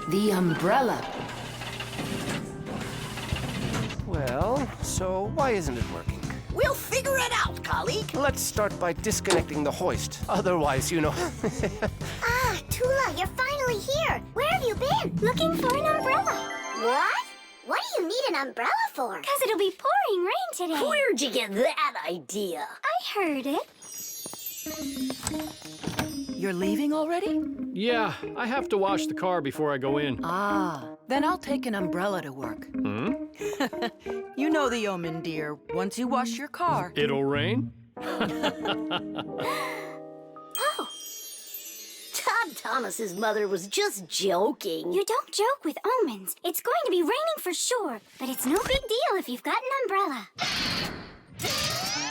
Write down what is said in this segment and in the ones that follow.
The umbrella. Well, so why isn't it working? We'll figure it out, colleague. Let's start by disconnecting the hoist. Otherwise, you know... Ah, Toola, you're finally here. Where have you been? Looking for an umbrella. What? What do you need an umbrella for? Because it'll be pouring rain today. Where'd you get that idea? I heard it. You're leaving already? Yeah, I have to wash the car before I go in. Ah, then I'll take an umbrella to work. You know the omen, dear. Once you wash your car... It'll rain? Oh, Todd Thomas's mother was just joking. you don't joke with omens. It's going to be raining for sure, but it's no big deal if you've got an umbrella.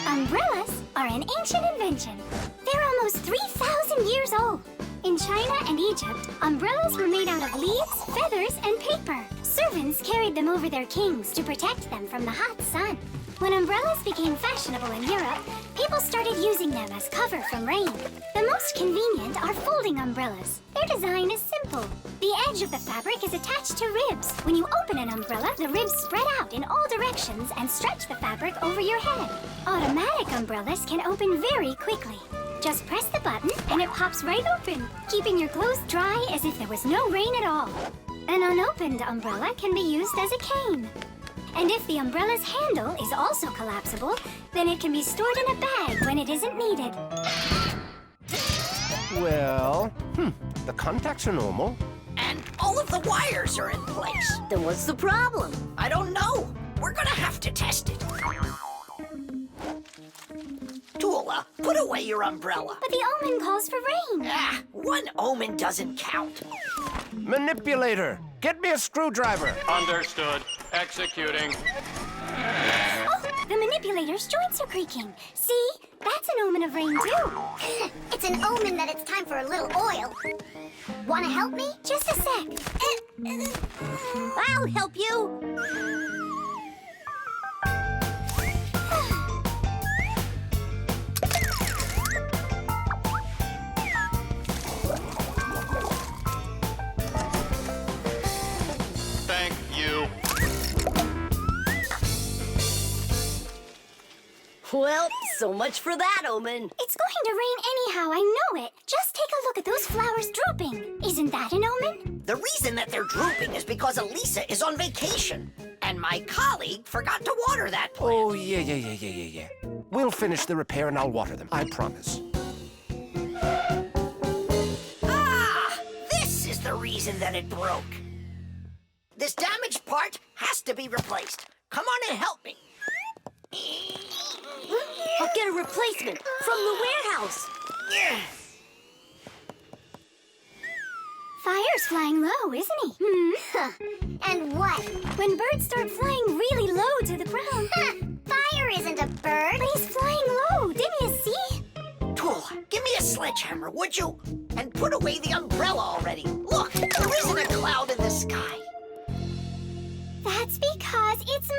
Umbrellas are an ancient invention. They're almost 3,000 years old. In China and Egypt, umbrellas were made out of leaves, feathers, and paper. Servants carried them over their kings to protect them from the hot sun. When umbrellas became fashionable in Europe, people started using them as cover from rain. The most convenient are folding umbrellas. Their design is simple. The edge of the fabric is attached to ribs. When you open an umbrella, the ribs spread out in all directions and stretch the fabric over your head. Automatic umbrellas can open very quickly. Just press the button and it pops right open, keeping your clothes dry as if there was no rain at all. An unopened umbrella can be used as a cane. And if the umbrella's handle is also collapsible, then it can be stored in a bag when it isn't needed. Well, the contacts are normal. And all of the wires are in place. Then what's the problem? I don't know. We're gonna have to test it. Toola, put away your umbrella. But the omen calls for rain. Ah, one omen doesn't count. Manipulator, get me a screwdriver. Understood. Executing. Oh, the manipulator's joints are creaking. See? That's an omen of rain, too. It's an omen that it's time for a little oil. Want to help me? Just a sec. I'll help you. Thank you. Well, so much for that omen. It's going to rain anyhow, I know it. Just take a look at those flowers drooping. Isn't that an omen? The reason that they're drooping is because Elisa is on vacation. And my colleague forgot to water that plant. Oh, yeah. We'll finish the repair and I'll water them, I promise. Ah! This is the reason that it broke. This damaged part has to be replaced. Come on and help me. I'll get a replacement from the warehouse. Fire's flying low, isn't he? And what? When birds start flying really low to the ground. Fire isn't a bird. But he's flying low, didn't you see? Toola, give me a sledgehammer, would you? And put away the umbrella already. Look, there isn't a cloud in the sky. That's because it's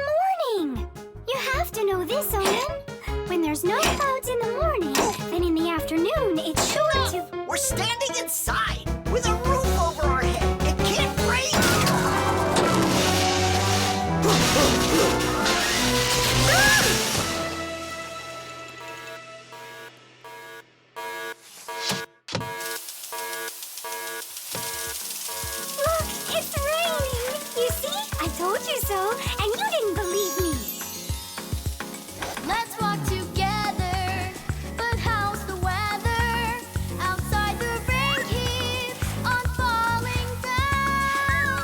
morning. You have to know this, Owen. When there's no clouds in the morning, then in the afternoon, it's sure to... We're standing inside with a roof over our head. It can't rain. Look, it's raining. You see? I told you so, and you didn't believe me. Let's walk together, but how's the weather? Outside the rain keeps on falling down.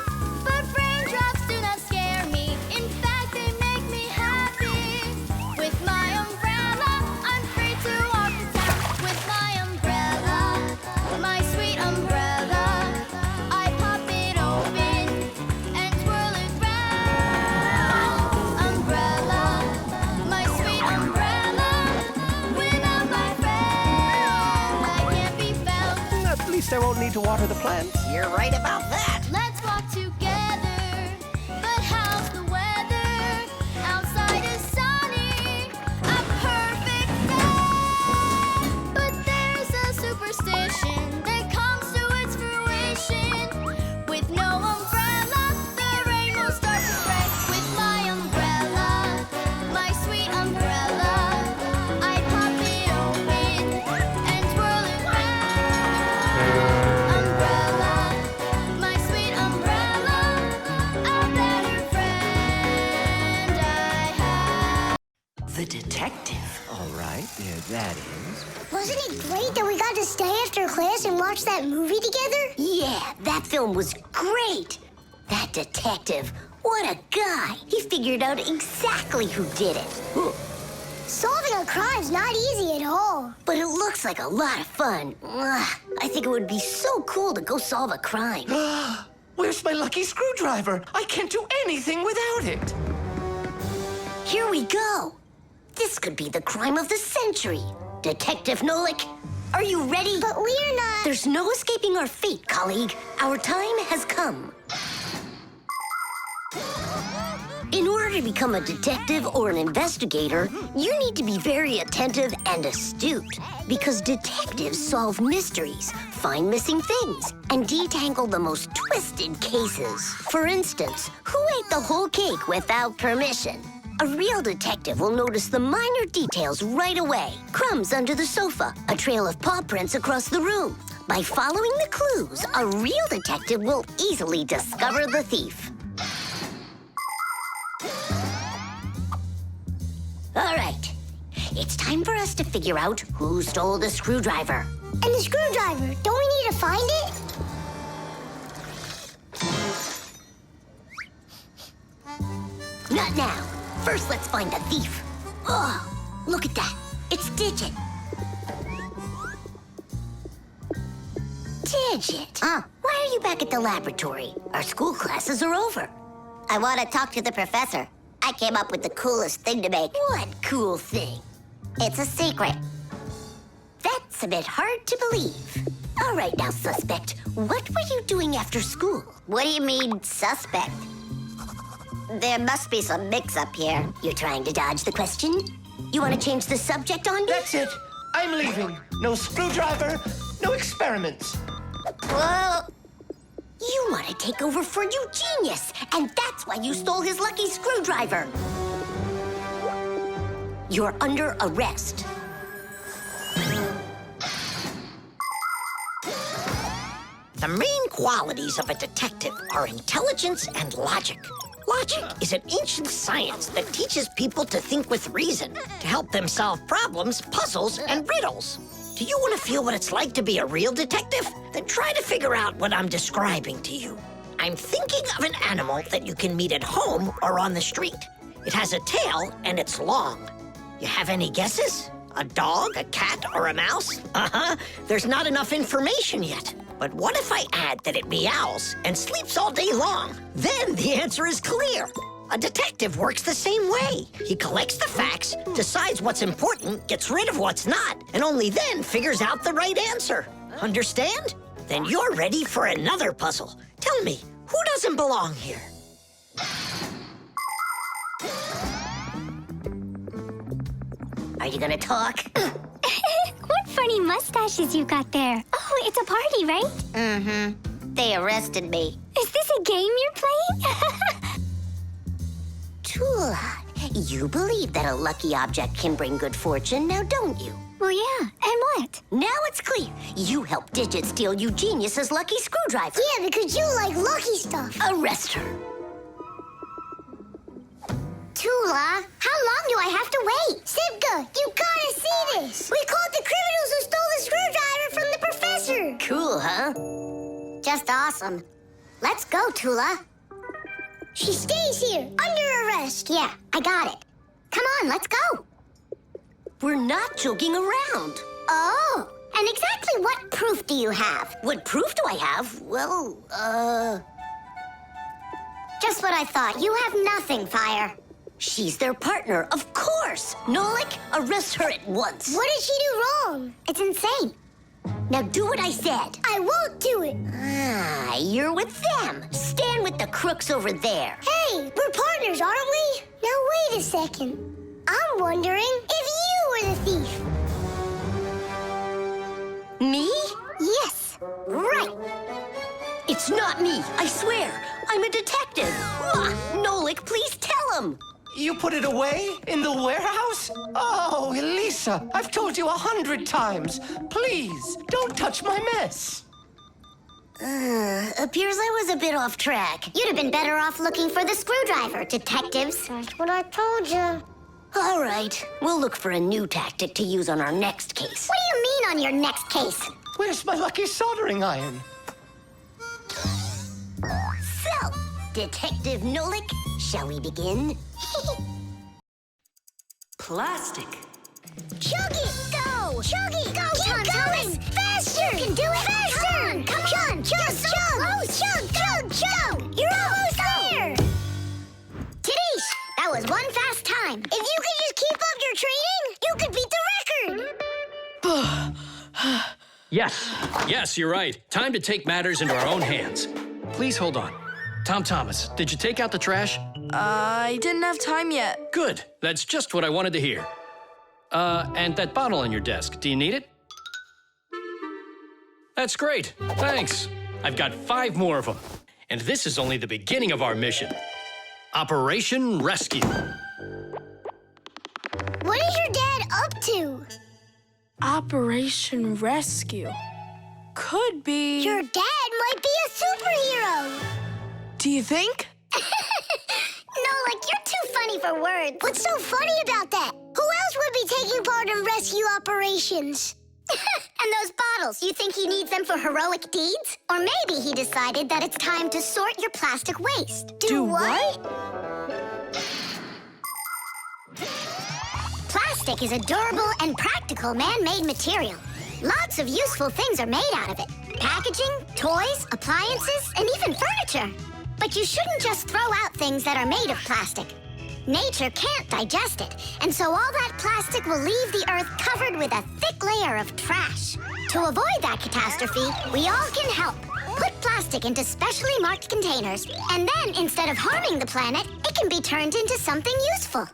But raindrops do not scare me, in fact they make me happy. With my umbrella, I'm free to walk the town. With my umbrella, my sweet umbrella, I pop it open and twirl it round. Umbrella, my sweet umbrella, without my friend, I can't be found. At least I won't need to water the plants. You're right about that. Let's walk together, but how's the weather? Outside is sunny, a perfect day. But there's a superstition that comes to its fruition. that is. Wasn't it great that we got to stay after class and watch that movie together? Yeah, that film was great. That detective, what a guy. He figured out exactly who did it. Solving a crime's not easy at all. But it looks like a lot of fun. I think it would be so cool to go solve a crime. Where's my lucky screwdriver? I can't do anything without it. Here we go. This could be the crime of the century. Detective Nolik, are you ready? But we're not... There's no escaping our fate, colleague. Our time has come. In order to become a detective or an investigator, you need to be very attentive and astute. Because detectives solve mysteries, find missing things, and detangle the most twisted cases. For instance, who ate the whole cake without permission? A real detective will notice the minor details right away. Crumbs under the sofa, a trail of paw prints across the room. By following the clues, a real detective will easily discover the thief. All right, it's time for us to figure out who stole the screwdriver. And the screwdriver, don't we need to find it? Not now. First, let's find the thief. Oh, look at that. It's Digit. Digit? Why are you back at the laboratory? Our school classes are over. I want to talk to the professor. I came up with the coolest thing to make. What cool thing? It's a secret. That's a bit hard to believe. All right now, suspect. What were you doing after school? What do you mean, suspect? There must be some mix-up here. You're trying to dodge the question? You want to change the subject on me? That's it. I'm leaving. No screwdriver, no experiments. Well, You want to take over for Eugenius, and that's why you stole his lucky screwdriver. You're under arrest. The main qualities of a detective are intelligence and logic. Logic is an ancient science that teaches people to think with reason, to help them solve problems, puzzles, and riddles. Do you want to feel what it's like to be a real detective? Then try to figure out what I'm describing to you. I'm thinking of an animal that you can meet at home or on the street. It has a tail and it's long. You have any guesses? A dog, a cat, or a mouse? There's not enough information yet. But what if I add that it meows and sleeps all day long? Then the answer is clear. A detective works the same way. He collects the facts, decides what's important, gets rid of what's not, and only then figures out the right answer. Understand? Then you're ready for another puzzle. Tell me, who doesn't belong here? Are you gonna talk? What funny mustaches you got there. Oh, it's a party, right? mm-hmm. They arrested me. Is this a game you're playing? Toola, you believe that a lucky object can bring good fortune, now don't you? Well, yeah. And what? Now it's clear. You helped Digit steal Eugenius's lucky screwdriver. Yeah, because you like lucky stuff. Arrest her. Toola, how long do I have to wait? Sibka, you gotta see this. We caught the criminals who stole the screwdriver from the professor. Cool, huh? Just awesome. Let's go, Toola. She stays here, under arrest. Yeah, I got it. Come on, let's go. We're not joking around. Oh, and exactly what proof do you have? What proof do I have? Well, Just what I thought. You have nothing, Fire. she's their partner, of course. Nolik, arrest her at once. What did she do wrong? It's insane. Now do what I said. I won't do it. Ah, you're with them. Stand with the crooks over there. Hey, we're partners, aren't we? Now wait a second. I'm wondering if you were the thief. Me? Yes. Right. It's not me, I swear. I'm a detective. Nolik, please tell him. You put it away? In the warehouse? Oh, Elisa, I've told you 100 times. Please, don't touch my mess. Appears I was a bit off track. You'd have been better off looking for the screwdriver, detectives. That's what I told you. All right, we'll look for a new tactic to use on our next case. What do you mean on your next case? Where's my lucky soldering iron? So, Detective Nolik, shall we begin? Plastic. Chug it! Go! Chug it! Go, Keep going! Faster! You can do it! Faster! Come on! Chug! Chug! You're almost there! Tidish, that was one fast time. If you could just keep up your training, you could beat the record! Yes, you're right. Time to take matters into our own hands. Please hold on. Tom Thomas, did you take out the trash? I didn't have time yet. Good. That's just what I wanted to hear. And that bottle on your desk, do you need it? That's great. Thanks. I've got 5 more of them. And this is only the beginning of our mission. Operation Rescue. What is your dad up to? Operation Rescue. Could be... Your dad might be a superhero! Do you think? No, like, you're too funny for words. What's so funny about that? Who else would be taking part in rescue operations? And those bottles, you think he needs them for heroic deeds? Or maybe he decided that it's time to sort your plastic waste. Do what? Plastic is a durable and practical man-made material. Lots of useful things are made out of it. Packaging, toys, appliances, and even furniture. But you shouldn't just throw out things that are made of plastic. Nature can't digest it, and so all that plastic will leave the Earth covered with a thick layer of trash. To avoid that catastrophe, we all can help. Put plastic into specially marked containers, and then instead of harming the planet, it can be turned into something useful.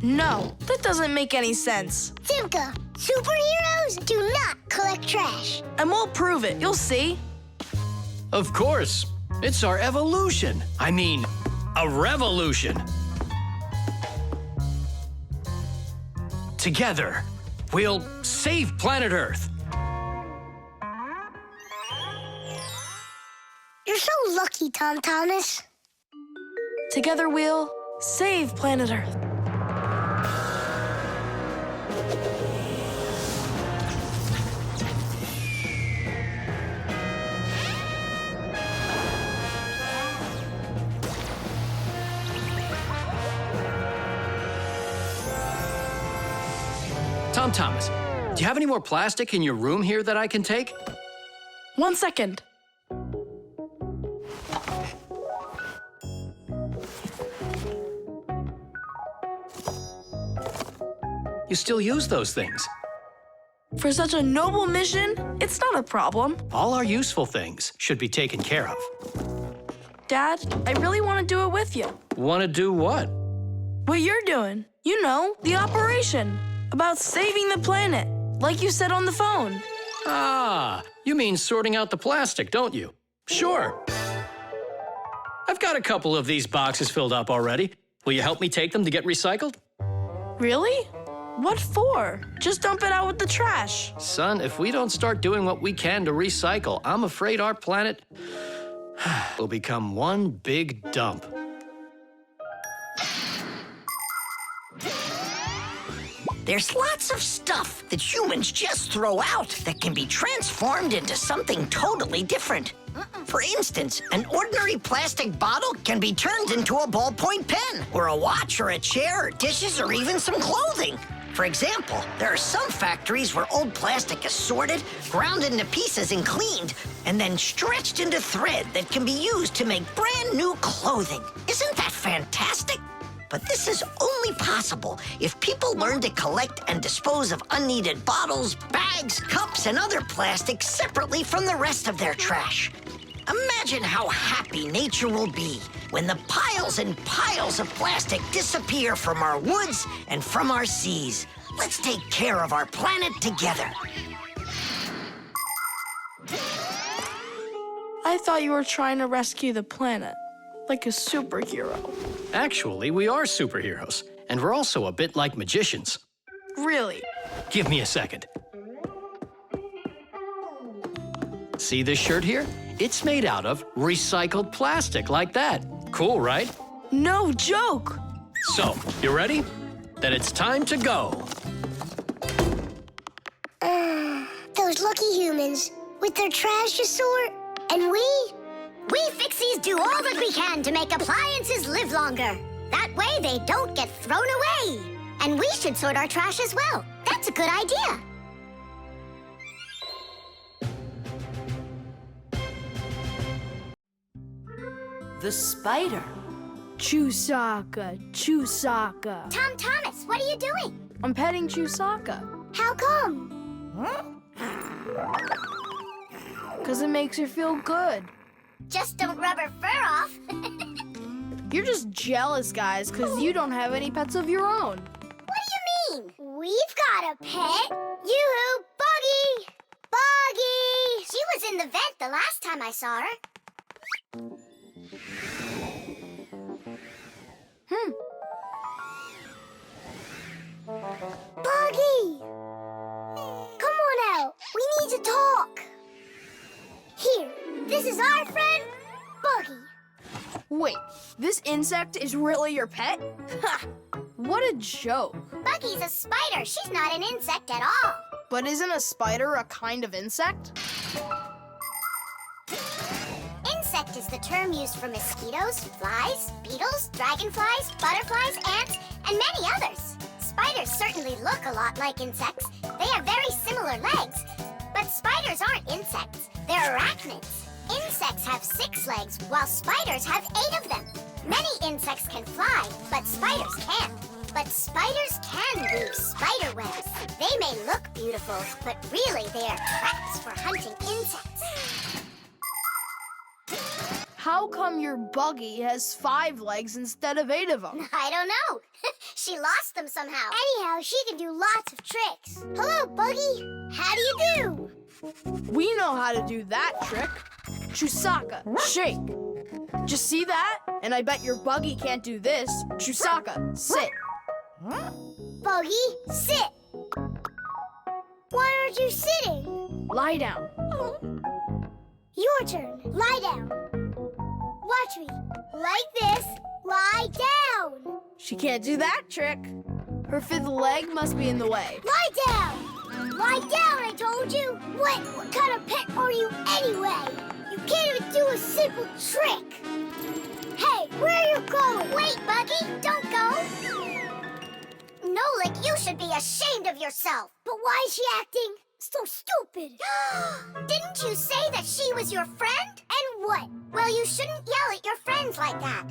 No, that doesn't make any sense. Simka, superheroes do not collect trash. And we'll prove it, you'll see. Of course. It's our evolution. I mean, a revolution. Together, we'll save planet Earth. You're so lucky, Tom Thomas. Together we'll save planet Earth. Tom Thomas, do you have any more plastic in your room here that I can take? 1 second. You still use those things. For such a noble mission, it's not a problem. All our useful things should be taken care of. Dad, I really want to do it with you. Want to do what? What you're doing. You know, the operation. About saving the planet, like you said on the phone. Ah, you mean sorting out the plastic, don't you? Sure. I've got a couple of these boxes filled up already. Will you help me take them to get recycled? Really? What for? Just dump it out with the trash. Son, if we don't start doing what we can to recycle, I'm afraid our planet will become one big dump. There's lots of stuff that humans just throw out that can be transformed into something totally different. For instance, an ordinary plastic bottle can be turned into a ballpoint pen, or a watch, or a chair, or dishes, or even some clothing. For example, there are some factories where old plastic is sorted, ground into pieces and cleaned, and then stretched into thread that can be used to make brand new clothing. Isn't that fantastic? But this is only possible if people learn to collect and dispose of unneeded bottles, bags, cups, and other plastics separately from the rest of their trash. Imagine how happy nature will be when the piles and piles of plastic disappear from our woods and from our seas. Let's take care of our planet together. I thought you were trying to rescue the planet, like a superhero. Actually, we are superheroes, and we're also a bit like magicians. Really? Give me a second. See this shirt here? It's made out of recycled plastic like that. Cool, right? No joke! So, you ready? Then it's time to go. Those lucky humans with their trash to sort, and we Fixies do all that we can to make appliances live longer. That way they don't get thrown away. And we should sort our trash as well. That's a good idea. The spider. Chusaka, Chusaka. Tom Thomas, what are you doing? I'm petting Chusaka. How come? 'Cause it makes her feel good. Just don't rub her fur off. You're just jealous, guys, 'cause you don't have any pets of your own. What do you mean? We've got a pet. Yoo-hoo, Buggy! Buggy! She was in the vent the last time I saw her. Buggy! Come on out. We need to talk. Here, this is our friend, Buggy. Wait, this insect is really your pet? Ha! What a joke. Buggy's a spider. She's not an insect at all. But isn't a spider a kind of insect? Insect is the term used for mosquitoes, flies, beetles, dragonflies, butterflies, ants, and many others. Spiders certainly look a lot like insects. They have very similar legs. But spiders aren't insects. They're arachnids. Insects have 6 legs, while spiders have 8 of them. Many insects can fly, but spiders can't. But spiders can weave spider webs. They may look beautiful, but really they are traps for hunting insects. How come your Buggy has 5 legs instead of 8 of them? I don't know. She lost them somehow. Anyhow, she can do lots of tricks. Hello, Buggy. How do you do? We know how to do that trick. Chusaka, shake. Just see that? And I bet your Buggy can't do this. Chusaka, sit. Buggy, sit. Why aren't you sitting? Lie down. Your turn. Lie down. Watch me. Like this. Lie down. She can't do that trick. Her 5th leg must be in the way. Lie down. Lie down, I told you. What kind of pet are you anyway? You can't even do a simple trick. Hey, where are you going? Wait, Buggy, don't go. Nolik, you should be ashamed of yourself. But why is she acting so stupid? Didn't you say that she was your friend? And what? Well, you shouldn't yell at your friends like that.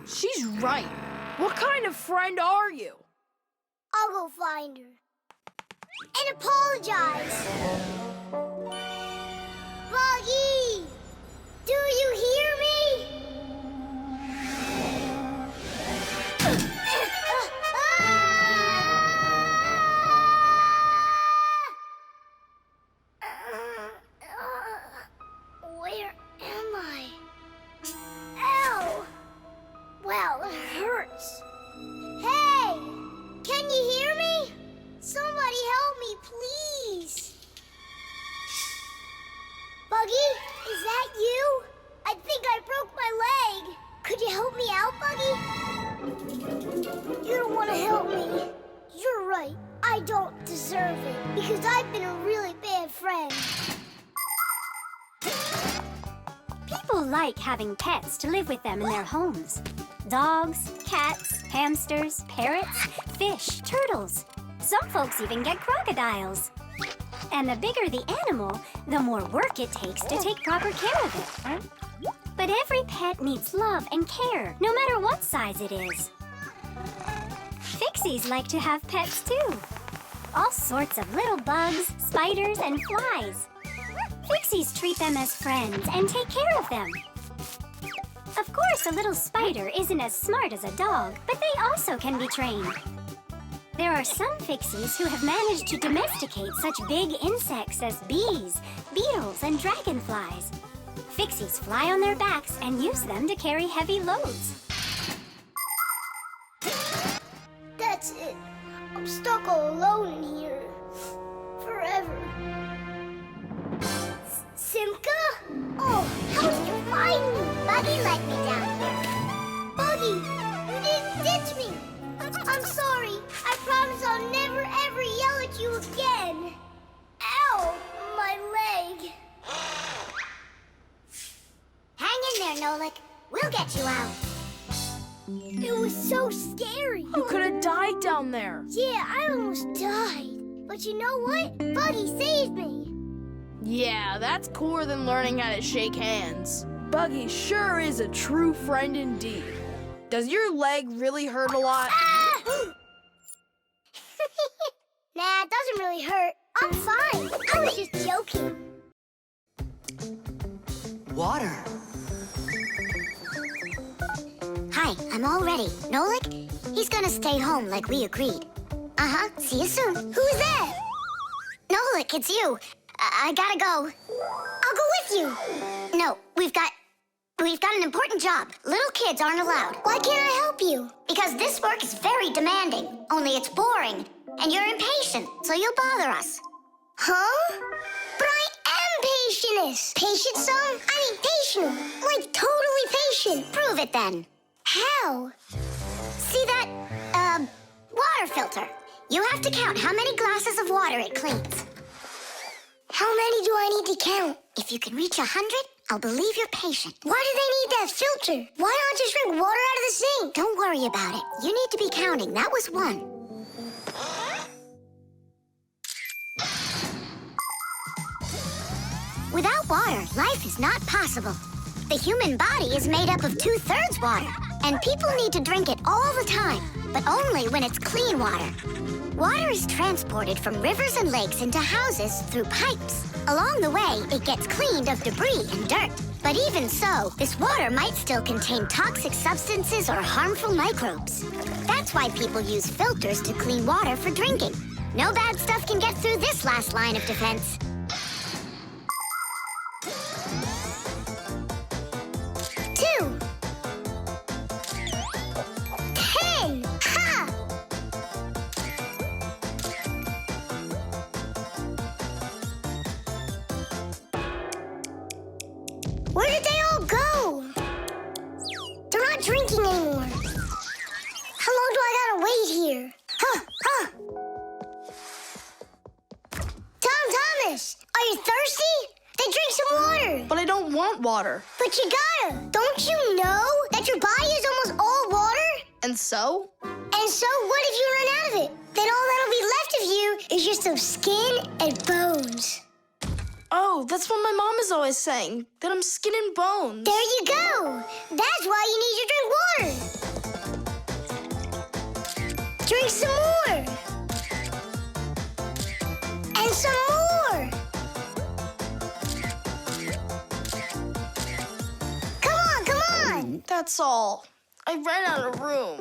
She's right. What kind of friend are you? I'll go find her. And apologize. Buggy! Do you hear me? Where am I? Ow! Well, it hurts. Hey! Can you hear me? Somebody help me, please. Buggy, is that you? I think I broke my leg. Could you help me out, Buggy? You don't want to help me. You're right. I don't deserve it because I've been a really bad friend. People like having pets to live with them in their homes. Dogs, cats, hamsters, parrots, fish, turtles. Some folks even get crocodiles. And the bigger the animal, the more work it takes to take proper care of it. But every pet needs love and care, no matter what size it is. Fixies like to have pets too. All sorts of little bugs, spiders, and flies. Fixies treat them as friends and take care of them. Of course, a little spider isn't as smart as a dog, but they also can be trained. There are some Fixies who have managed to domesticate such big insects as bees, beetles, and dragonflies. Fixies fly on their backs and use them to carry heavy loads. That's it. I'm stuck all alone in here. Forever. Simka? Oh, how did you find me? Buggy let me down here. Buggy! ever yell at you again. Ow, my leg. Hang in there, Nolik. We'll get you out. It was so scary. You could have died down there. Yeah, I almost died. But you know what? Buggy saved me. Yeah, that's cooler than learning how to shake hands. Buggy sure is a true friend indeed. Does your leg really hurt a lot? Ah! Nah, it doesn't really hurt. I'm fine. I was just joking. Water. Hi, I'm all ready. Nolik, he's gonna stay home like we agreed. Uh-huh, see you soon. Who's that? Nolik, it's you. I gotta go. I'll go with you. No, we've got an important job. Little kids aren't allowed. Why can't I help you? Because this work is very demanding. Only it's boring. And you're impatient, so you'll bother us. Huh? But I am patientest. Patient, son? I mean patient. Like totally patient. Prove it then. How? See that, water filter. You have to count how many glasses of water it cleans. How many do I need to count? If you can reach 100, I'll believe you're patient. Why do they need that filter? Why not just drink water out of the sink? Don't worry about it. You need to be counting. That was 1. Without water, life is not possible. The human body is made up of 2/3 water, and people need to drink it all the time, but only when it's clean water. Water is transported from rivers and lakes into houses through pipes. Along the way, it gets cleaned of debris and dirt. But even so, this water might still contain toxic substances or harmful microbes. That's why people use filters to clean water for drinking. No bad stuff can get through this last line of defense. 2. 10. Ha! Where did they all go? They're not drinking anymore. How long do I gotta wait here? Huh. Thomas, are you thirsty? Then drink some water. But I don't want water. But you gotta. Don't you know that your body is almost all water? And so? And so what if you run out of it? Then all that'll be left of you is just some skin and bones. Oh, that's what my mom is always saying, that I'm skin and bones. There you go. That's why you need to drink water. Drink some more. And some more. Come on. That's all. I ran out of room.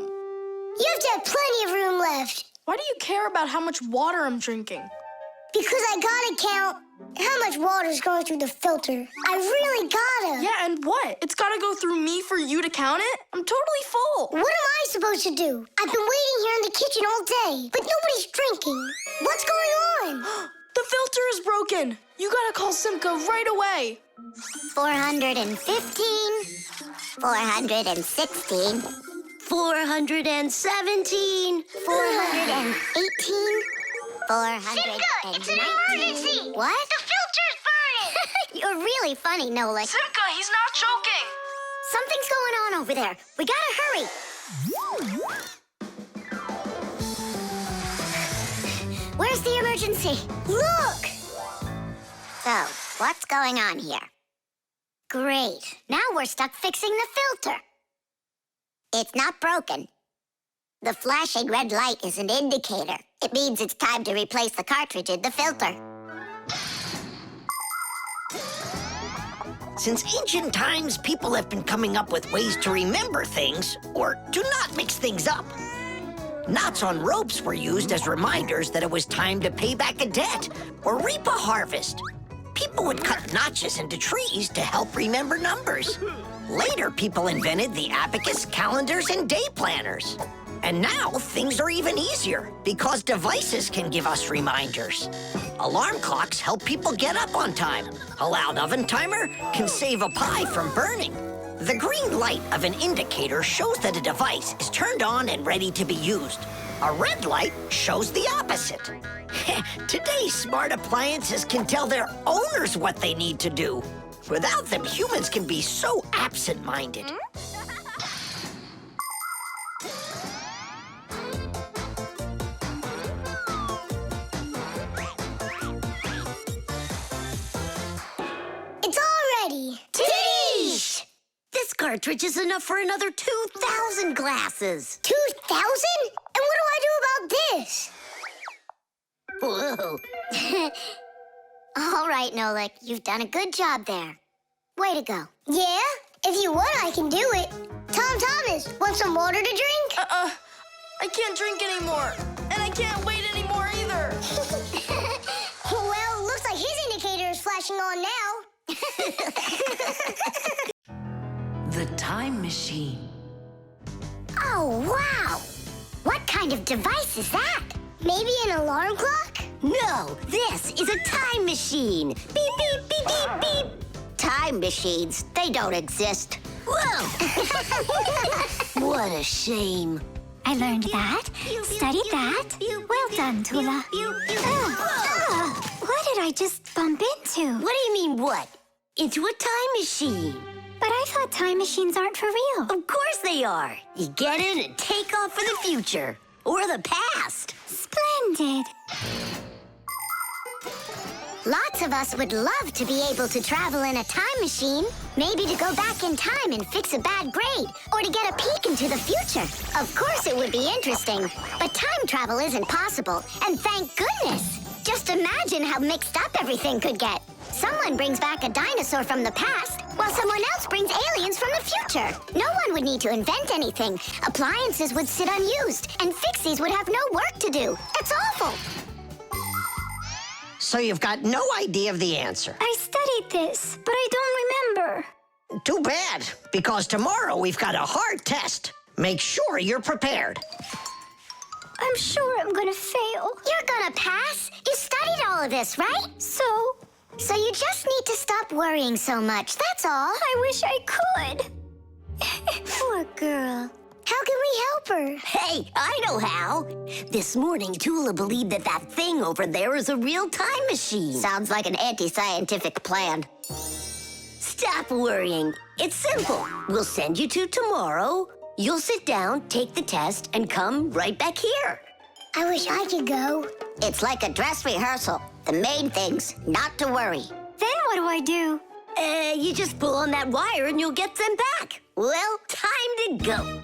You have to have plenty of room left. Why do you care about how much water I'm drinking? Because I gotta count how much water's going through the filter. I really gotta. Yeah, and what? It's gotta go through me for you to count it? I'm totally full. What am I supposed to do? I've been waiting here in the kitchen all day, but nobody's drinking. What's going on? The filter is broken. You gotta call Simca right away. 415, 416, 417, 418, 419. It's an emergency! What? The filter's burning! You're really funny, Nolik. Simca, he's not joking. Something's going on over there. We gotta hurry. Where's the emergency? Look! So, what's going on here? Great. Now we're stuck fixing the filter. It's not broken. The flashing red light is an indicator. It means it's time to replace the cartridge in the filter. Since ancient times, people have been coming up with ways to remember things or to not mix things up. Knots on ropes were used as reminders that it was time to pay back a debt or reap a harvest. People would cut notches into trees to help remember numbers. Later, people invented the abacus, calendars, and day planners. And now, things are even easier because devices can give us reminders. Alarm clocks help people get up on time. A loud oven timer can save a pie from burning. The green light of an indicator shows that a device is turned on and ready to be used. A red light shows the opposite. Today's smart appliances can tell their owners what they need to do. Without them, humans can be so absent-minded. It's all ready. Teesh! This cartridge is enough for another 2,000 glasses. 2,000? And what do I do about this? Whoa. All right, Nolik, you've done a good job there. Way to go. Yeah? If you want, I can do it. Thomas, want some water to drink? I can't drink anymore. And I can't wait anymore either. Well, looks like his indicator is flashing on now. The time machine. Oh, wow! What kind of device is that? Maybe an alarm clock? No, this is a time machine. Beep, beep, beep, beep, beep. Time machines, they don't exist. Whoa! What a shame. I learned that, studied that. Well done, Toola. What did I just bump into? What do you mean, what? Into a time machine. But I thought time machines aren't for real. Of course they are. You get in and take off for the future. Or the past. Splendid. Lots of us would love to be able to travel in a time machine. Maybe to go back in time and fix a bad grade, or to get a peek into the future. Of course it would be interesting, but time travel isn't possible, and thank goodness! Just imagine how mixed up everything could get. Someone brings back a dinosaur from the past, while someone else brings aliens from the future. No one would need to invent anything. Appliances would sit unused, and Fixies would have no work to do. It's awful! So you've got no idea of the answer. I studied this, but I don't remember. Too bad, because tomorrow we've got a hard test. Make sure you're prepared. I'm sure I'm gonna fail. You're gonna pass. You studied all of this, right? So you just need to stop worrying so much, that's all. I wish I could. Poor girl. How can we help her? Hey, I know how. This morning, Toola believed that thing over there is a real time machine. Sounds like an anti-scientific plan. Stop worrying. It's simple. We'll send you to tomorrow. You'll sit down, take the test, and come right back here. I wish I could go. It's like a dress rehearsal. The main thing's not to worry. Then what do I do? You just pull on that wire and you'll get them back. Well, time to go.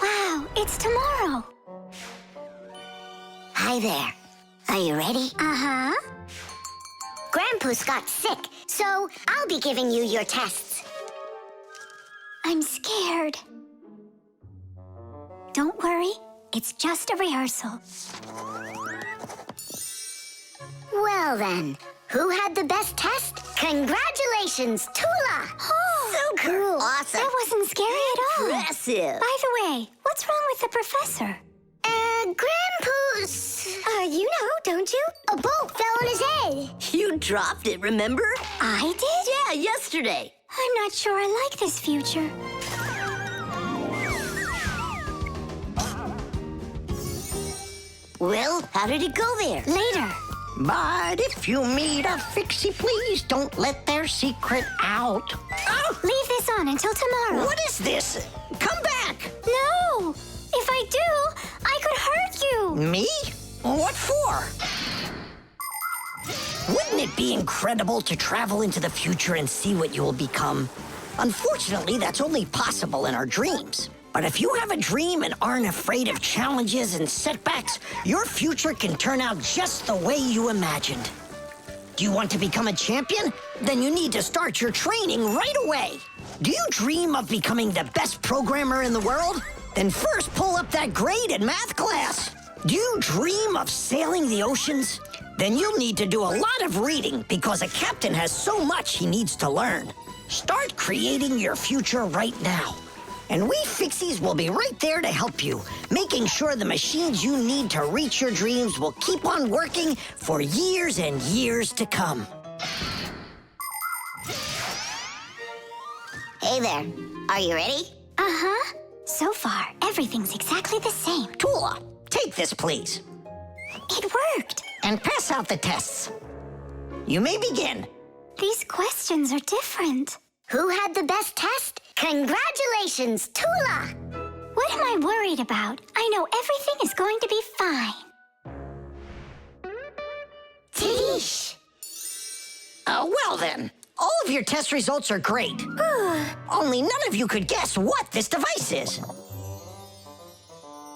Wow, it's tomorrow. Hi there. Are you ready? Uh-huh. Grandpa's got sick, so I'll be giving you your tests. I'm scared. Don't worry, it's just a rehearsal. Well then, who had the best test? Congratulations, Toola! Oh, so cool. Awesome. that wasn't scary at all. Impressive. By the way, what's wrong with the professor? Grandpa's... you know, don't you? A bolt fell on his head. You dropped it, remember? I did? Yeah, yesterday. I'm not sure I like this future. Well, how did it go there? Later. But if you meet a Fixie, please don't let their secret out. Oh, Leave this on until tomorrow. What is this? Come back! No! If I do, I could hurt you. Me? What for? Wouldn't it be incredible to travel into the future and see what you will become? Unfortunately, that's only possible in our dreams. But if you have a dream and aren't afraid of challenges and setbacks, your future can turn out just the way you imagined. Do you want to become a champion? Then you need to start your training right away. Do you dream of becoming the best programmer in the world? Then first pull up that grade in math class. Do you dream of sailing the oceans? Then you'll need to do a lot of reading because a captain has so much he needs to learn. Start creating your future right now. And we Fixies will be right there to help you, making sure the machines you need to reach your dreams will keep on working for years and years to come. Hey there. Are you ready? Uh-huh. So far, everything's exactly the same. Toola, take this, please. It worked. And pass out the tests. You may begin. These questions are different. Who had the best test? Congratulations, Toola! What am I worried about? I know everything is going to be fine. Tish! Well then, all of your test results are great. Only none of you could guess what this device is.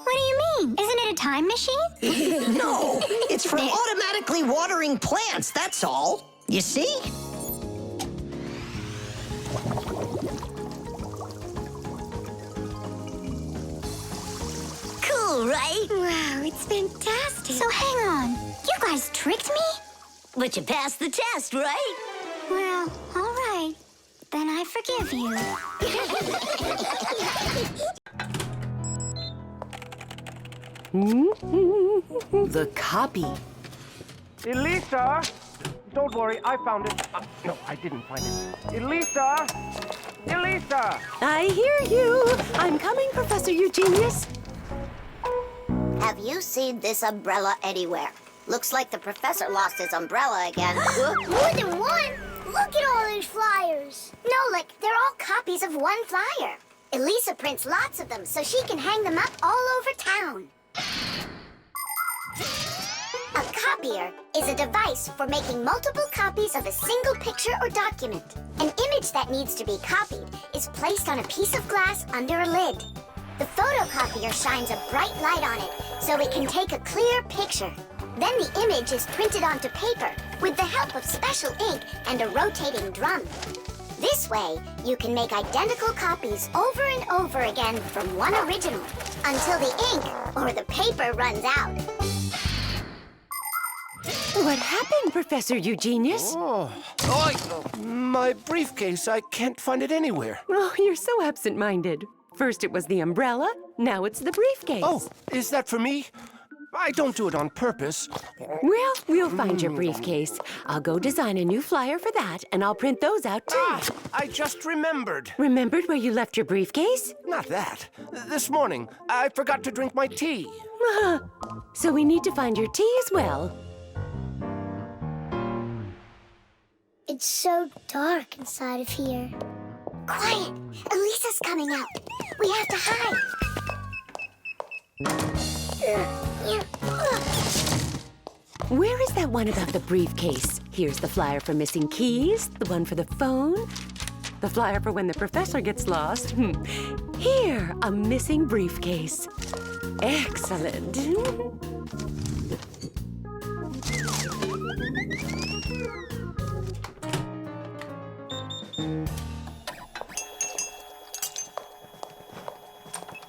What do you mean? Isn't it a time machine? No, it's for automatically watering plants, that's all. You see? Cool, right? Wow, it's fantastic. So hang on. You guys tricked me? But you passed the test, right? Well, all right. Then I forgive you. The copy. Elisa! Don't worry, I found it. No, I didn't find it. Elisa! Elisa! I hear you. I'm coming, Professor Eugenius. Have you seen this umbrella anywhere? Looks like the professor lost his umbrella again. More than one? Look at all these flyers. No, they're all copies of one flyer. Elisa prints lots of them so she can hang them up all over town. A copier is a device for making multiple copies of a single picture or document. An image that needs to be copied is placed on a piece of glass under a lid. The photocopier shines a bright light on it so it can take a clear picture. Then the image is printed onto paper with the help of special ink and a rotating drum. This way, you can make identical copies over and over again from one original until the ink or the paper runs out. What happened, Professor Eugenius? My briefcase, I can't find it anywhere. Oh, you're so absent-minded. First it was the umbrella, now it's the briefcase. Oh, is that for me? I don't do it on purpose. Well, we'll find your briefcase. I'll go design a new flyer for that, and I'll print those out too. I just remembered. Remembered where you left your briefcase? Not that. This morning, I forgot to drink my tea. So we need to find your tea as well. It's so dark inside of here. Quiet! Elisa's coming out. We have to hide. Where is that one about the briefcase? Here's the flyer for missing keys, the one for the phone, the flyer for when the professor gets lost. Here, a missing briefcase. Excellent.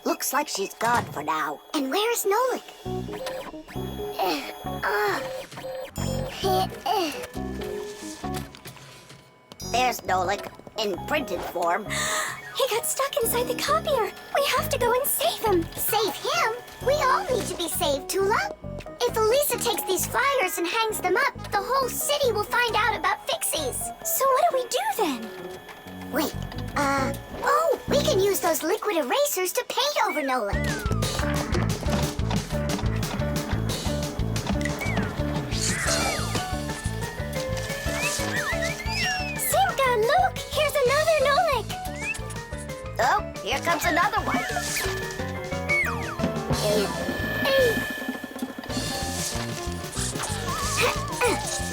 Looks like she's gone for now. And where's Nolik? There's Nolik, in printed form. He got stuck inside the copier. We have to go and save him. Save him? We all need to be saved, Toola. If Elisa takes these flyers and hangs them up, the whole city will find out about Fixies. So what do we do then? Wait, we can use those liquid erasers to paint over Nolik. Simka, look! Here's another Nolik! Oh, here comes another one.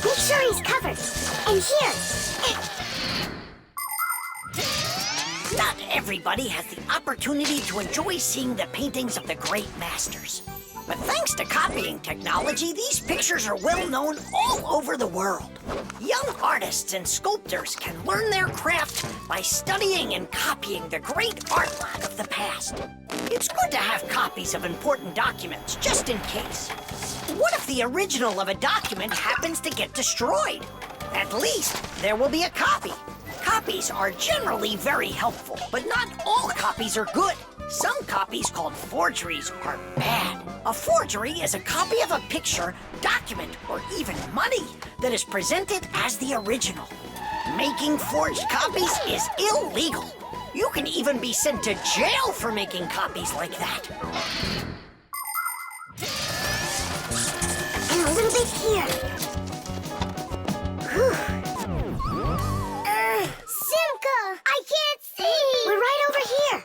Make sure he's covered. And here. Not everybody has the opportunity to enjoy seeing the paintings of the great masters. But thanks to copying technology, these pictures are well known all over the world. Young artists and sculptors can learn their craft by studying and copying the great artwork of the past. It's good to have copies of important documents, just in case. What if the original of a document happens to get destroyed? At least there will be a copy. Copies are generally very helpful, but not all copies are good. Some copies called forgeries are bad. A forgery is a copy of a picture, document, or even money that is presented as the original. Making forged copies is illegal. You can even be sent to jail for making copies like that. And a little bit here. Simka! I can't see! We're right over here.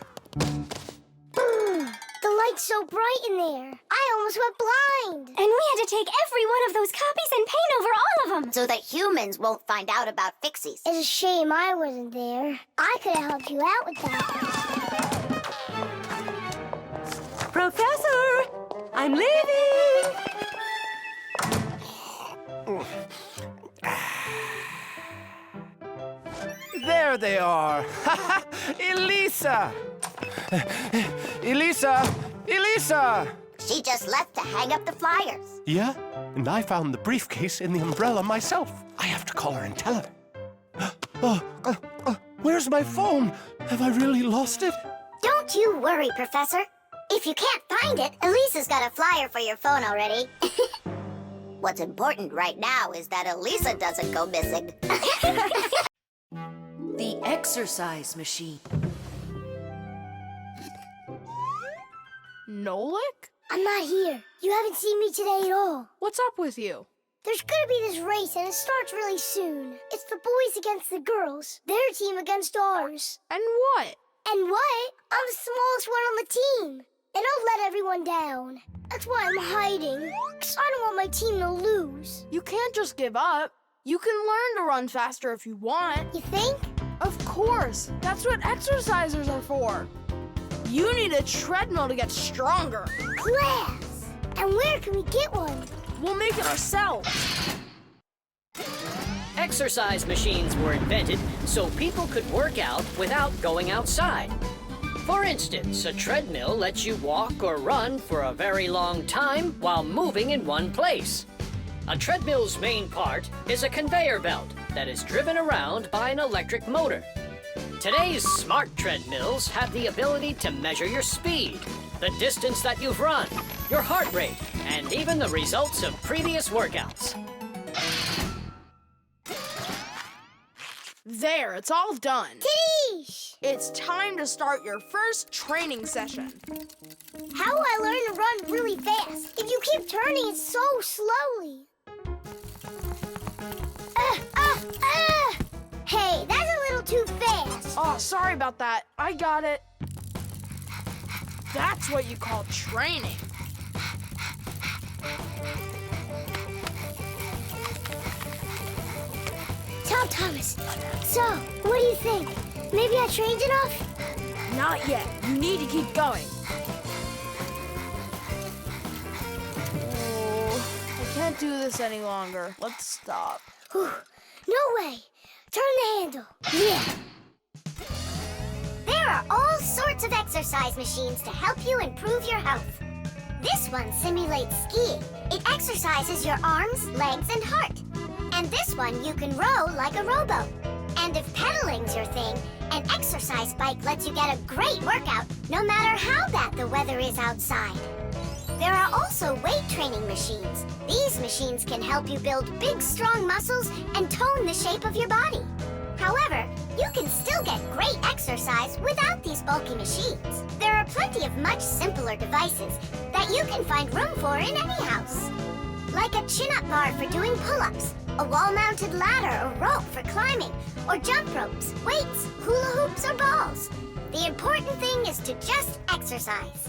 The light's so bright in there. I almost went blind. And we had to take every one of those copies and paint over all of them. So that humans won't find out about Fixies. It's a shame I wasn't there. I could have helped you out with that. Professor, I'm leaving. There they are. Elisa! Elisa! Elisa! She just left to hang up the flyers. Yeah? And I found the briefcase in the umbrella myself. I have to call her and tell her. Where's my phone? Have I really lost it? Don't you worry, Professor. If you can't find it, Elisa's got a flyer for your phone already. What's important right now is that Elisa doesn't go missing. The exercise machine. Nolik? I'm not here. You haven't seen me today at all. What's up with you? There's gonna be this race, and it starts really soon. It's the boys against the girls. Their team against ours. And what? And what? I'm the smallest one on the team. And I'll let everyone down. That's why I'm hiding. 'Cause I don't want my team to lose. You can't just give up. You can learn to run faster if you want. You think? Of course. That's what exercisers are for. You need a treadmill to get stronger. Class! And where can we get one? We'll make it ourselves. Exercise machines were invented so people could work out without going outside. For instance, a treadmill lets you walk or run for a very long time while moving in one place. A treadmill's main part is a conveyor belt that is driven around by an electric motor. Today's smart treadmills have the ability to measure your speed, the distance that you've run, your heart rate, and even the results of previous workouts. There, it's all done. Tish! It's time to start your first training session. How will I learn to run really fast if you keep turning it so slowly? Hey, that's a little too fast. Oh, sorry about that. I got it. That's what you call training. Tell Thomas. So, what do you think? Maybe I trained enough? Not yet. You need to keep going. Oh, I can't do this any longer. Let's stop. Whew. No way. Turn the handle. Yeah. There are all sorts of exercise machines to help you improve your health. This one simulates skiing. It exercises your arms, legs, and heart. And this one you can row like a rowboat. And if pedaling's your thing, an exercise bike lets you get a great workout no matter how bad the weather is outside. There are also weight training machines. These machines can help you build big, strong muscles and tone the shape of your body. However, you can still get great exercise without these bulky machines. There are plenty of much simpler devices that you can find room for in any house. Like a chin-up bar for doing pull-ups, a wall-mounted ladder or rope for climbing, or jump ropes, weights, hula hoops, or balls. The important thing is to just exercise.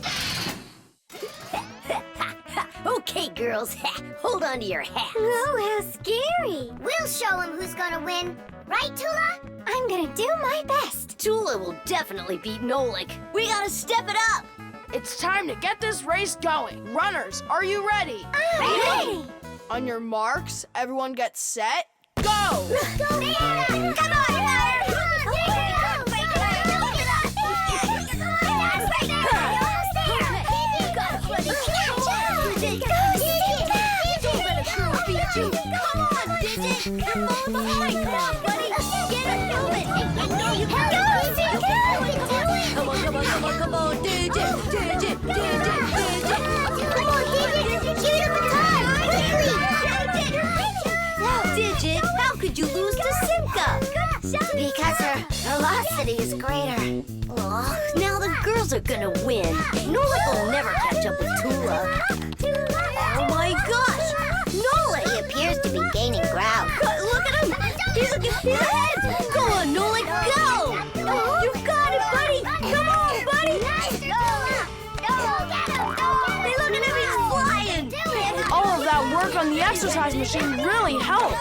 Okay, girls, hold on to your hats. Oh, how scary. We'll show him who's gonna win. Right, Toola? I'm gonna do my best. Toola will definitely beat Nolik. We gotta step it up. It's time to get this race going. Runners, are you ready? Ready! On your marks, everyone get set, go! Let's go, Sarah! Come on, Come on, Digit! Come on, buddy! Get it moving! on, Digit! Digit! Digit! Digit! Come on, Digit! Give it a baton! Quickly! Digit, how could you lose to Simca? Because her velocity is greater. Oh, now the girls are gonna win. Nolik will never catch up with Toola. Oh my gosh! Nolik! He appears to be gaining ground. Look at him! He's ahead! Go on, Nolik, go! You got it, buddy! Come on, buddy! Hey, look at him, he's flying! All of that work on the exercise machine really helped.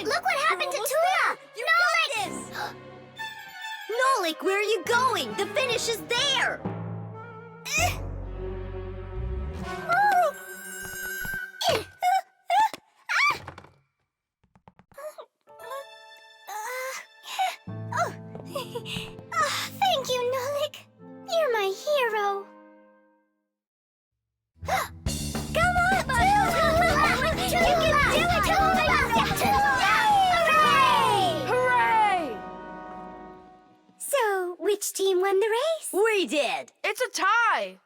Look what happened to Toola! Nolik, where are you going? The finish is there! Thank you, Nolik. You're my hero. Come on, You can do it, Hooray! So, which team won the race? We did! It's a tie.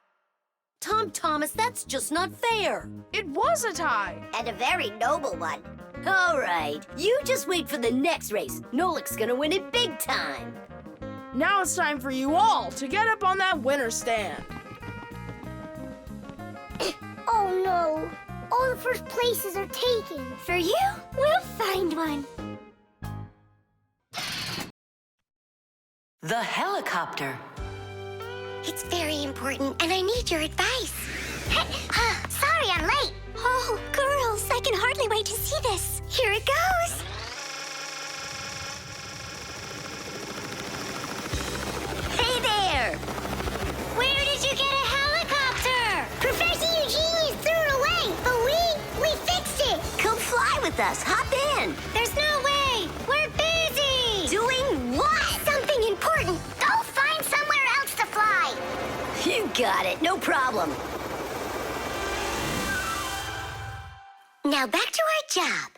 Tom Thomas, that's just not fair. It was a tie. And a very noble one. All right, you just wait for the next race. Nolik's gonna win it big time. Now it's time for you all to get up on that winner stand. Oh no, all the first places are taken. For you, we'll find one. The helicopter. It's very important, and I need your advice. Sorry I'm late. Oh, girls, I can hardly wait to see this. Here it goes. Hey there! Where did you get a helicopter? Professor Eugenius threw it away, but we fixed it. Come fly with us. Hop in. There's no way. We're busy. Doing what? Something important. Go find somewhere else to fly. You got it. No problem. Now back to our job.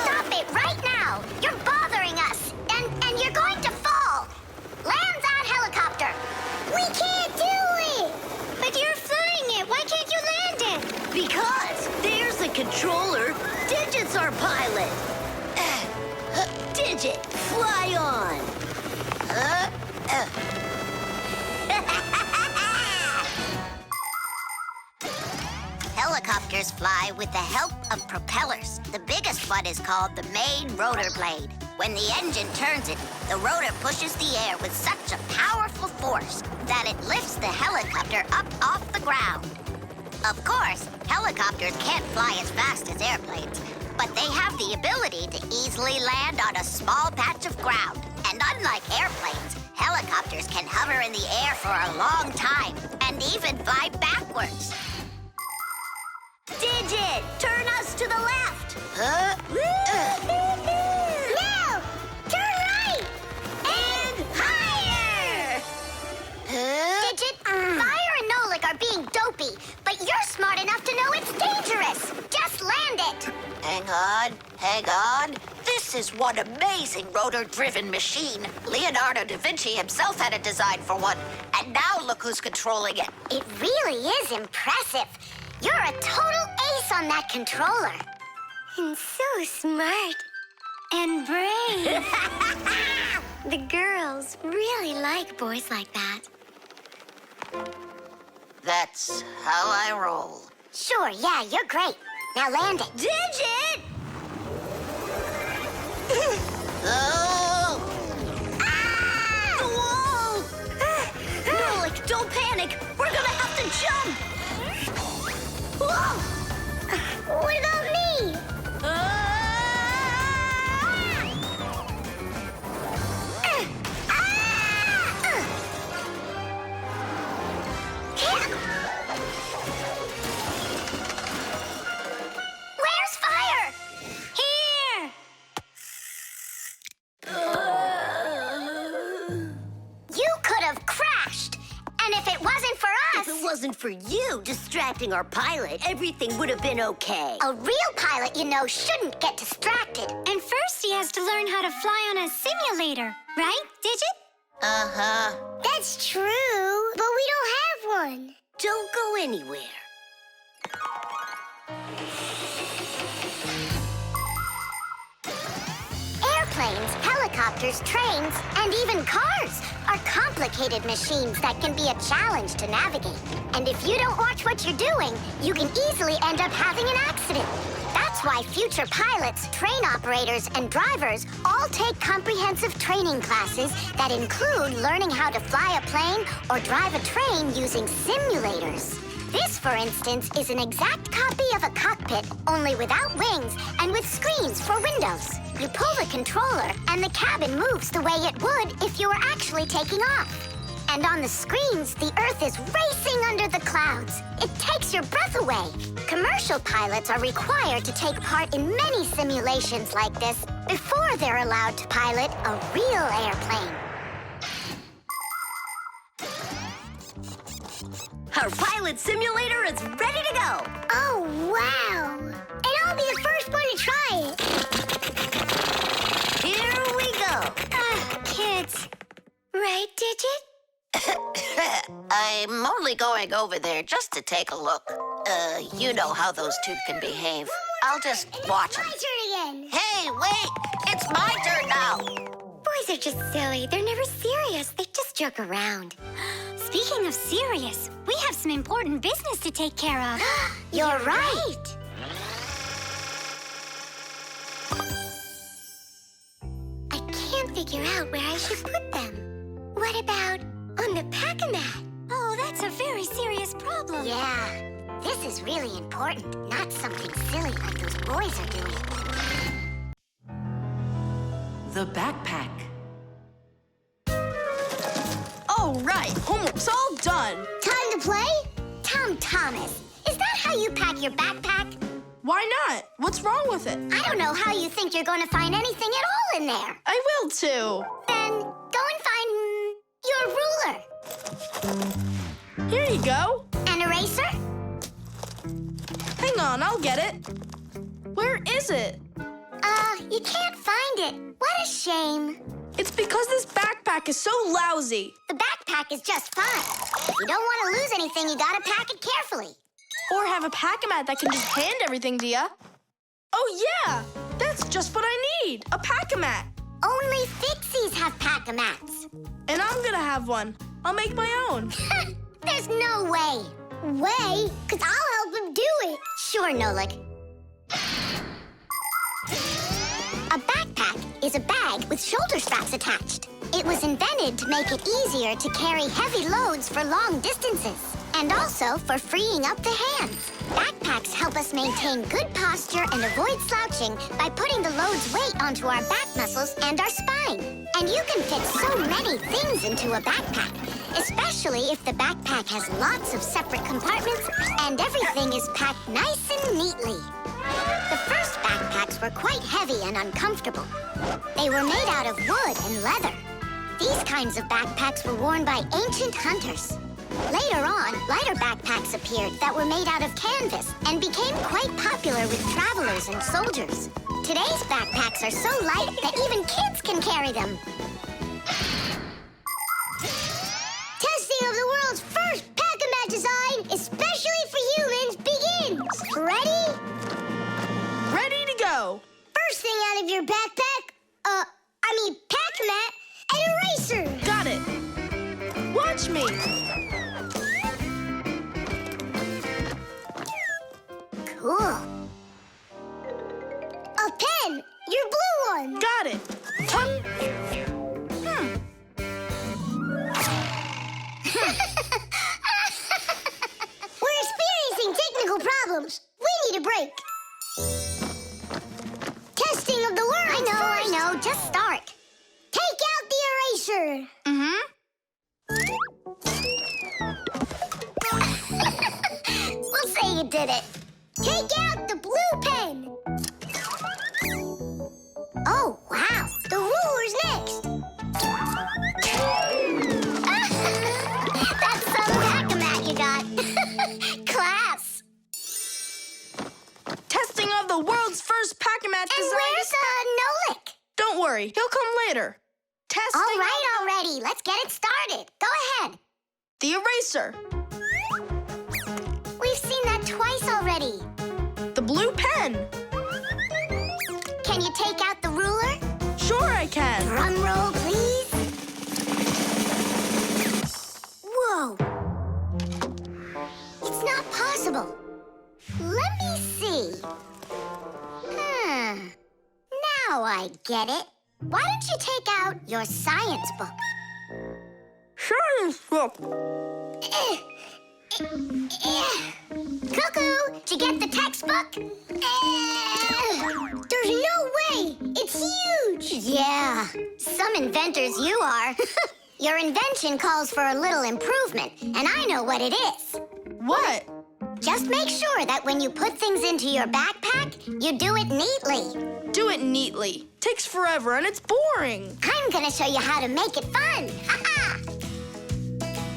Stop it right now! You're bothering us, and you're going to fall. Land that helicopter. We can't do it. But you're flying it. Why can't you land it? Because there's the controller. Digit's our pilot. Digit, fly on. Helicopters fly with the help of propellers. The biggest one is called the main rotor blade. When the engine turns it, the rotor pushes the air with such a powerful force that it lifts the helicopter up off the ground. Of course, helicopters can't fly as fast as airplanes, but they have the ability to easily land on a small patch of ground. And unlike airplanes, helicopters can hover in the air for a long time and even fly backwards. Digit, turn us to the left. No! Turn right! And higher! Digit, Fire and Nolik are being dopey, but you're smart enough to know it's dangerous. Just land it. Hang on. This is one amazing rotor-driven machine. Leonardo da Vinci himself had a design for one, and now look who's controlling it. It really is impressive. You're a total ace on that controller. And so smart. And brave. The girls really like boys like that. That's how I roll. Sure, yeah, you're great. Now land it. Digit! Oh! Whoa! Nolik, don't panic. We're gonna have to jump. Whoa! What about me? Where's Fire? Here! You could have crashed. And if it wasn't for us... If it wasn't for you distracting our pilot, everything would have been okay. A real pilot, you know, shouldn't get distracted. And first he has to learn how to fly on a simulator, right, Digit? Uh-huh. That's true, but we don't have one. Don't go anywhere. Airplanes, helicopters, trains, and even cars are complicated machines that can be a challenge to navigate. And if you don't watch what you're doing, you can easily end up having an accident. That's why future pilots, train operators, and drivers all take comprehensive training classes that include learning how to fly a plane or drive a train using simulators. This, for instance, is an exact copy of a cockpit, only without wings and with screens for windows. You pull the controller, and the cabin moves the way it would if you were actually taking off. And on the screens, the Earth is racing under the clouds. It takes your breath away. Commercial pilots are required to take part in many simulations like this before they're allowed to pilot a real airplane. Our pilot simulator is ready to go. Oh, wow! And I'll be the first one to try it. Here we go. Kids. Right, Digit? I'm only going over there just to take a look. You know how those two can behave. I'll just watch them. My turn again. Hey, wait! It's my turn now! Boys are just silly. They're never serious. They just joke around. Speaking of serious, we have some important business to take care of. You're right. I can't figure out where I should put them. What about on the pack-a-mat? Oh, that's a very serious problem. Yeah, this is really important, not something silly like those boys are doing. The backpack. All right, homework's all done. Time to play? Tom Thomas, is that how you pack your backpack? Why not? What's wrong with it? I don't know how you think you're going to find anything at all in there. I will too. Then go and find your ruler. Here you go. An eraser? Hang on, I'll get it. Where is it? You can't find it. What a shame. It's because this backpack is so lousy. The backpack is just fine. If you don't want to lose anything, you gotta pack it carefully. Or have a pack-a-mat that can just hand everything to ya. Oh yeah, that's just what I need, a pack-a-mat. Only Fixies have pack-a-mats. And I'm gonna have one. I'll make my own. There's no way. Way? Because I'll help him do it. Sure, Nolik. A backpack is a bag with shoulder straps attached. It was invented to make it easier to carry heavy loads for long distances, and also for freeing up the hands. Backpacks help us maintain good posture and avoid slouching by putting the load's weight onto our back muscles and our spine. And you can fit so many things into a backpack, especially if the backpack has lots of separate compartments and everything is packed nice and neatly. The first backpacks were quite heavy and uncomfortable. They were made out of wood and leather. These kinds of backpacks were worn by ancient hunters. Later on, lighter backpacks appeared that were made out of canvas and became quite popular with travelers and soldiers. Today's backpacks are so light that even kids can carry them. Testing of the world's first pack-a-mat design, especially for humans, begins. Ready? Ready to go. First thing out of your backpack, pack-a-mat, an eraser. Got it. Watch me. Cool. A pen, your blue one. Got it. We're experiencing technical problems. We need a break. Testing of the world. I know. Just start. Take out the eraser. We'll say you did it. Take out the blue pen. Oh, wow. The ruler's next. That's some pack-a-mat you got. world's first pack-a-match And design. where's Nolik? Don't worry, he'll come later. Testing. All right, already. Let's get it started. Go ahead. The eraser. We've seen that twice already. The blue pen. Can you take out the ruler? Sure I can. Drum roll, please. Whoa. It's not possible. Let me see. Now I get it. Why don't you take out your science book? Science book. Cuckoo, did you get the textbook? There's no way. It's huge. Yeah, some inventors you are. Your invention calls for a little improvement, and I know what it is. What? Just make sure that when you put things into your backpack, you do it neatly. Do it neatly. Takes forever and it's boring. I'm gonna show you how to make it fun. Ha-ha!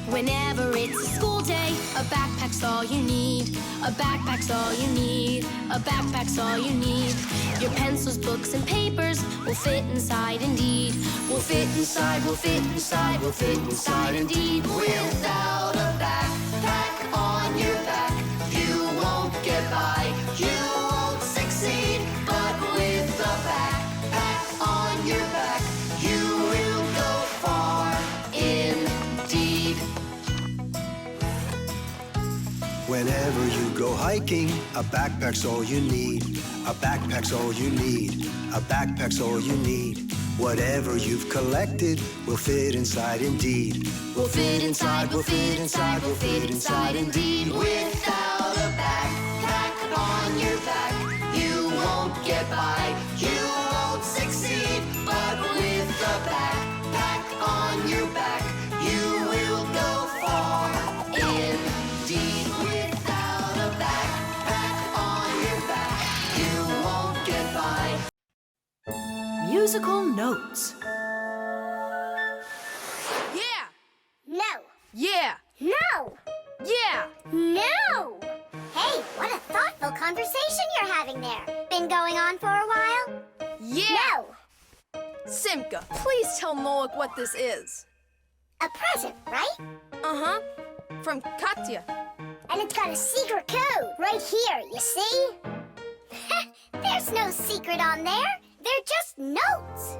Whenever it's a school day, a backpack's all you need. A backpack's all you need. A backpack's all you need. Your pencils, books, and papers will fit inside indeed. Will fit inside, will fit inside, will fit inside indeed. Without a backpack on your back, you won't get by, you won't succeed. But with a backpack on your back, you will go far indeed. Whenever you go hiking, a backpack's all you need. A backpack's all you need. A backpack's all you need. Whatever you've collected will fit inside indeed. Will fit inside, will fit inside, will fit inside indeed. Without a backpack on your back, you won't get by, you won't succeed. But with a backpack on your back, you will go far indeed. Without a backpack on your back, you won't get by. Musical notes. Yeah. No. Yeah. No. Yeah. No! Hey, what a thoughtful conversation you're having there. Been going on for a while? Yeah. No! Simka, please tell Nolik what this is. A present, right? Uh-huh. From Katya. And it's got a secret code right here, you see? There's no secret on there. They're just notes.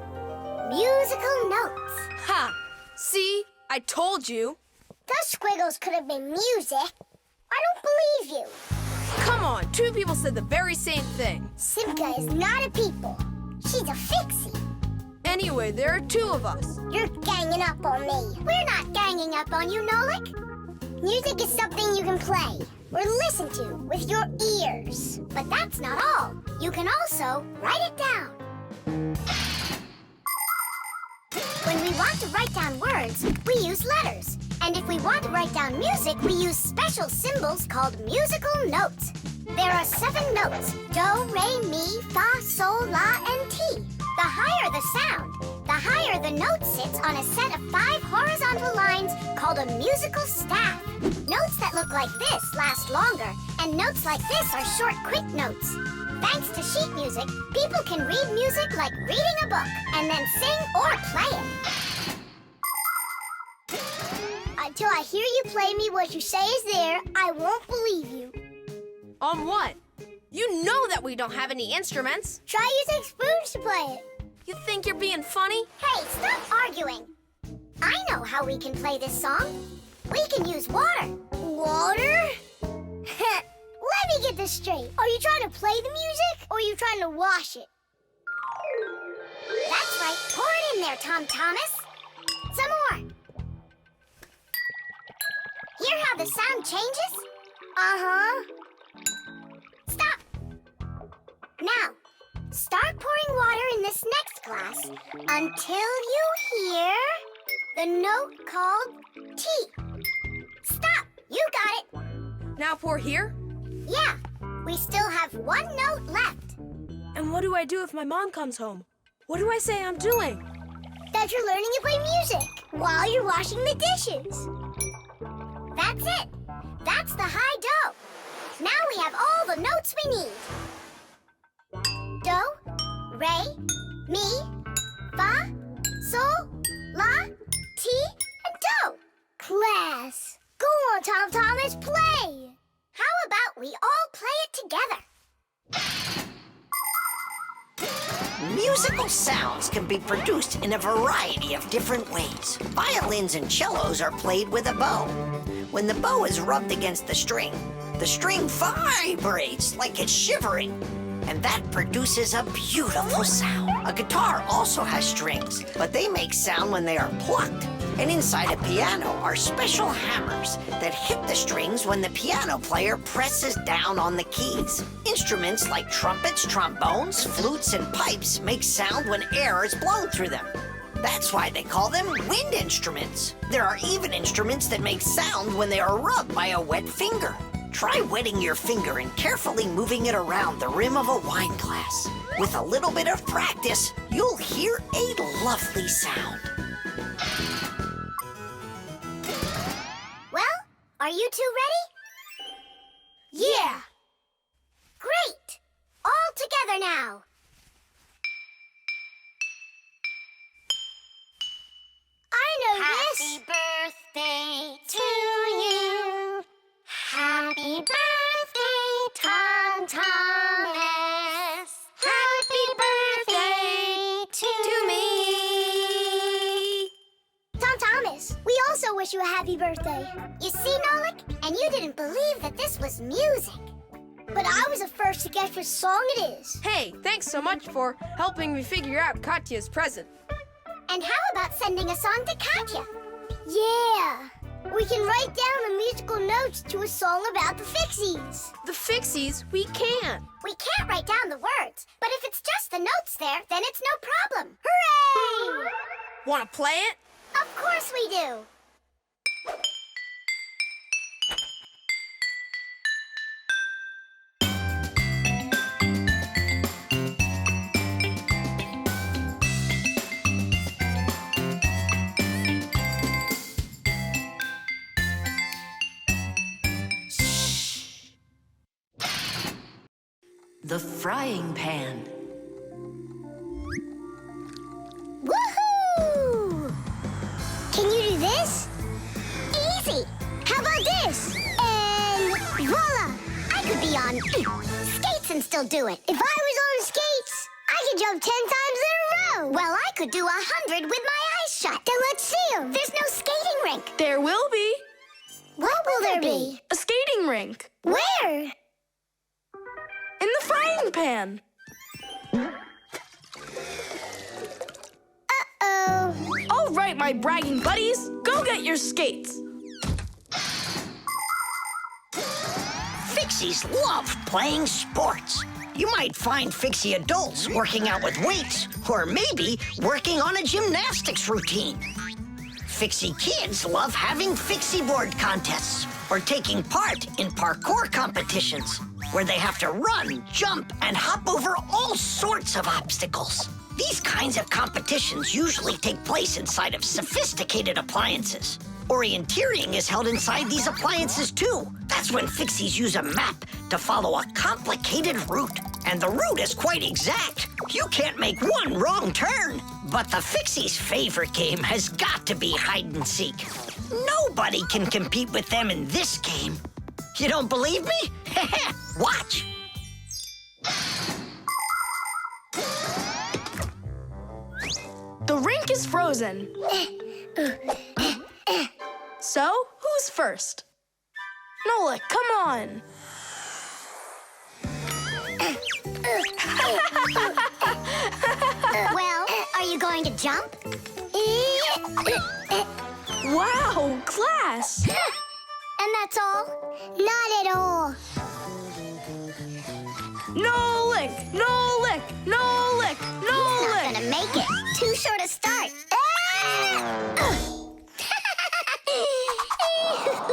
Musical notes. Ha! See? I told you. Those squiggles could have been music. I don't believe you. Come on, two people said the very same thing. Simka is not a people. She's a fixie. Anyway, there are two of us. You're ganging up on me. We're not ganging up on you, Nolik. Music is something you can play or listen to with your ears. But that's not all. You can also write it down. When we want to write down words, we use letters. And if we want to write down music, we use special symbols called musical notes. There are 7 notes: do, re, mi, fa, sol, la, and ti. The higher the sound, the higher the note sits on a set of 5 horizontal lines called a musical staff. Notes that look like this last longer, and notes like this are short, quick notes. Thanks to sheet music, people can read music like reading a book, and then sing or play it. Until I hear you play me what you say is there, I won't believe you. On what? You know that we don't have any instruments. Try using spoons to play it. You think you're being funny? Hey, stop arguing. I know how we can play this song. We can use water. Water? Let me get this straight. Are you trying to play the music, or are you trying to wash it? That's right. Pour it in there, Tom Thomas. Some more. Hear how the sound changes? Uh-huh. Stop. Now, start pouring water in this next glass until you hear the note called T. Stop. You got it. Now pour here? Yeah. We still have 1 note left. And what do I do if my mom comes home? What do I say I'm doing? That you're learning to play music while you're washing the dishes. That's it. That's the high do. Now we have all the notes we need. Mi, fa, sol, la, ti, and do. Class. Go on, Tom Thomas, play. How about we all play it together? Musical sounds can be produced in a variety of different ways. Violins and cellos are played with a bow. When the bow is rubbed against the string vibrates like it's shivering, and that produces a beautiful sound. A guitar also has strings, but they make sound when they are plucked. And inside a piano are special hammers that hit the strings when the piano player presses down on the keys. Instruments like trumpets, trombones, flutes, and pipes make sound when air is blown through them. That's why they call them wind instruments. There are even instruments that make sound when they are rubbed by a wet finger. Try wetting your finger and carefully moving it around the rim of a wine glass. With a little bit of practice, you'll hear a lovely sound. Well, are you two ready? Yeah. Great. All together now. I know this. Happy birthday to you. Happy birthday, Tom Thomas. Happy birthday to me. Tom Thomas, we also wish you a happy birthday. You see, Nolik, and you didn't believe that this was music. But I was the first to guess which song it is. Hey, thanks so much for helping me figure out Katya's present. And how about sending a song to Katya? Yeah. We can write down the musical notes to a song about the Fixies. The Fixies? We can. We can't write down the words, but if it's just the notes there, then it's no problem. Hooray! Want to play it? Of course we do. The frying pan. Woohoo! Can you do this? Easy! How about this? And voila! I could be on skates and still do it. If I was on skates, I could jump 10 times in a row. Well, I could do 100 with my eyes shut. Then let's see 'em. There's no skating rink. There will be. What will there be? A skating rink. Where? In the frying pan. Uh-oh. All right, my bragging buddies, go get your skates. Fixies love playing sports. You might find Fixie adults working out with weights, or maybe working on a gymnastics routine. Fixie kids love having Fixie board contests, or taking part in parkour competitions, where they have to run, jump, and hop over all sorts of obstacles. These kinds of competitions usually take place inside of sophisticated appliances. Orienteering is held inside these appliances too. That's when Fixies use a map to follow a complicated route. And the route is quite exact. You can't make one wrong turn. But the Fixies' favorite game has got to be hide and seek. Nobody can compete with them in this game. You don't believe me? Watch. The rink is frozen. So, who's first? Nola, come on. Well, are you going to jump? Wow, class. And that's all? Not at all. No lick, no lick, no lick, no He's lick. not gonna make it. Too short a start.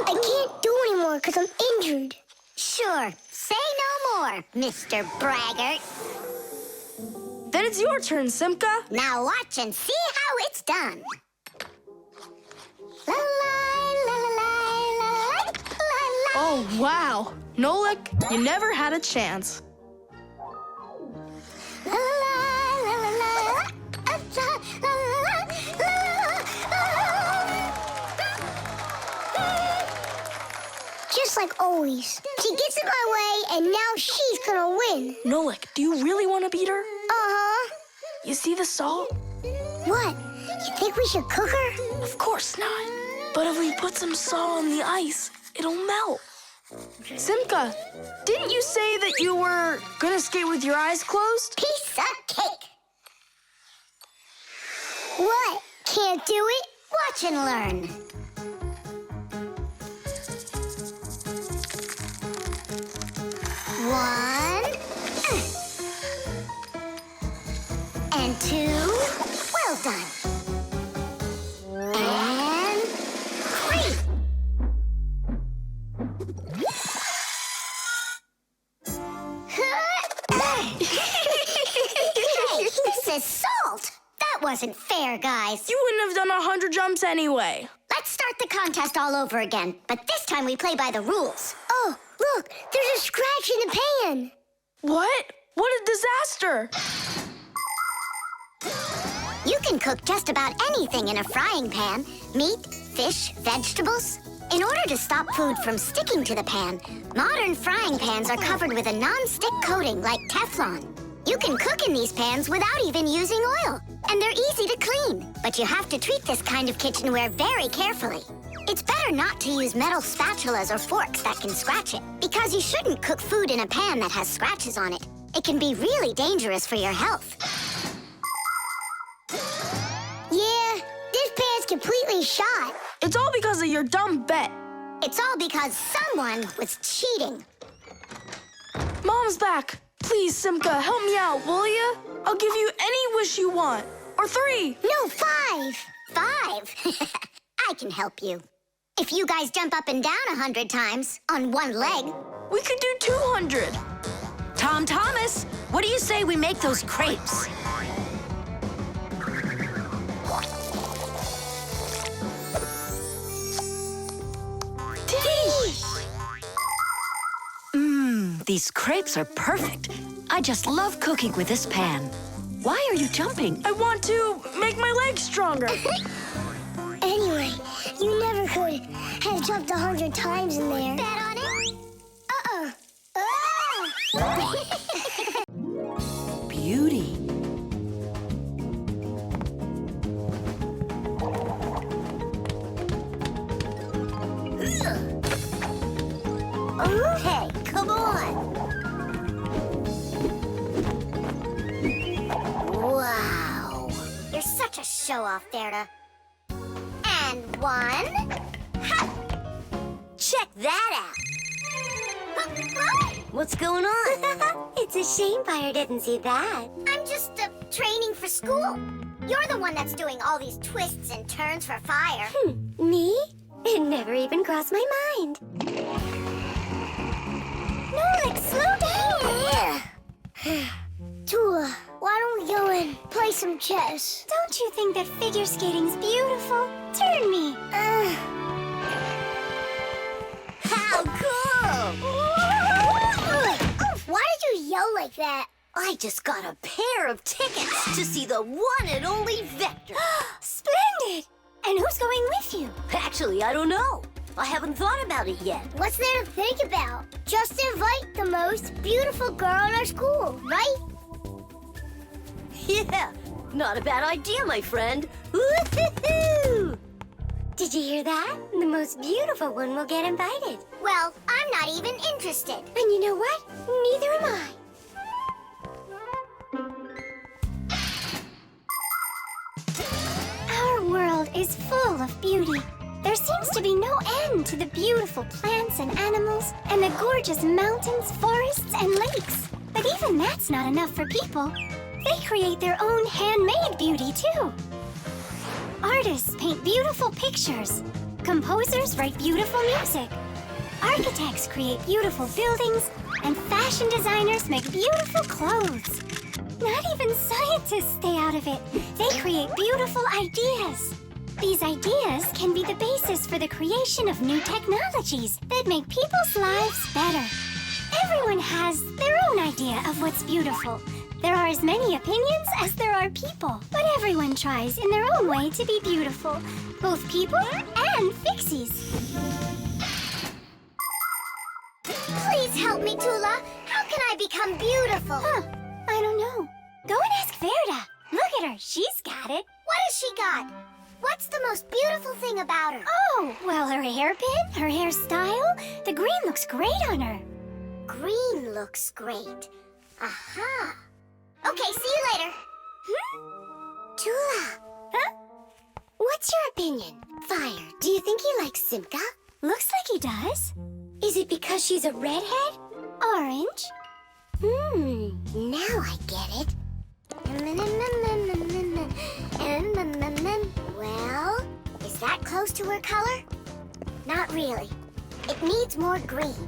I can't do anymore because I'm injured. Sure. Say no more, Mr. Braggart. Then it's your turn, Simka. Now watch and see how it's done. La la la la la la la. Oh, wow. Nolik, you never had a chance. La la la la la. like always. She gets in my way, and now she's gonna win. Nolik, do you really want to beat her? Uh-huh. You see the salt? What? You think we should cook her? Of course not. But if we put some salt on the ice, it'll melt. Simka, didn't you say that you were gonna skate with your eyes closed? Piece of cake. What? Can't do it? Watch and learn. One. And two. Well done. And three. Hey, this is salt. That wasn't fair, guys. You wouldn't have done 100 jumps anyway. Let's start the contest all over again, but this time we play by the rules. Oh, look, there's a scratch in the pan. What? What a disaster! You can cook just about anything in a frying pan. Meat, fish, vegetables. In order to stop food from sticking to the pan, modern frying pans are covered with a non-stick coating like Teflon. You can cook in these pans without even using oil, and they're easy to clean. But you have to treat this kind of kitchenware very carefully. It's better not to use metal spatulas or forks that can scratch it, because you shouldn't cook food in a pan that has scratches on it. It can be really dangerous for your health. Yeah, this pan's completely shot. It's all because of your dumb bet. It's all because someone was cheating. Mom's back. Please, Simka, help me out, will ya? I'll give you any wish you want. Or 3. No, 5. 5? I can help you. If you guys jump up and down 100 times on one leg, we could do 200. Tom Thomas, what do you say we make those crepes? These crepes are perfect. I just love cooking with this pan. Why are you jumping? I want to make my legs stronger. Anyway, you never could have jumped 100 times in there. Bet on it? Beauty. Okay, come on. Wow. You're such a show-off, Derda. And 1. Ha! Check that out. What's going on? It's a shame Fire didn't see that. I'm just training for school. You're the one that's doing all these twists and turns for Fire. Me? It never even crossed my mind. No, slow down. Toola, why don't we go and play some chess? Don't you think that figure skating's beautiful? Turn me. How cool! Why did you yell like that? I just got a pair of tickets to see the one and only Vector. Splendid! And who's going with you? Actually, I don't know. I haven't thought about it yet. What's there to think about? Just invite the most beautiful girl in our school, right? Yeah, not a bad idea, my friend. Woo-hoo-hoo! Did you hear that? The most beautiful one will get invited. Well, I'm not even interested. And you know what? Neither am I. Our world is full of beauty. There seems to be no end to the beautiful plants and animals, and the gorgeous mountains, forests, and lakes. But even that's not enough for people. They create their own handmade beauty, too. Artists paint beautiful pictures. Composers write beautiful music. Architects create beautiful buildings, and fashion designers make beautiful clothes. Not even scientists stay out of it. They create beautiful ideas. These ideas can be the basis for the creation of new technologies that make people's lives better. Everyone has their own idea of what's beautiful. There are as many opinions as there are people, but everyone tries in their own way to be beautiful, both people and Fixies. help me, Toola? How can I become beautiful? I don't know. Go and ask Verda. Look at her. She's got it. What has she got? What's the most beautiful thing about her? Oh, well, her hairpin, her hairstyle. The green looks great on her. Green looks great. Aha. Okay, see you later. Toola. Huh? What's your opinion? Fire, do you think he likes Simka? Looks like he does. Is it because she's a redhead? Orange. Now I get it. Well, is that close to her color? Not really. It needs more green.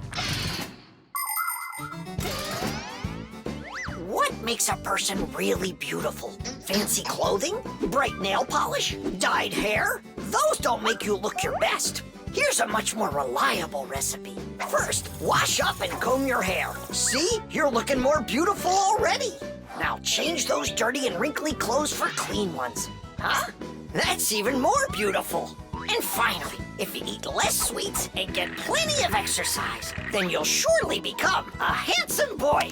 What makes a person really beautiful? Fancy clothing? Bright nail polish? Dyed hair? Those don't make you look your best. Here's a much more reliable recipe. First, wash up and comb your hair. See? You're looking more beautiful already. Now change those dirty and wrinkly clothes for clean ones. Huh? That's even more beautiful. And finally, if you eat less sweets and get plenty of exercise, then you'll surely become a handsome boy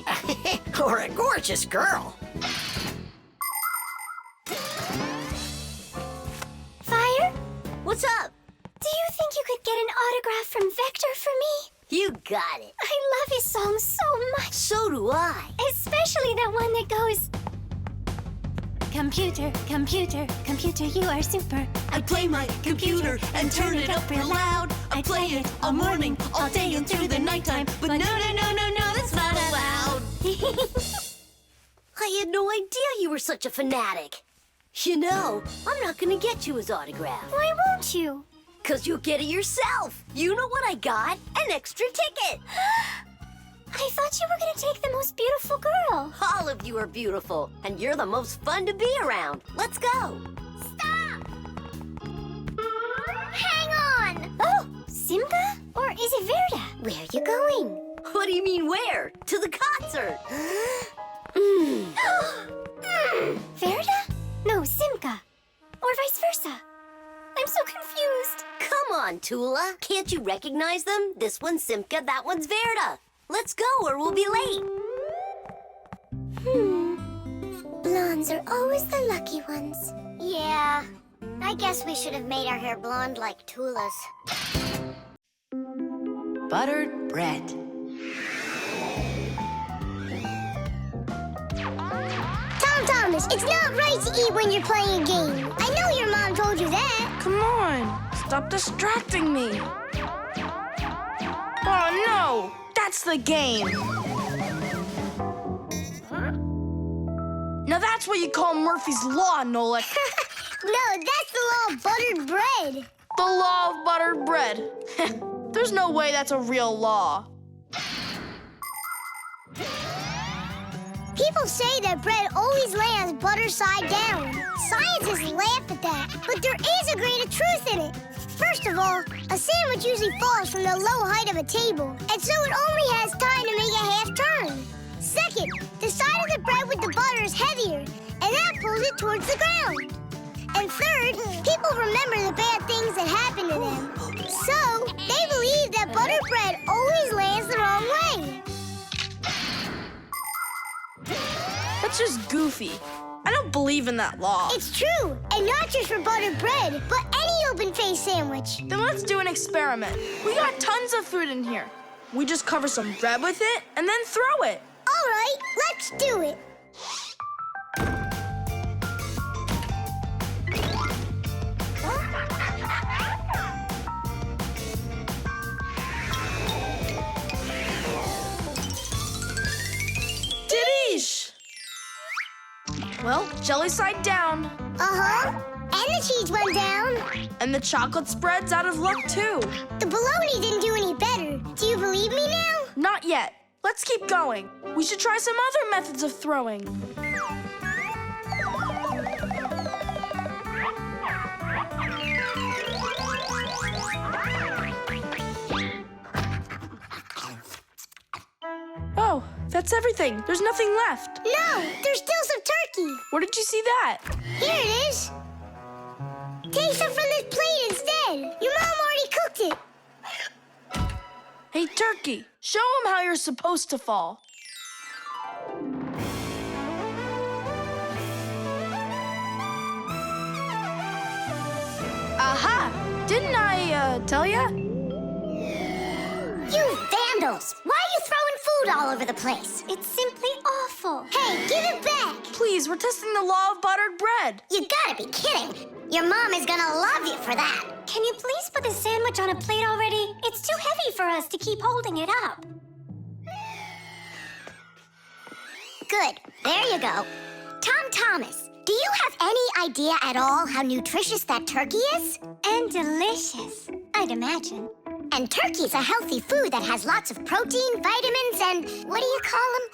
or a gorgeous girl. Fire? What's up? Do you think you could get an autograph from Vector for me? You got it. I love his song so much. So do I. Especially that one that goes... Computer, computer, computer, you are super. I play my computer and turn it up real loud. I play it all morning, all day, and through the nighttime. But no, that's not allowed. I had no idea you were such a fanatic. You know, I'm not gonna get you his autograph. Why won't you? 'Cause you'll get it yourself. You know what I got? An extra ticket. I thought you were gonna take the most beautiful girl. All of you are beautiful, and you're the most fun to be around. Let's go. Stop! Hang on! Oh, Simka? Or is it Verda? Where are you going? What do you mean where? To the concert. Verda? No, Simka. Or vice versa. I'm so confused. Come on, Toola. Can't you recognize them? This one's Simka, that one's Verda. Let's go or we'll be late. Blondes are always the lucky ones. Yeah, I guess we should have made our hair blonde like Toola's. Buttered bread. Thomas, it's not right to eat when you're playing a game. I know your mom told you that. Come on, stop distracting me. Oh no, that's the game. Now that's what you call Murphy's Law, Nolik. No, that's the law of buttered bread. The law of buttered bread. There's no way that's a real law. People say that bread always lands butter side down. Scientists laugh at that, but there is a grain of truth in it. First of all, a sandwich usually falls from the low height of a table, and so it only has time to make a half turn. Second, the side of the bread with the butter is heavier, and that pulls it towards the ground. And third, people remember the bad things that happen to them. So, they believe that buttered bread always lands the wrong way. That's just goofy. I don't believe in that law. It's true, and not just for buttered bread, but any open-faced sandwich. Then let's do an experiment. We got tons of food in here. We just cover some bread with it and then throw it. All right, let's do it. Didish! Well, jelly side down. Uh-huh. And the cheese went down. And the chocolate spread's out of luck, too. The bologna didn't do any better. Do you believe me now? Not yet. Let's keep going. We should try some other methods of throwing. Oh, that's everything. There's nothing left. No, there's still some turkey. Where did you see that? Here it is. Take some from this plate instead. Your mom already cooked it. Hey, Turkey, show him how you're supposed to fall. Aha! Didn't I tell ya? You vandals! Why are you throwing food all over the place? It's simply awful. Hey, give it back! Please, we're testing the law of buttered bread. You gotta be kidding. Your mom is gonna love you for that. Can you please put the sandwich on a plate already? It's too heavy for us to keep holding it up. Good. There you go. Tom Thomas, do you have any idea at all how nutritious that turkey is? And delicious, I'd imagine. And turkey's a healthy food that has lots of protein, vitamins, and what do you call them?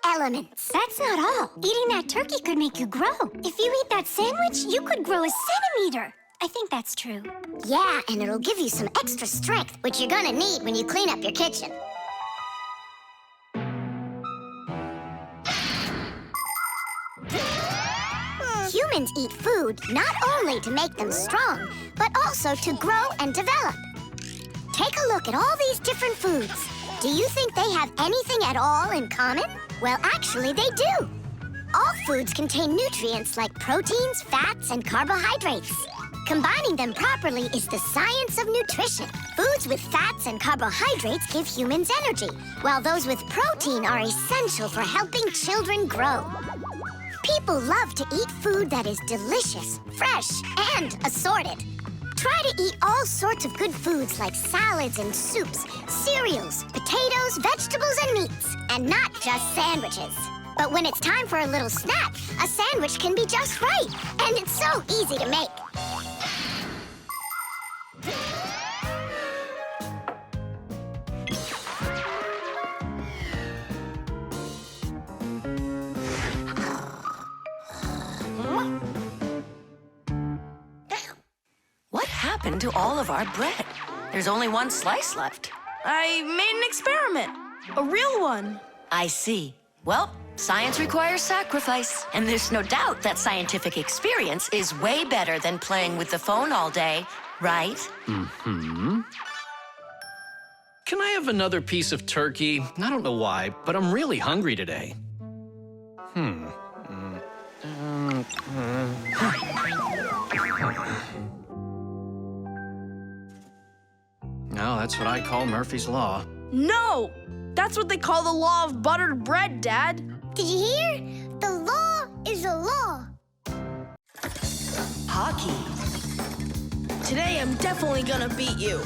Microelements. That's not all. Eating that turkey could make you grow. If you eat that sandwich, you could grow a centimeter. I think that's true. Yeah, and it'll give you some extra strength, which you're gonna need when you clean up your kitchen. Humans eat food not only to make them strong, but also to grow and develop. Take a look at all these different foods. Do you think they have anything at all in common? Well, actually, they do. All foods contain nutrients like proteins, fats, and carbohydrates. Combining them properly is the science of nutrition. Foods with fats and carbohydrates give humans energy, while those with protein are essential for helping children grow. People love to eat food that is delicious, fresh, and assorted. Try to eat all sorts of good foods like salads and soups, cereals, potatoes, vegetables, and meats, and not just sandwiches. But when it's time for a little snack, a sandwich can be just right, and it's so easy to make. What happened to all of our bread? There's only one slice left. I made an experiment. A real one. I see. Well, science requires sacrifice. And there's no doubt that scientific experience is way better than playing with the phone all day, right? Mm-hmm. Can I have another piece of turkey? I don't know why, but I'm really hungry today. No, that's what I call Murphy's Law. No! That's what they call the law of buttered bread, Dad. Did you hear? The law is a law. Hockey. Today I'm definitely gonna beat you.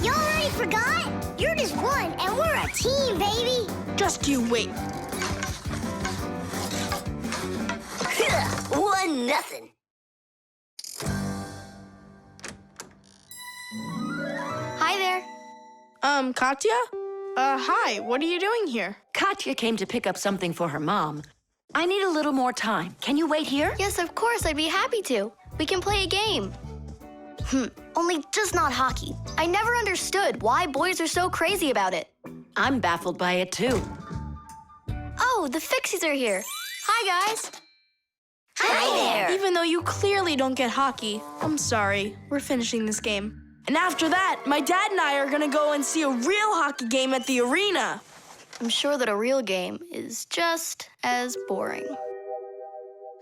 You already forgot? You're just one, and we're a team, baby. Just you wait. 1-0. Hi there. Katya? Hi, what are you doing here? Katya came to pick up something for her mom. I need a little more time. Can you wait here? Yes, of course, I'd be happy to. We can play a game. Only just not hockey. I never understood why boys are so crazy about it. I'm baffled by it, too. Oh, the Fixies are here. Hi, guys. Hi there. Even though you clearly don't get hockey, I'm sorry. We're finishing this game. And after that, my dad and I are gonna go and see a real hockey game at the arena. I'm sure that a real game is just as boring.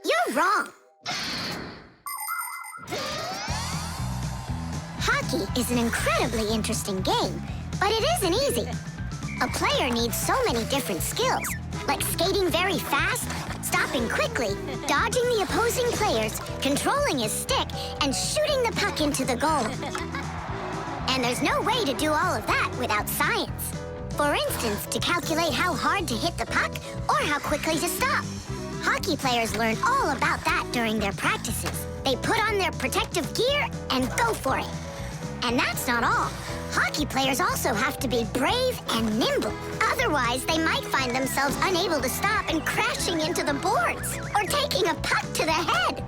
You're wrong. Hockey is an incredibly interesting game, but it isn't easy. A player needs so many different skills, like skating very fast, stopping quickly, dodging the opposing players, controlling his stick, and shooting the puck into the goal. And there's no way to do all of that without science. For instance, to calculate how hard to hit the puck or how quickly to stop. Hockey players learn all about that during their practices. They put on their protective gear and go for it. And that's not all. Hockey players also have to be brave and nimble. Otherwise, they might find themselves unable to stop and crashing into the boards or taking a puck to the head.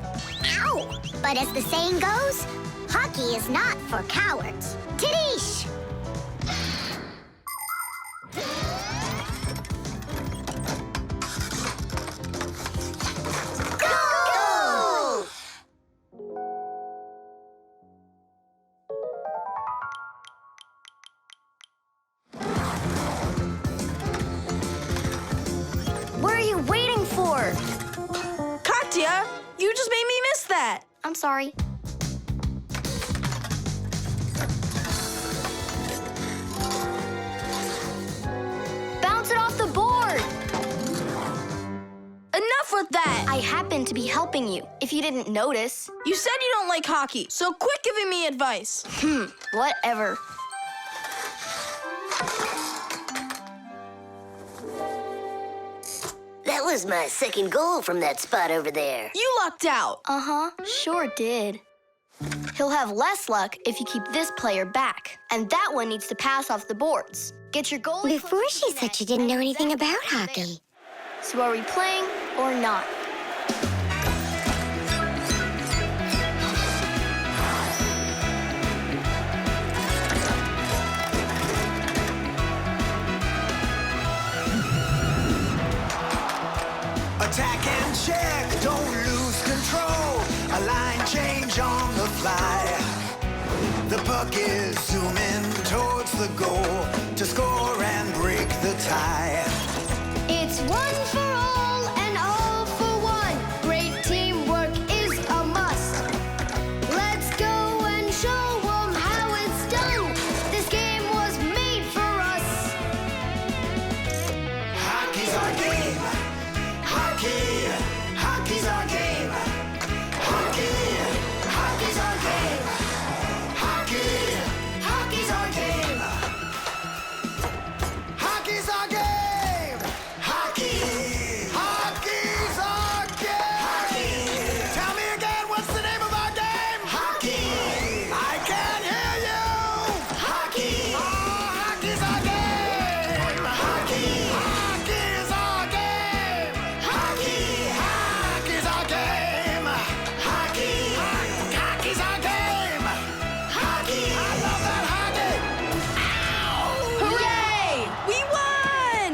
Ow! But as the saying goes, hockey is not for cowards. Tidish! Katya, you just made me miss that. I'm sorry. Bounce it off the board! Enough with that. I happen to be helping you, if you didn't notice. You said you don't like hockey, so quit giving me advice. Whatever. That was my second goal from that spot over there. You lucked out. Uh-huh, sure did. He'll have less luck if you keep this player back. And that one needs to pass off the boards. Get your goalie... Before she said she didn't know anything about hockey. So are we playing or not? Attack and check, don't lose control. A line change on the fly. The puck is zooming towards the goal to score and break the tie. It's one for all and all for one. Great teamwork is a must. Let's go and show 'em how it's done. This game was made for us. Hockey's our game. Hockey, hockey's our game. Hockey, hockey's our game. Hockey, hockey's our game. Hockey's our game. Hockey, hockey's our game. Hockey. Tell me again, what's the name of our game? Hockey. I can't hear you. Hockey. Oh, hockey's our game. Hockey. Hockey's our game. Hockey. Hockey's our game. Hockey. Hockey's our game. Hockey. I love that hockey. Ow! Hooray! We won!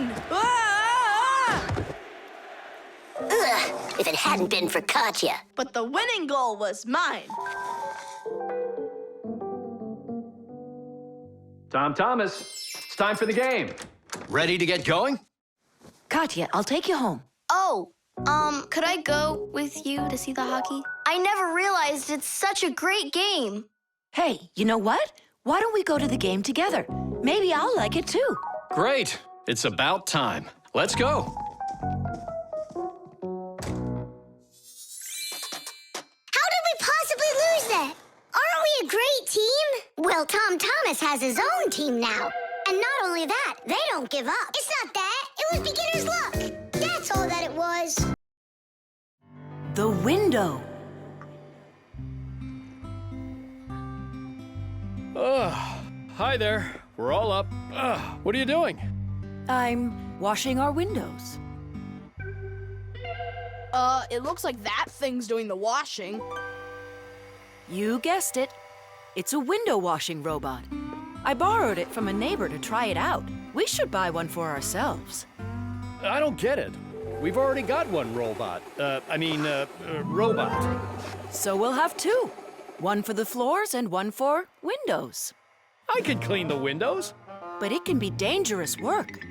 Ugh, if it hadn't been for Katya. But the winning goal was mine. Tom Thomas, it's time for the game. Ready to get going? Katya, I'll take you home. Oh, could I go with you to see the hockey? I never realized it's such a great game. Hey, you know what? Why don't we go to the game together? Maybe I'll like it too. Great. It's about time. Let's go. How did we possibly lose that? Aren't we a great team? Well, Tom Thomas has his own team now. And not only that, they don't give up. It's not that. It was beginner's luck. That's all that it was. The window. Hi there. We're all up. What are you doing? I'm washing our windows. It looks like that thing's doing the washing. You guessed it. It's a window washing robot. I borrowed it from a neighbor to try it out. We should buy one for ourselves. I don't get it. We've already got one robot. Robot. So we'll have two. One for the floors and one for windows. I can clean the windows. But it can be dangerous work.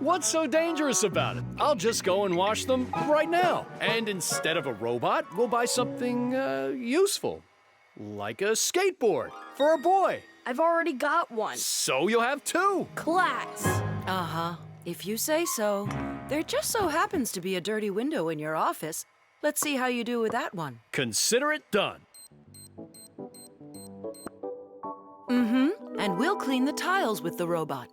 What's so dangerous about it? I'll just go and wash them right now. And instead of a robot, we'll buy something useful. Like a skateboard for a boy. I've already got one. So you'll have two. Class. Uh-huh. If you say so. There just so happens to be a dirty window in your office. Let's see how you do with that one. Consider it done. Mm-hmm. And we'll clean the tiles with the robot.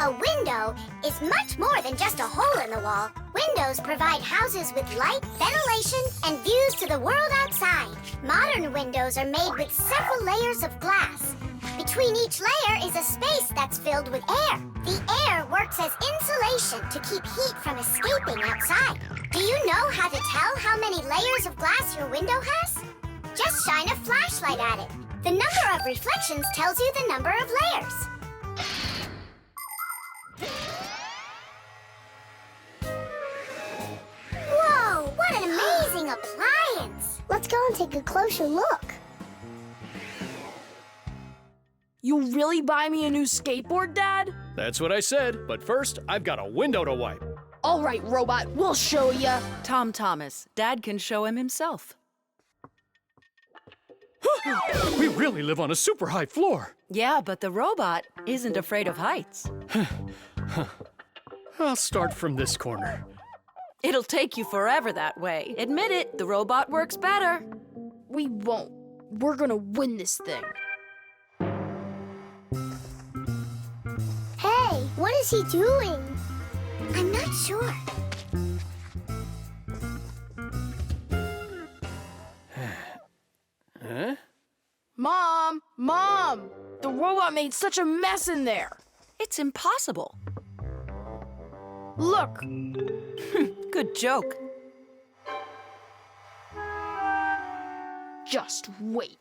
A window is much more than just a hole in the wall. Windows provide houses with light, ventilation, and views to the world outside. Modern windows are made with several layers of glass. Between each layer is a space that's filled with air. The air works as insulation to keep heat from escaping outside. Do you know how to tell how many layers of glass your window has? Just shine a flashlight at it. The number of reflections tells you the number of layers. Whoa, what an amazing appliance! Let's go and take a closer look. You really buy me a new skateboard, Dad? That's what I said. But first, I've got a window to wipe. All right, robot, we'll show ya. Tom Thomas, Dad can show him himself. We really live on a super high floor. Yeah, but the robot isn't afraid of heights. I'll start from this corner. It'll take you forever that way. Admit it, the robot works better. We won't. We're gonna win this thing. Hey, what is he doing? I'm not sure. Huh? Mom! The robot made such a mess in there. It's impossible. Look. Good joke. Just wait.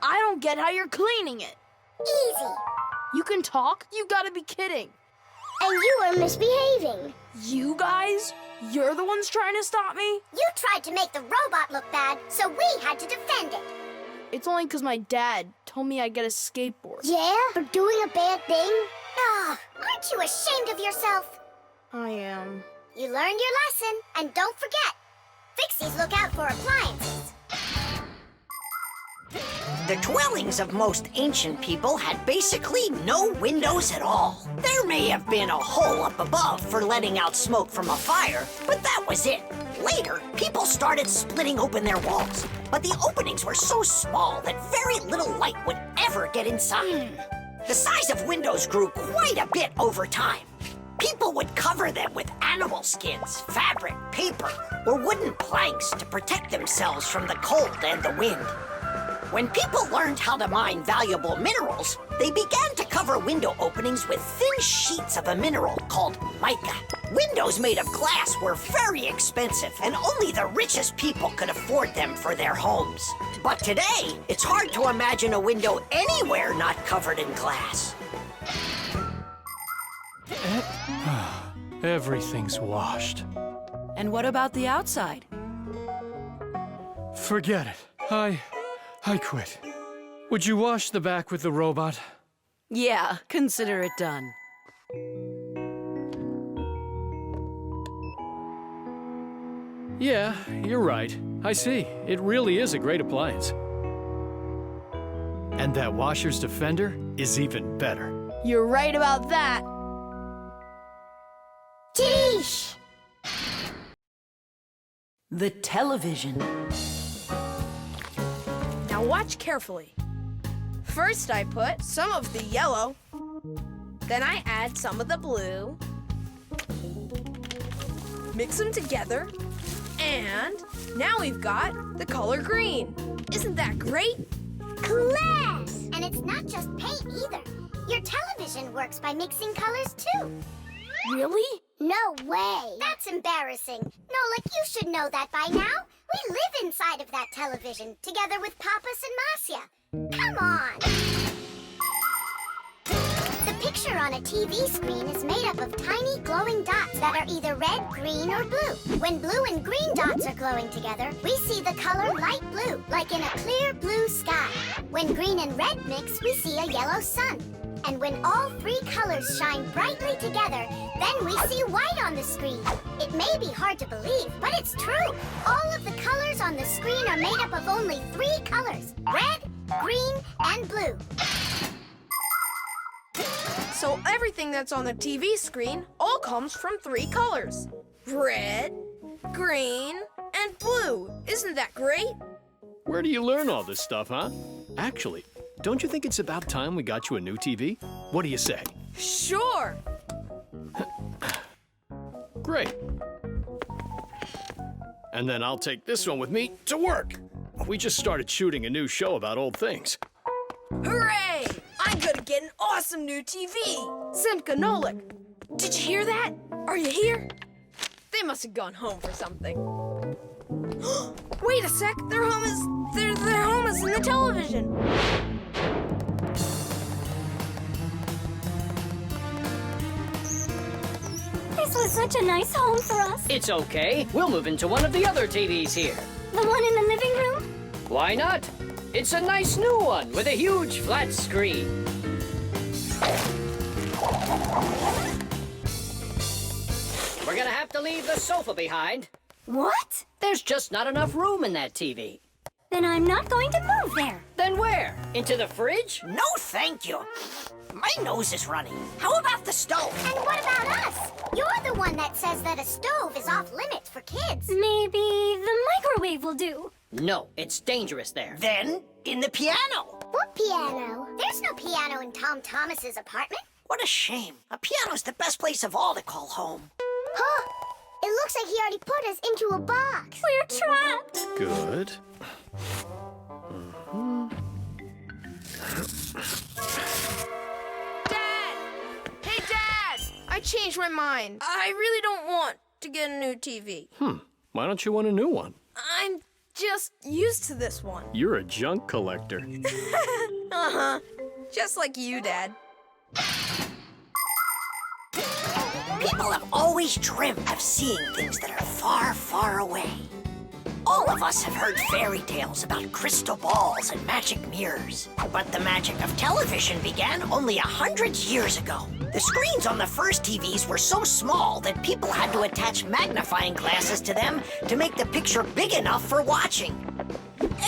I don't get how you're cleaning it. Easy. You can talk? You gotta be kidding. And you were misbehaving. You guys? You're the ones trying to stop me? You tried to make the robot look bad, so we had to defend it. It's only because my dad told me I'd get a skateboard. Yeah? For doing a bad thing? Ah, aren't you ashamed of yourself? I am. You learned your lesson, and don't forget, Fixies look out for appliances. The dwellings of most ancient people had basically no windows at all. There may have been a hole up above for letting out smoke from a fire, but that was it. Later, people started splitting open their walls, but the openings were so small that very little light would ever get inside. The size of windows grew quite a bit over time. People would cover them with animal skins, fabric, paper, or wooden planks to protect themselves from the cold and the wind. When people learned how to mine valuable minerals, they began to cover window openings with thin sheets of a mineral called mica. Windows made of glass were very expensive, and only the richest people could afford them for their homes. But today, it's hard to imagine a window anywhere not covered in glass. Everything's washed. And what about the outside? Forget it. I quit. Would you wash the back with the robot? Yeah, consider it done. Yeah, you're right. I see. It really is a great appliance. And that washer's defender is even better. You're right about that. Tish! The television. Now watch carefully. First I put some of the yellow, then I add some of the blue, mix them together, and now we've got the color green. Isn't that great? Class! And it's not just paint either. Your television works by mixing colors too. Really? No way. That's embarrassing. Nolik, you should know that by now. We live inside of that television, together with Papas and Masya. Come on. The picture on a TV screen is made up of tiny glowing dots that are either red, green, or blue. When blue and green dots are glowing together, we see the color light blue, like in a clear blue sky. When green and red mix, we see a yellow sun. And when all three colors shine brightly together, then we see white on the screen. It may be hard to believe, but it's true. All of the colors on the screen are made up of only three colors: red, green, and blue. So everything that's on the TV screen all comes from three colors: red, green, and blue. Isn't that great? Where do you learn all this stuff, huh? Actually, don't you think it's about time we got you a new TV? What do you say? Sure. Great. And then I'll take this one with me to work. We just started shooting a new show about old things. Hooray! I'm gonna get an awesome new TV. Simka, Nolik, did you hear that? Are you here? They must have gone home for something. Wait a sec, their home pajamas and the television. This was such a nice home for us. It's okay. We'll move into one of the other TVs here. The one in the living room? Why not? It's a nice new one with a huge flat screen. We're gonna have to leave the sofa behind. What? There's just not enough room in that TV. Then I'm not going to move there. Then where? Into the fridge? No, thank you. My nose is running. How about the stove? And what about us? You're the one that says that a stove is off limits for kids. Maybe the microwave will do. No, it's dangerous there. Then, in the piano. What piano? There's no piano in Tom Thomas's apartment. What a shame. A piano's the best place of all to call home. Huh? It looks like he already put us into a box. We're trapped. Good. Dad! Hey, Dad! I changed my mind. I really don't want to get a new TV. Why don't you want a new one? I'm just used to this one. You're a junk collector. Uh-huh. Just like you, Dad. People have always dreamt of seeing things that are far, far away. All of us have heard fairy tales about crystal balls and magic mirrors. But the magic of television began only 100 years ago. The screens on the first TVs were so small that people had to attach magnifying glasses to them to make the picture big enough for watching.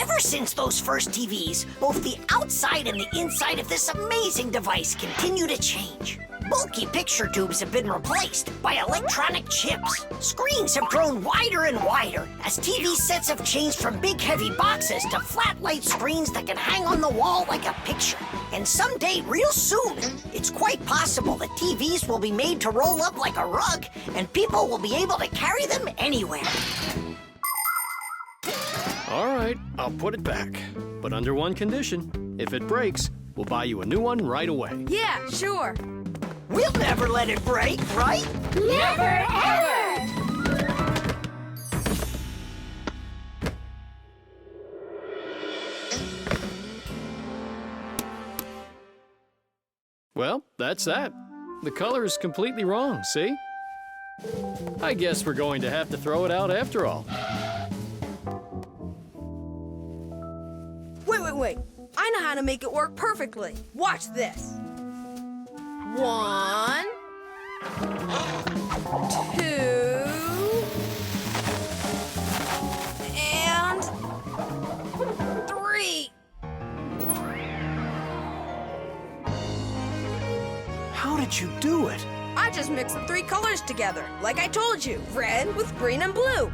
Ever since those first TVs, both the outside and the inside of this amazing device continue to change. Bulky picture tubes have been replaced by electronic chips. Screens have grown wider and wider as TV sets have changed from big heavy boxes to flat light screens that can hang on the wall like a picture. And someday, real soon, it's quite possible that TVs will be made to roll up like a rug and people will be able to carry them anywhere. All right, I'll put it back. But under one condition. If it breaks, we'll buy you a new one right away. Yeah, sure. We'll never let it break, right? Never, ever! Well, that's that. The color is completely wrong, see? I guess we're going to have to throw it out after all. Wait. I know how to make it work perfectly. Watch this. 1, 2, and 3. How did you do it? I just mixed the 3 colors together, like I told you. Red with green and blue.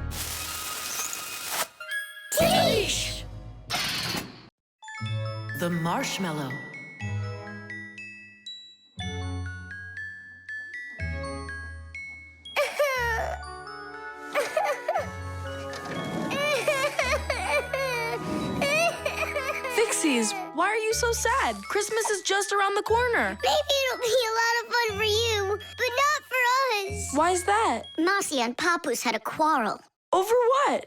Teesh! The Marshmallow. Fixies, why are you so sad? Christmas is just around the corner. Maybe it'll be a lot of fun for you, but not for us. Why's that? Marcia and Papoose had a quarrel. Over what?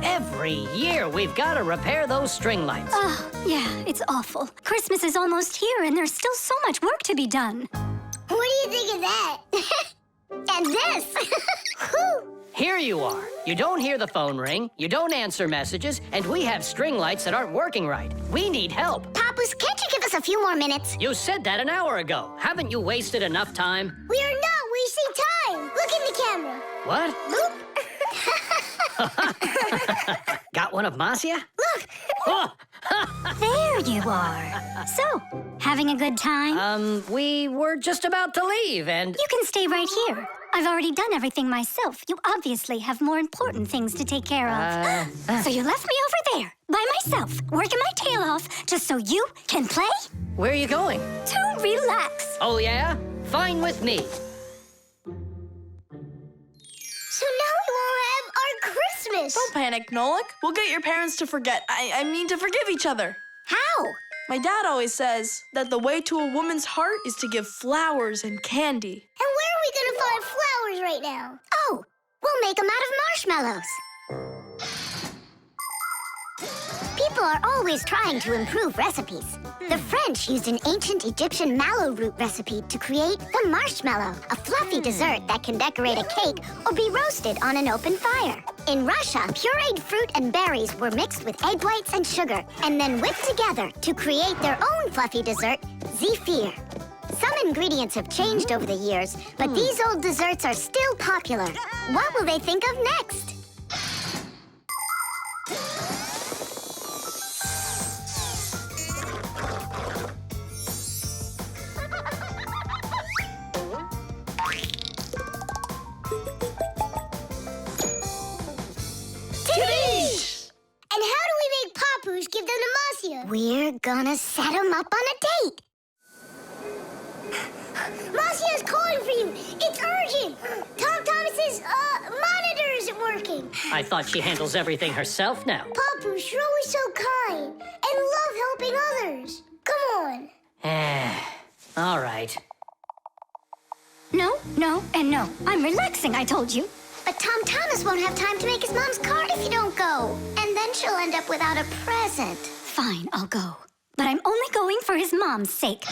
Every year we've got to repair those string lights. Oh, yeah, it's awful. Christmas is almost here and there's still so much work to be done. What do you think of that? And this? Whew. Here you are. You don't hear the phone ring, you don't answer messages, and we have string lights that aren't working right. We need help. Papoose, can't you give us a few more minutes? You said that an hour ago. Haven't you wasted enough time? We are not wasting time. Look in the camera. What? Look. Got one of Marcia? Look. Oh. There you are. So, having a good time? We were just about to leave and... You can stay right here. I've already done everything myself. You obviously have more important things to take care of. So you left me over there, by myself, working my tail off, just so you can play? Where are you going? To relax. Oh, yeah? Fine with me. So now we won't have our Christmas. this. Don't panic, Nolik. We'll get your parents to forget. I mean to forgive each other. How? My dad always says that the way to a woman's heart is to give flowers and candy. And where are we gonna find flowers right now? Oh, we'll make them out of marshmallows. People are always trying to improve recipes. The French used an ancient Egyptian mallow root recipe to create the marshmallow, a fluffy dessert that can decorate a cake or be roasted on an open fire. In Russia, pureed fruit and berries were mixed with egg whites and sugar and then whipped together to create their own fluffy dessert, zefir. Some ingredients have changed over the years, but these old desserts are still popular. What will they think of next? And how do we make Papoose give them to Marcia? We're gonna set them up on a date. Marcia's calling for you. It's urgent. Tom Thomas's monitor isn't working. I thought she handles everything herself now. Papoose, you're always so kind and love helping others. Come on. All right. No, no, and no. I'm relaxing, I told you. But Tom Thomas won't have time to make his mom's card if you don't go. And then she'll end up without a present. Fine, I'll go. But I'm only going for his mom's sake.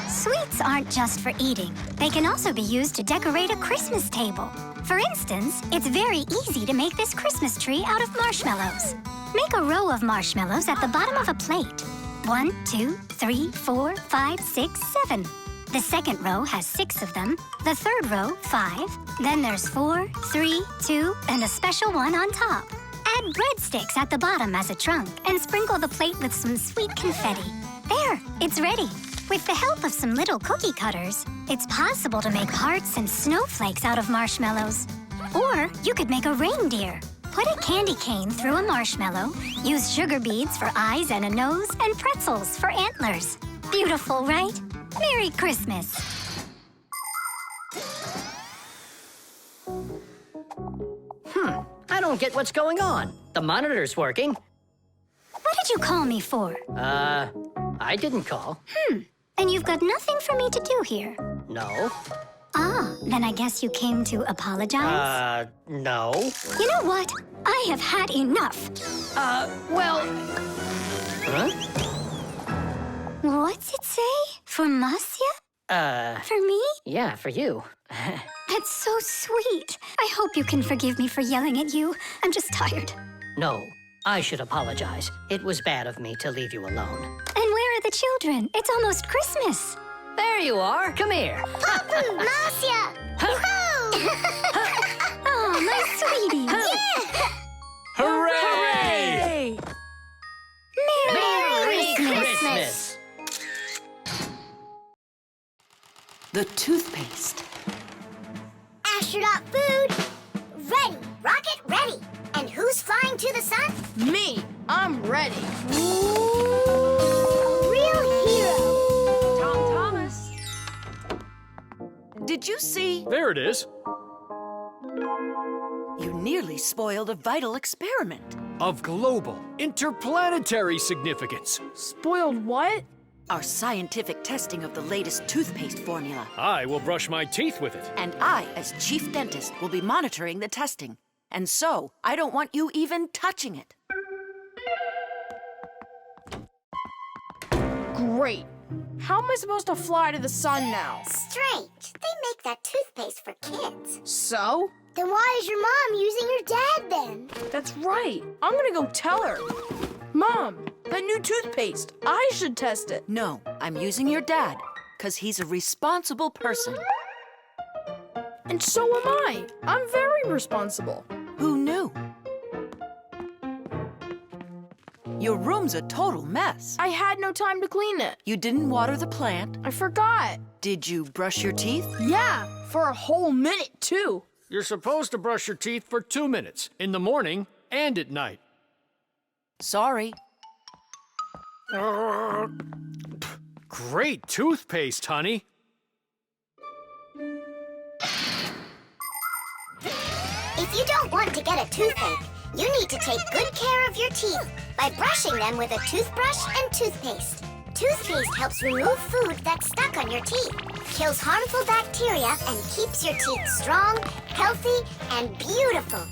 Sweets aren't just for eating. They can also be used to decorate a Christmas table. For instance, it's very easy to make this Christmas tree out of marshmallows. Make a row of marshmallows at the bottom of a plate. 1, 2, 3, 4, 5, 6, 7. The second row has 6 of them. The third row, 5. Then there's 4, 3, 2, and a special one on top. Add breadsticks at the bottom as a trunk and sprinkle the plate with some sweet confetti. There, it's ready. With the help of some little cookie cutters, it's possible to make hearts and snowflakes out of marshmallows. Or you could make a reindeer. Put a candy cane through a marshmallow, use sugar beads for eyes and a nose, and pretzels for antlers. Beautiful, right? Merry Christmas. I don't get what's going on. The monitor's working. What did you call me for? I didn't call. And you've got nothing for me to do here. No. Ah, then I guess you came to apologize? No. You know what? I have had enough. Well... Huh? What's it say? For Marcia? For me? Yeah, for you. That's so sweet. I hope you can forgive me for yelling at you. I'm just tired. No, I should apologize. It was bad of me to leave you alone. And where are the children? It's almost Christmas. There you are. Come here. Papu, Marcia! Oh, my sweetie. Hooray! Merry Christmas! The toothpaste. Astronaut food, ready. Rocket ready. And who's flying to the sun? Me. I'm ready. A real hero. Tom Thomas. Did you see? There it is. You nearly spoiled a vital experiment. Of global, interplanetary significance. Spoiled what? Our scientific testing of the latest toothpaste formula. I will brush my teeth with it. And I, as chief dentist, will be monitoring the testing. And so, I don't want you even touching it. Great. How am I supposed to fly to the sun now? Strange. They make that toothpaste for kids. So? Then why is your mom using your dad then? That's right. I'm gonna go tell her. Mom, that new toothpaste. I should test it. No, I'm using your dad, because he's a responsible person. And so am I. I'm very responsible. Who knew? Your room's a total mess. I had no time to clean it. You didn't water the plant. I forgot. Did you brush your teeth? Yeah, for a whole minute, too. You're supposed to brush your teeth for 2 minutes, in the morning and at night. Sorry. Great toothpaste, honey. If you don't want to get a toothache, you need to take good care of your teeth by brushing them with a toothbrush and toothpaste. Toothpaste helps remove food that's stuck on your teeth, kills harmful bacteria, and keeps your teeth strong, healthy, and beautiful.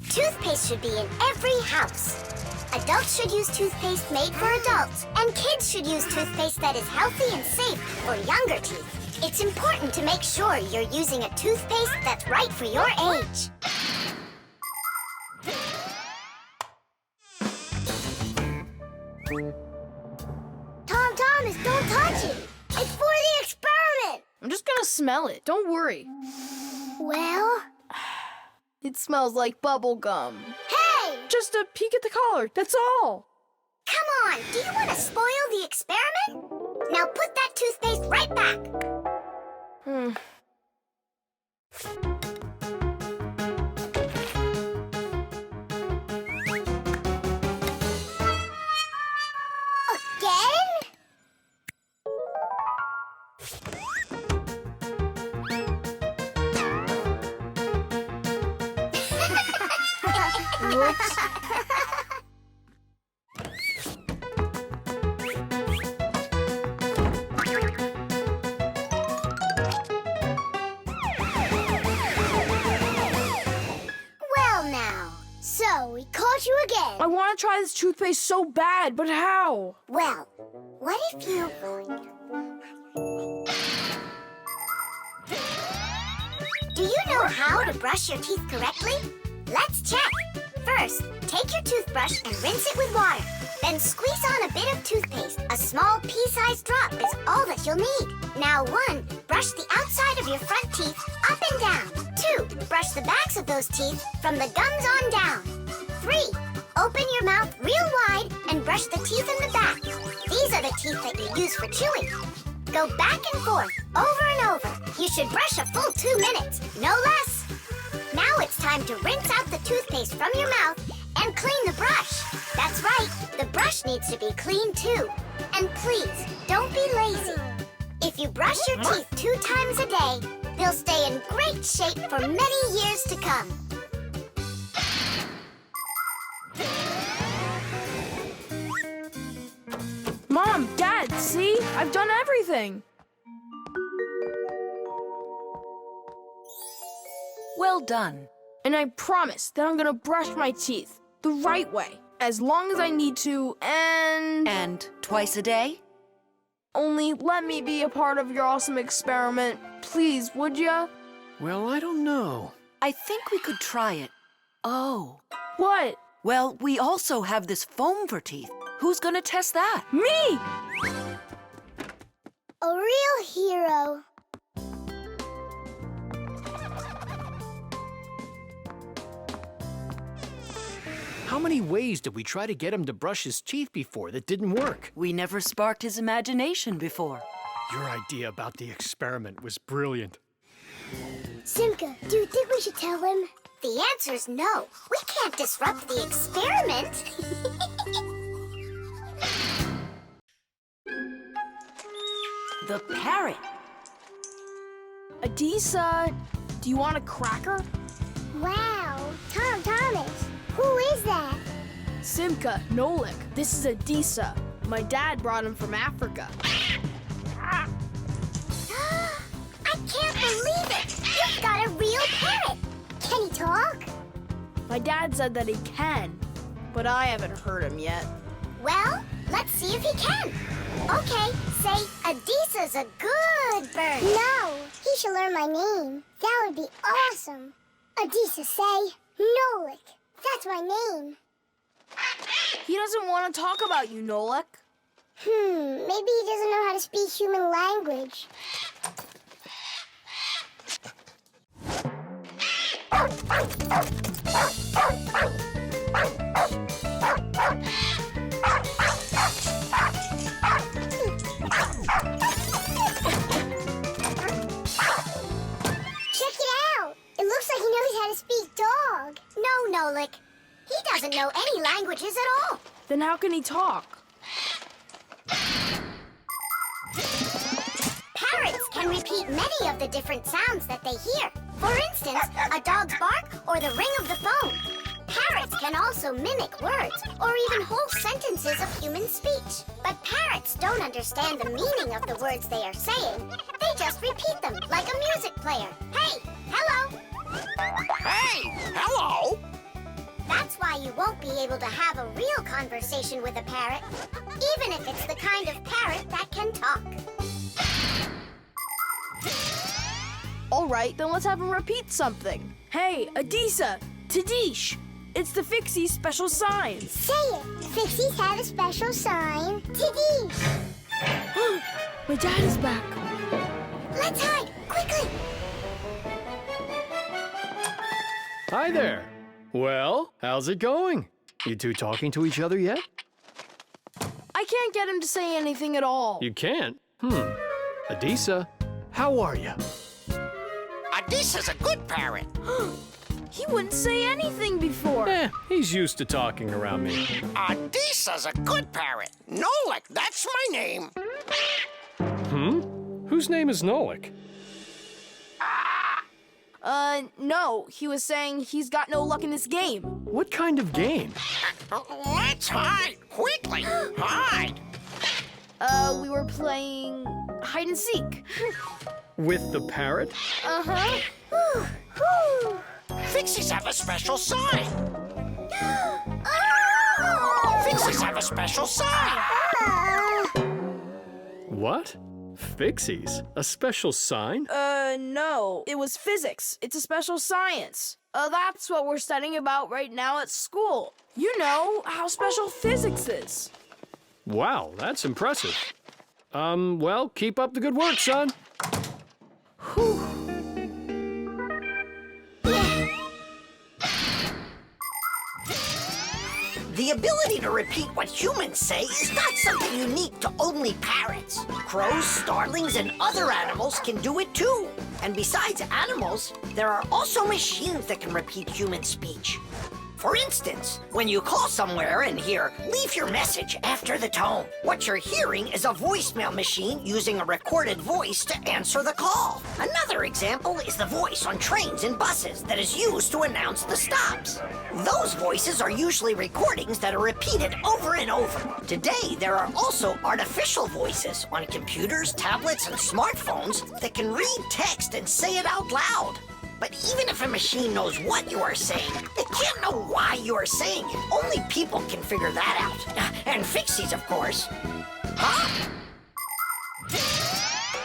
Toothpaste should be in every house. Adults should use toothpaste made for adults, and kids should use toothpaste that is healthy and safe for younger teeth. It's important to make sure you're using a toothpaste that's right for your age. Thomas, don't touch it. It's for the experiment. I'm just gonna smell it. Don't worry. Well? It smells like bubble gum. Hey! Just a peek at the collar, that's all. Come on, do you want to spoil the experiment? Now put that toothpaste right back. Again? Whoops. Well now, so we caught you again. I want to try this toothpaste so bad, but how? Well, what if you... Do you know how to brush your teeth correctly? Let's check. First, take your toothbrush and rinse it with water. Then squeeze on a bit of toothpaste. A small pea-sized drop is all that you'll need. Now 1, brush the outside of your front teeth up and down. 2, brush the backs of those teeth from the gums on down. 3, open your mouth real wide and brush the teeth in the back. These are the teeth that you use for chewing. Go back and forth, over and over. You should brush a full 2 minutes, no less. Now it's time to rinse out the toothpaste from your mouth and clean the brush. That's right, the brush needs to be clean too. And please, don't be lazy. If you brush your teeth 2 times a day, they'll stay in great shape for many years to come. Mom, Dad, see? I've done everything. Well done. And I promise that I'm gonna brush my teeth the right way, as long as I need to, And twice a day? only let me be a part of your awesome experiment. Please, would ya? Well, I don't know. I think we could try it. Oh. What? Well, we also have this foam for teeth. Who's gonna test that? Me! A real hero. How many ways did we try to get him to brush his teeth before that didn't work? We never sparked his imagination before. Your idea about the experiment was brilliant. Simka, do you think we should tell him? The answer's no. We can't disrupt the experiment. The parrot. Adisa, do you want a cracker? Wow, Thomas, who is that? Simka, Nolik, this is Adisa. My dad brought him from Africa. I can't believe it! You've got a real parrot! Can he talk? My dad said that he can, but I haven't heard him yet. Well, let's see if he can. Okay, say Adisa's a good bird. No, he should learn my name. That would be awesome. Adisa, say Nolik. That's my name. He doesn't want to talk about you, Nolik. Maybe he doesn't know how to speak human language. Check it out. It looks like he knows how to speak dog. No, Nolik. He doesn't know any languages at all. Then how can he talk? Parrots can repeat many of the different sounds that they hear. For instance, a dog's bark or the ring of the phone. Parrots can also mimic words or even whole sentences of human speech. But parrots don't understand the meaning of the words they are saying. They just repeat them like a music player. Hey, hello. Hey, hello. That's why you won't be able to have a real conversation with a parrot, even if it's the kind of parrot that can talk. All right, then let's have him repeat something. Hey, Adisa, Tadish. It's the Fixies' special sign. Say it. Fixies have a special sign. Tadish. My dad is back. Let's hide, quickly. Hi there. Well, how's it going? You two talking to each other yet? I can't get him to say anything at all. You can't? Adisa, how are you? Adisa's a good parrot. He wouldn't say anything before. He's used to talking around me. Adisa's a good parrot. Nolik, that's my name. Whose name is Nolik? No. He was saying he's got no luck in this game. What kind of game? Let's hide, quickly. Hide. We were playing hide and seek. With the parrot? Uh-huh. Fixies have a special sign. Fixies have a special sign. What? Fixies? A special sign? No. It was physics. It's a special science. That's what we're studying about right now at school. You know how special physics is. Wow, that's impressive. Well, keep up the good work, son. Whew. The ability to repeat what humans say is not something unique to only parrots. Crows, starlings, and other animals can do it too. And besides animals, there are also machines that can repeat human speech. For instance, when you call somewhere and hear, "Leave your message after the tone," what you're hearing is a voicemail machine using a recorded voice to answer the call. Another example is the voice on trains and buses that is used to announce the stops. Those voices are usually recordings that are repeated over and over. Today, there are also artificial voices on computers, tablets, and smartphones that can read text and say it out loud. But even if a machine knows what you are saying, it can't know why you are saying it. Only people can figure that out. And Fixies, of course. Huh?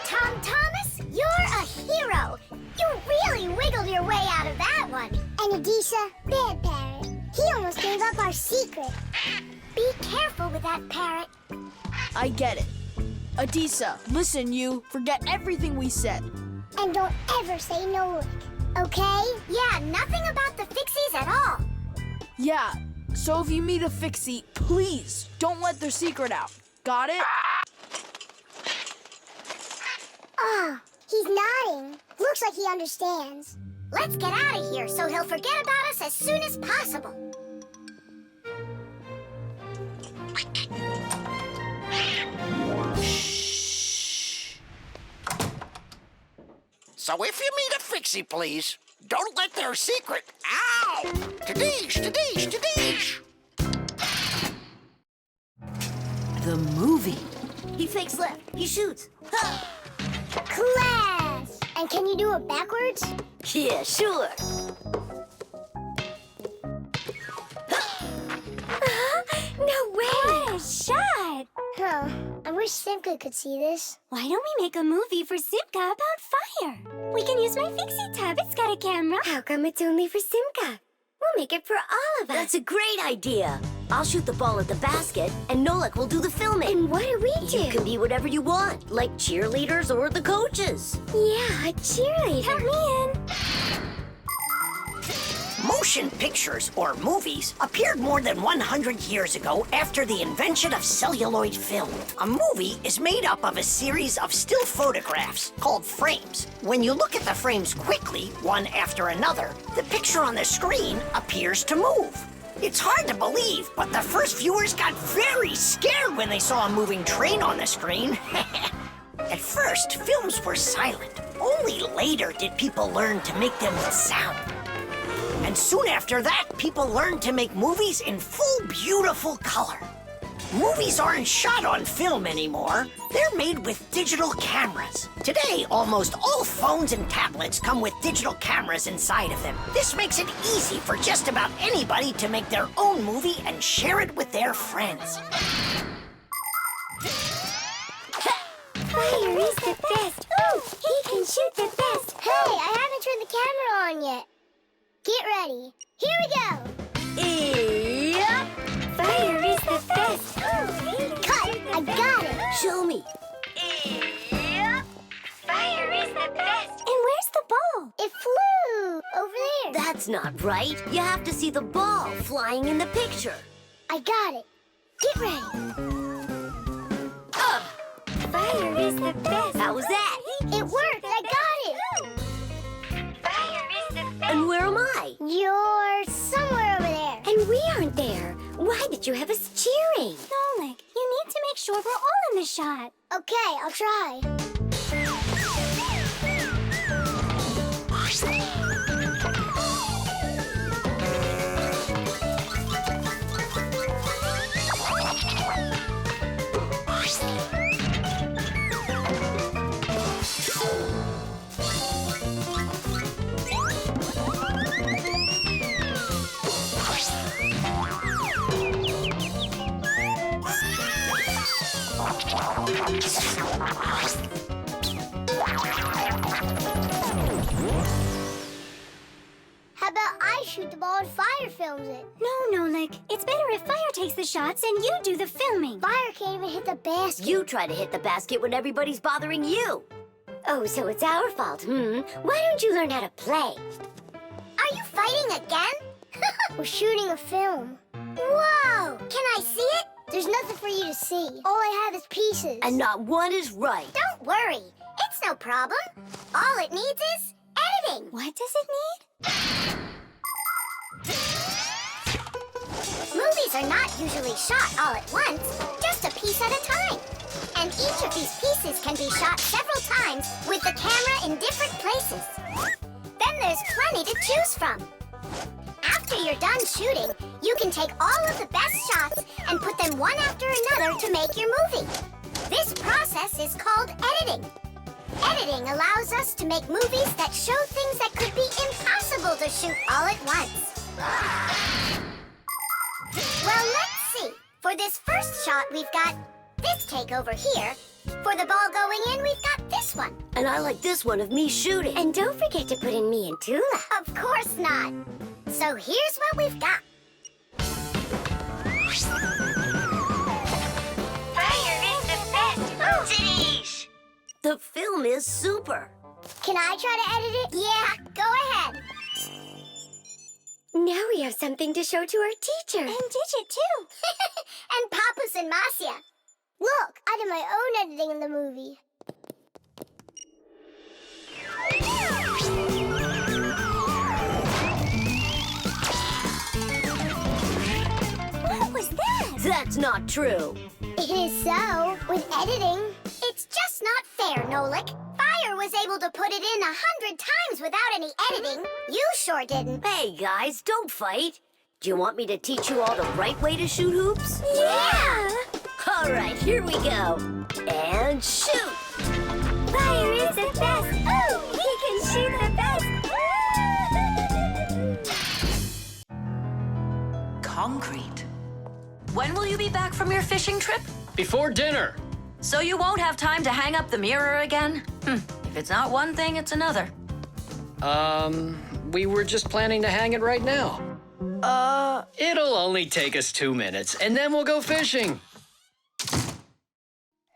Tom Thomas, you're a hero. You really wiggled your way out of that one. And Adisa, bad parrot. He almost gave up our secret. Be careful with that parrot. I get it. Adisa, listen, you. Forget everything we said. And don't ever say no, okay? Yeah, nothing about the Fixies at all. Yeah, so if you meet a Fixie, please don't let their secret out. Got it? Oh, he's nodding. Looks like he understands. Let's get out of here so he'll forget about us as soon as possible. So if you meet a Fixie, please, don't let their secret... Ow! Tadish, Tadish, Tadish! The movie. He fakes left. He shoots. Ha! Class! And can you do it backwards? Yeah, sure. No way! What a shot! Huh. I wish Simka could see this. Why don't we make a movie for Simka about fire? We can use my Fixie tub. It's got a camera. How come it's only for Simka? We'll make it for all of us. That's a great idea. I'll shoot the ball at the basket, and Nolik will do the filming. And what do we do? You can be whatever you want, like cheerleaders or the coaches. Yeah, a cheerleader. Count me in. Motion pictures, or movies, appeared more than 100 years ago after the invention of celluloid film. A movie is made up of a series of still photographs called frames. When you look at the frames quickly, one after another, the picture on the screen appears to move. It's hard to believe, but the first viewers got very scared when they saw a moving train on the screen. At first, films were silent, Only later did people learn to make them with sound. And soon after that, people learned to make movies in full, beautiful color. Movies aren't shot on film anymore. They're made with digital cameras. Today, almost all phones and tablets come with digital cameras inside of them. This makes it easy for just about anybody to make their own movie and share it with their friends. Fire is the best. Ooh, he can shoot the best. Hey, I haven't turned the camera on yet. Get ready. Here we go. Yep. Fire is the best. Cut. I got it. Show me. Yep. Fire is the best. And where's the ball? It flew over there. That's not right. You have to see the ball flying in the picture. I got it. Get ready. Fire is the best. How was that? It worked. I got it. Fire is the best. And where am I? You're somewhere over there. And we aren't there. Why did you have us cheering? Nolik, you need to make sure we're all in the shot. Okay, I'll try. How about I shoot the ball and Fire films it? No, Nolik. It's better if Fire takes the shots and you do the filming. Fire can't even hit the basket. You try to hit the basket when everybody's bothering you. Oh, so it's our fault, Why don't you learn how to play? Are you fighting again? We're shooting a film. Whoa! Can I see it? There's nothing for you to see. All I have is pieces. And not one is right. Don't worry. It's no problem. All it needs is editing. What does it need? Movies are not usually shot all at once, just a piece at a time. And each of these pieces can be shot several times with the camera in different places. Then there's plenty to choose from. After you're done shooting, you can take all of the best shots and put them one after another to make your movie. This process is called editing. Editing allows us to make movies that show things that could be impossible to shoot all at once. Well, let's see. For this first shot, we've got this take over here. For the ball going in, we've got this one. And I like this one of me shooting. And don't forget to put in me and Toola. Of course not. So here's what we've got. Fire is the best. Oh, titties! The film is super. Can I try to edit it? Yeah, go ahead. Now we have something to show to our teacher. And Digit, too. And Papus and Masya. Look, I did my own editing in the movie. What was that? That's not true. It is so. With editing, it's just not fair, Nolik. Fire was able to put it in 100 times without any editing. You sure didn't. Hey, guys, don't fight. Do you want me to teach you all the right way to shoot hoops? Yeah! All right, here we go. And shoot! Fire is the best. Oh, he can shoot the best. Concrete. When will you be back from your fishing trip? Before dinner. So you won't have time to hang up the mirror again? If it's not one thing, it's another. We were just planning to hang it right now. It'll only take us 2 minutes, and then we'll go fishing.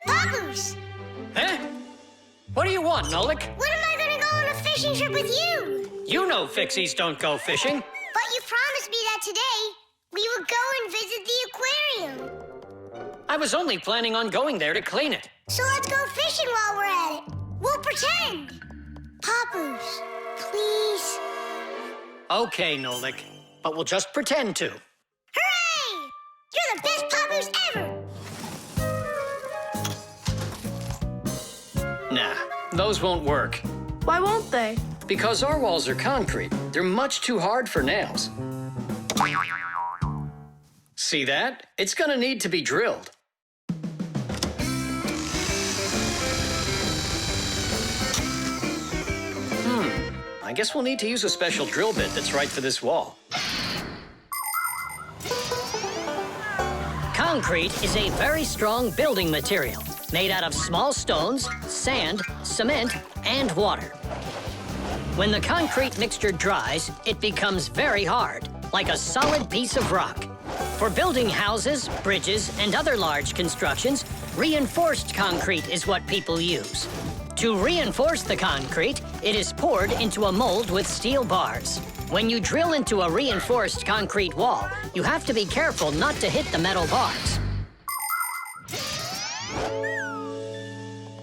Papus! Huh? What do you want, Nolik? When am I gonna go on a fishing trip with you? You know Fixies don't go fishing. But you promised me that today we would go and visit the aquarium. I was only planning on going there to clean it. So let's go fishing while we're at it. We'll pretend. Papus, please. Okay, Nolik, but we'll just pretend to. Hooray! You're the best Papus ever! Nah, those won't work. Why won't they? Because our walls are concrete. They're much too hard for nails. See that? It's gonna need to be drilled. I guess we'll need to use a special drill bit that's right for this wall. Concrete is a very strong building material, made out of small stones, sand, cement, and water. When the concrete mixture dries, it becomes very hard, like a solid piece of rock. For building houses, bridges, and other large constructions, reinforced concrete is what people use. To reinforce the concrete, it is poured into a mold with steel bars. When you drill into a reinforced concrete wall, you have to be careful not to hit the metal bars.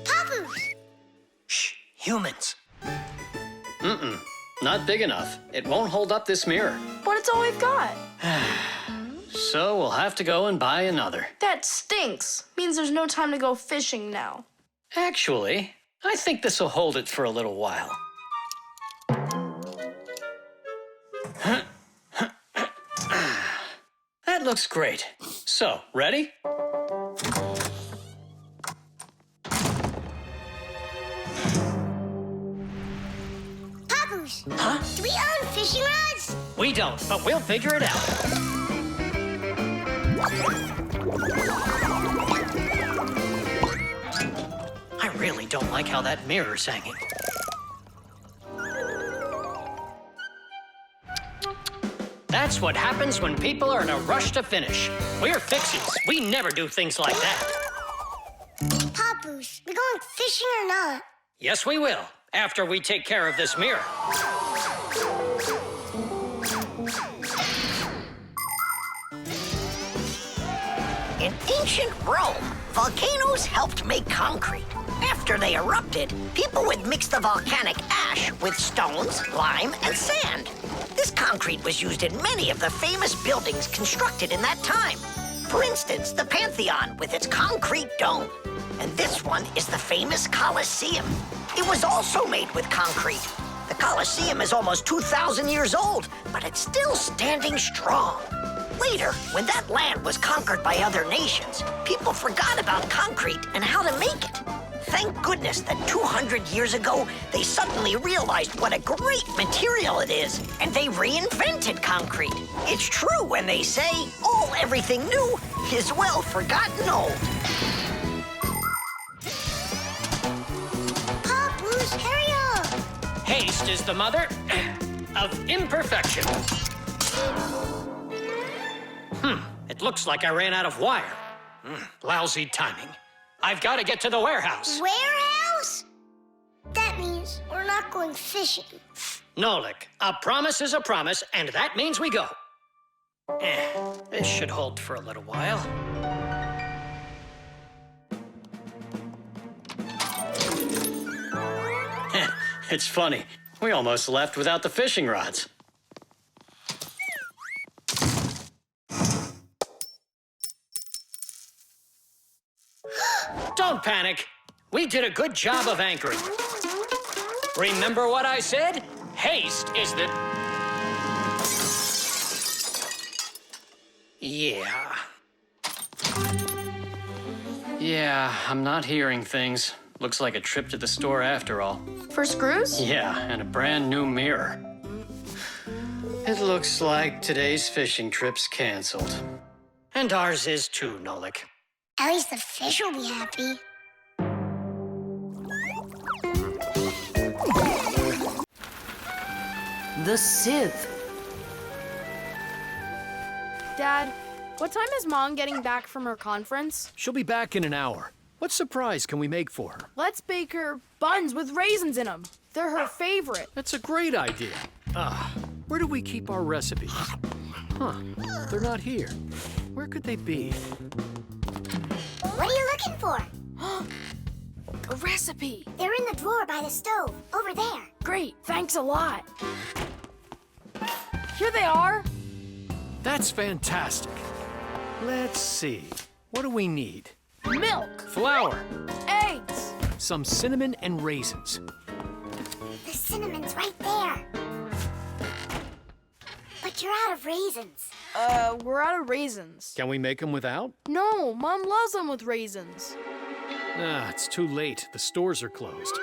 Papoose! Shh, humans. Not big enough. It won't hold up this mirror. But it's all we've got. So we'll have to go and buy another. That stinks. Means there's no time to go fishing now. Actually, I think this will hold it for a little while. That looks great. So, ready? Papoose! Huh? Do we own fishing rods? We don't, but we'll figure it out. I really don't like how that mirror's hanging. That's what happens when people are in a rush to finish. We're Fixies. We never do things like that. Papoose, we going fishing or not? Yes, we will, after we take care of this mirror. In ancient Rome, volcanoes helped make concrete. After they erupted, people would mix the volcanic ash with stones, lime, and sand. This concrete was used in many of the famous buildings constructed in that time. For instance, the Pantheon with its concrete dome. And this one is the famous Colosseum. It was also made with concrete. The Colosseum is almost 2,000 years old, but it's still standing strong. Later, when that land was conquered by other nations, people forgot about concrete and how to make it. Thank goodness that 200 years ago, they suddenly realized what a great material it is, and they reinvented concrete. It's true when they say, everything new is well forgotten old. Papoose, hurry up! Haste is the mother of imperfection. It looks like I ran out of wire. Lousy timing. I've got to get to the warehouse. Warehouse? That means we're not going fishing. Nolik, a promise is a promise, and that means we go. This should hold for a little while. It's funny. We almost left without the fishing rods. Don't panic. We did a good job of anchoring. Remember what I said? Haste is the... Yeah, I'm not hearing things. Looks like a trip to the store after all. For screws? Yeah, and a brand new mirror. It looks like today's fishing trip's canceled. And ours is too, Nolik. At least the fish will be happy. The Sieve. Dad, what time is Mom getting back from her conference? She'll be back in an hour. What surprise can we make for her? Let's bake her buns with raisins in them. They're her favorite. That's a great idea. Where do we keep our recipes? They're not here. Where could they be? What are you looking for? A recipe. They're in the drawer by the stove, over there. Great, thanks a lot. Here they are. That's fantastic. Let's see. What do we need? Milk. Flour. Eggs. Some cinnamon and raisins. cinnamon's right there. But you're out of raisins. We're out of raisins. Can we make them without? No, Mom loves them with raisins. Ah, it's too late. The stores are closed.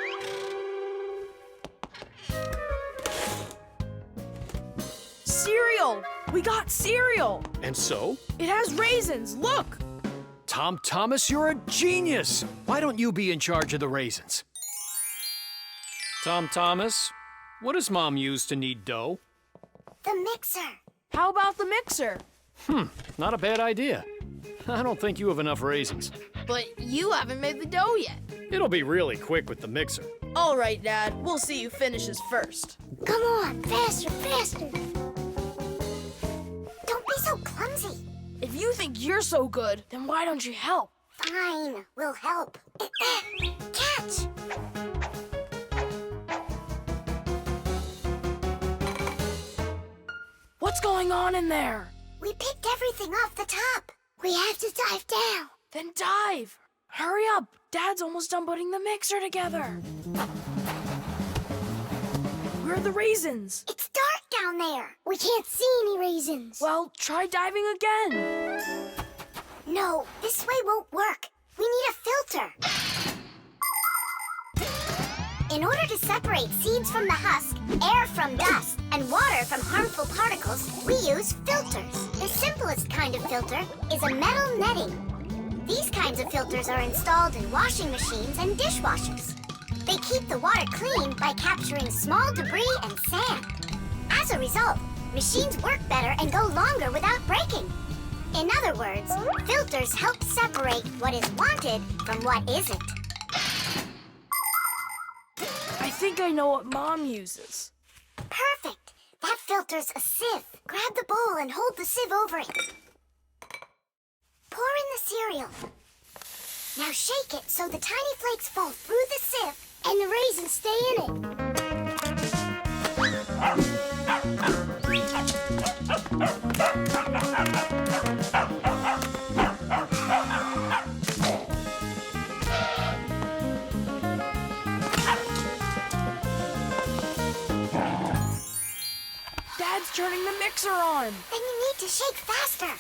Cereal! We got cereal! And so? It has raisins, look! Tom Thomas, you're a genius! Why don't you be in charge of the raisins? Tom Thomas, what does Mom use to knead dough? The mixer. How about the mixer? Not a bad idea. I don't think you have enough raisins. But you haven't made the dough yet. It'll be really quick with the mixer. All right, Dad. We'll see who finishes first. Come on, faster, faster. Don't be so clumsy. If you think you're so good, then why don't you help? Fine, we'll help. Catch! What's going on in there? We picked everything off the top. We have to dive down. Then dive. Hurry up. Dad's almost done putting the mixer together. Where are the raisins? It's dark down there. We can't see any raisins. Well, try diving again. No, this way won't work. We need a filter. In order to separate seeds from the husk, air from dust, and water from harmful particles, we use filters. The simplest kind of filter is a metal netting. These kinds of filters are installed in washing machines and dishwashers. They keep the water clean by capturing small debris and sand. As a result, machines work better and go longer without breaking. In other words, filters help separate what is wanted from what isn't. I think I know what Mom uses. Perfect. That filter's a sieve. Grab the bowl and hold the sieve over it. Pour in the cereal. Now shake it so the tiny flakes fall through the sieve and the raisins stay in it. Dad's turning the mixer on. Then you need to shake faster.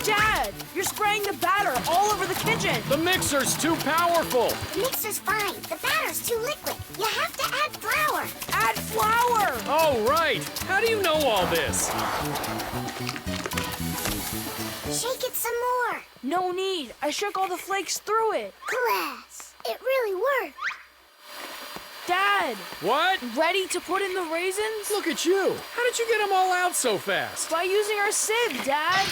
Dad, you're spraying the batter all over the kitchen. The mixer's too powerful. The mixer's fine. The batter's too liquid. You have to add flour. Add flour. Oh, right. How do you know all this? Shake it some more. No need. I shook all the flakes through it. Glass. It really worked. Dad! What? Ready to put in the raisins? Look at you. How did you get them all out so fast? By using our sieve, Dad.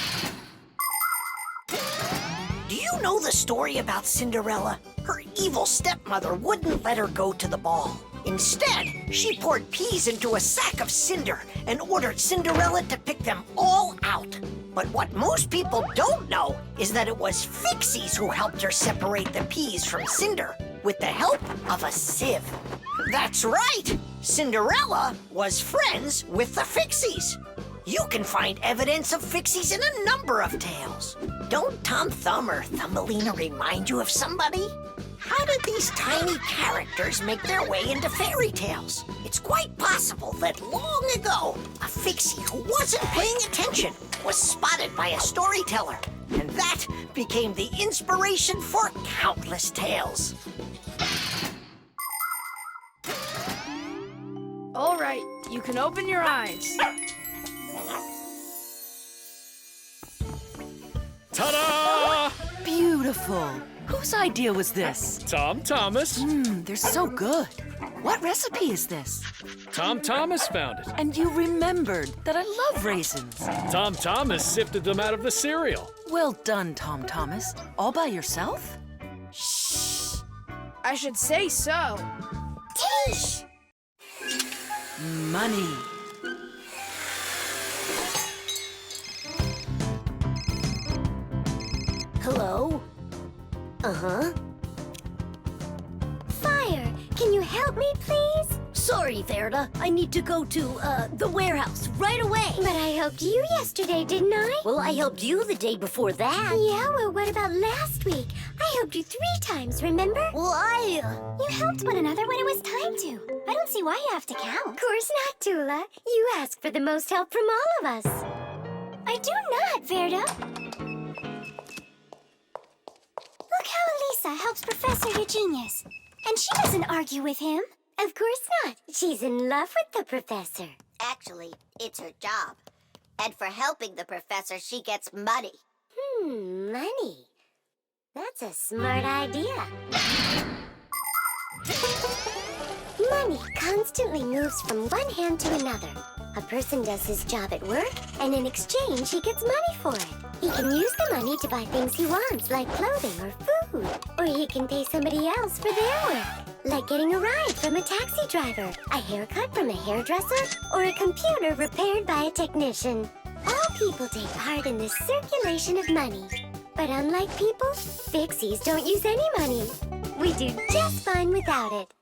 Do you know the story about Cinderella? Her evil stepmother wouldn't let her go to the ball. Instead, she poured peas into a sack of cinder and ordered Cinderella to pick them all out. But what most people don't know is that it was Fixies who helped her separate the peas from cinder with the help of a sieve. That's right! Cinderella was friends with the Fixies. You can find evidence of Fixies in a number of tales. Don't Tom Thumb or Thumbelina remind you of somebody? How did these tiny characters make their way into fairy tales? It's quite possible that long ago, a Fixie who wasn't paying attention was spotted by a storyteller, and that became the inspiration for countless tales. All right, you can open your eyes. Ta-da! Beautiful. Whose idea was this? Tom Thomas. They're so good. What recipe is this? Tom Thomas found it. And you remembered that I love raisins. Tom Thomas sifted them out of the cereal. Well done, Tom Thomas. All by yourself? Shh. I should say so. Tish! Money. Hello? Uh-huh. Fire, can you help me, please? Sorry, Verda. I need to go to, the warehouse right away. But I helped you yesterday, didn't I? Well, I helped you the day before that. Yeah, well, what about last week? I helped you 3 times, remember? Well, You helped one another when it was time to. I don't see why you have to count. Of course not, Toola. You asked for the most help from all of us. I do not, Verda. Look how Elisa helps Professor Eugenius. And she doesn't argue with him. Of course not. She's in love with the professor. Actually, it's her job. And for helping the professor, she gets money. Money. That's a smart idea. Money constantly moves from one hand to another. A person does his job at work, and in exchange, he gets money for it. He can use the money to buy things he wants, like clothing or food. Or he can pay somebody else for their work, like getting a ride from a taxi driver, a haircut from a hairdresser, or a computer repaired by a technician. All people take part in this circulation of money. But unlike people, Fixies don't use any money. We do just fine without it.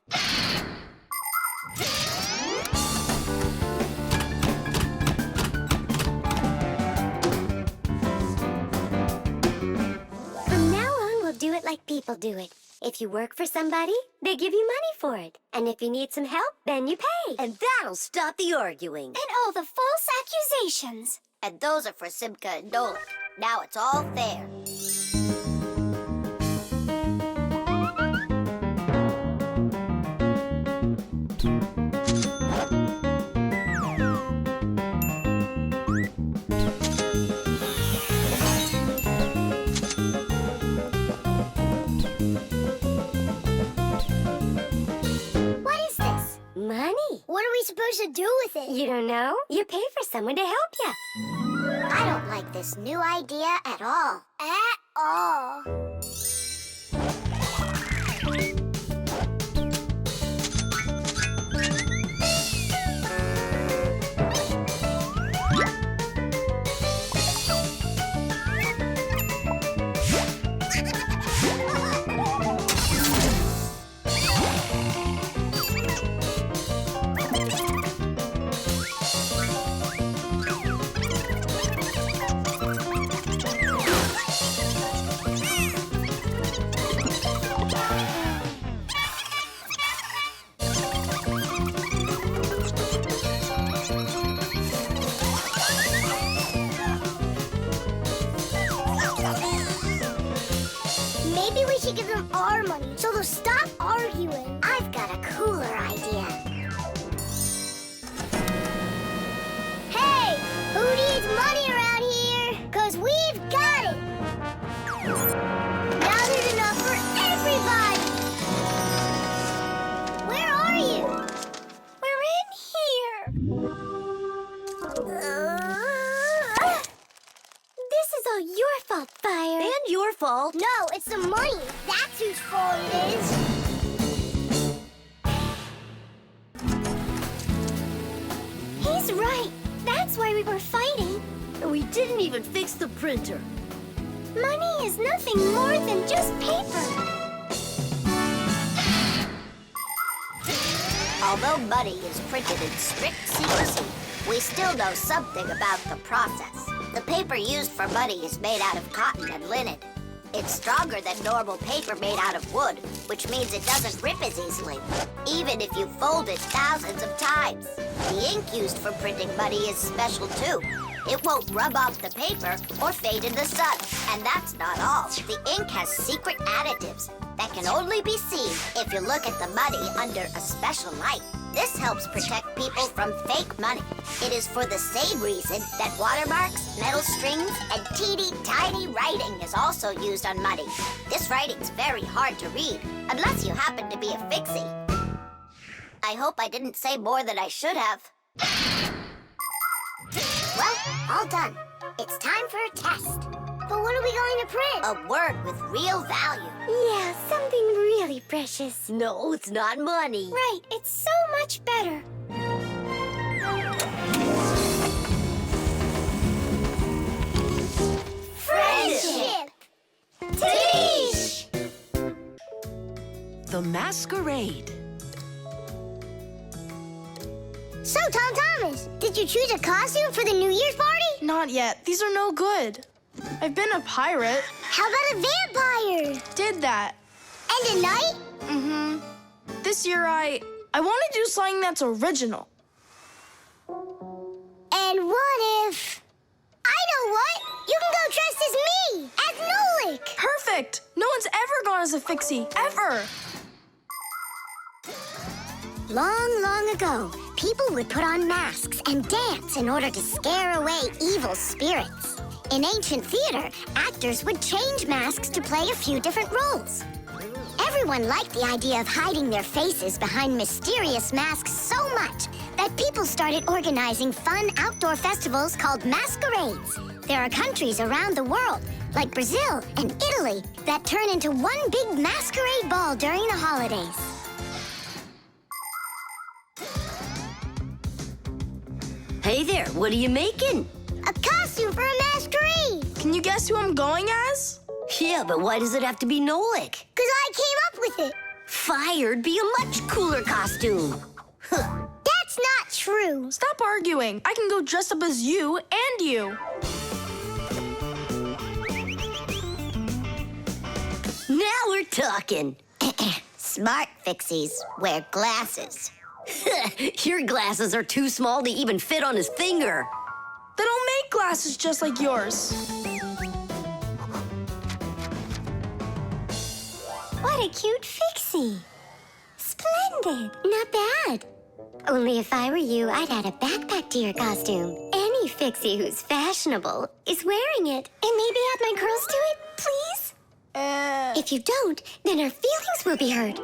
From now on, we'll do it like people do it. If you work for somebody, they give you money for it. And if you need some help, then you pay. And that'll stop the arguing. And all the false accusations. And those are for Simca and Nolan. Now it's all fair. What is this? Money. What are we supposed to do with it? You don't know? You pay for someone to help you. I don't like this new idea at all. At all. Maybe we should give them our money so they'll stop arguing. I've got a cooler idea. Hey, who needs money around here? 'Cause we've got it. Now there's enough for everybody. Where are you? We're in here. This is all your fault, Fire. And your fault. No, it's the money. That's whose fault it is. He's right. That's why we were fighting. And we didn't even fix the printer. Money is nothing more than just paper. Although money is printed in strict secrecy, we still know something about the process. The paper used for money is made out of cotton and linen. It's stronger than normal paper made out of wood, which means it doesn't rip as easily, even if you fold it thousands of times. The ink used for printing money is special too. It won't rub off the paper or fade in the sun. And that's not all. The ink has secret additives that can only be seen if you look at the money under a special light. This helps protect people from fake money. It is for the same reason that watermarks, metal strings, and teeny tiny writing is also used on money. This writing's very hard to read, unless you happen to be a Fixie. I hope I didn't say more than I should have. Well, all done. It's time for a test. But what are we going to print? A word with real value. Yeah, something really precious. No, it's not money. Right, it's so much better. Friendship! The Masquerade. So, Tom Thomas, did you choose a costume for the New Year's party? Not yet. These are no good. I've been a pirate. How about a vampire? Did that. And a knight? Mm-hmm. This year I want to do something that's original. And what if... I know what! You can go dressed as me! As Nolik! Perfect! No one's ever gone as a Fixie, ever! Long, long ago, people would put on masks and dance in order to scare away evil spirits. In ancient theater, actors would change masks to play a few different roles. Everyone liked the idea of hiding their faces behind mysterious masks so much that people started organizing fun outdoor festivals called masquerades. There are countries around the world, like Brazil and Italy, that turn into one big masquerade ball during the holidays. Hey there, what are you making? A costume for a masquerade! Can you guess who I'm going as? Yeah, but why does it have to be Nolik? 'Cause I came up with it. Fire'd be a much cooler costume. That's not true. Stop arguing. I can go dressed up as you and you. Now we're talking. Smart Fixies wear glasses. Your glasses are too small to even fit on his finger. They don't make glasses just like yours. What a cute Fixie. Splendid. Not bad. Only if I were you, I'd add a backpack to your costume. Any Fixie who's fashionable is wearing it. And maybe add my curls to it, please? If you don't, then our feelings will be hurt.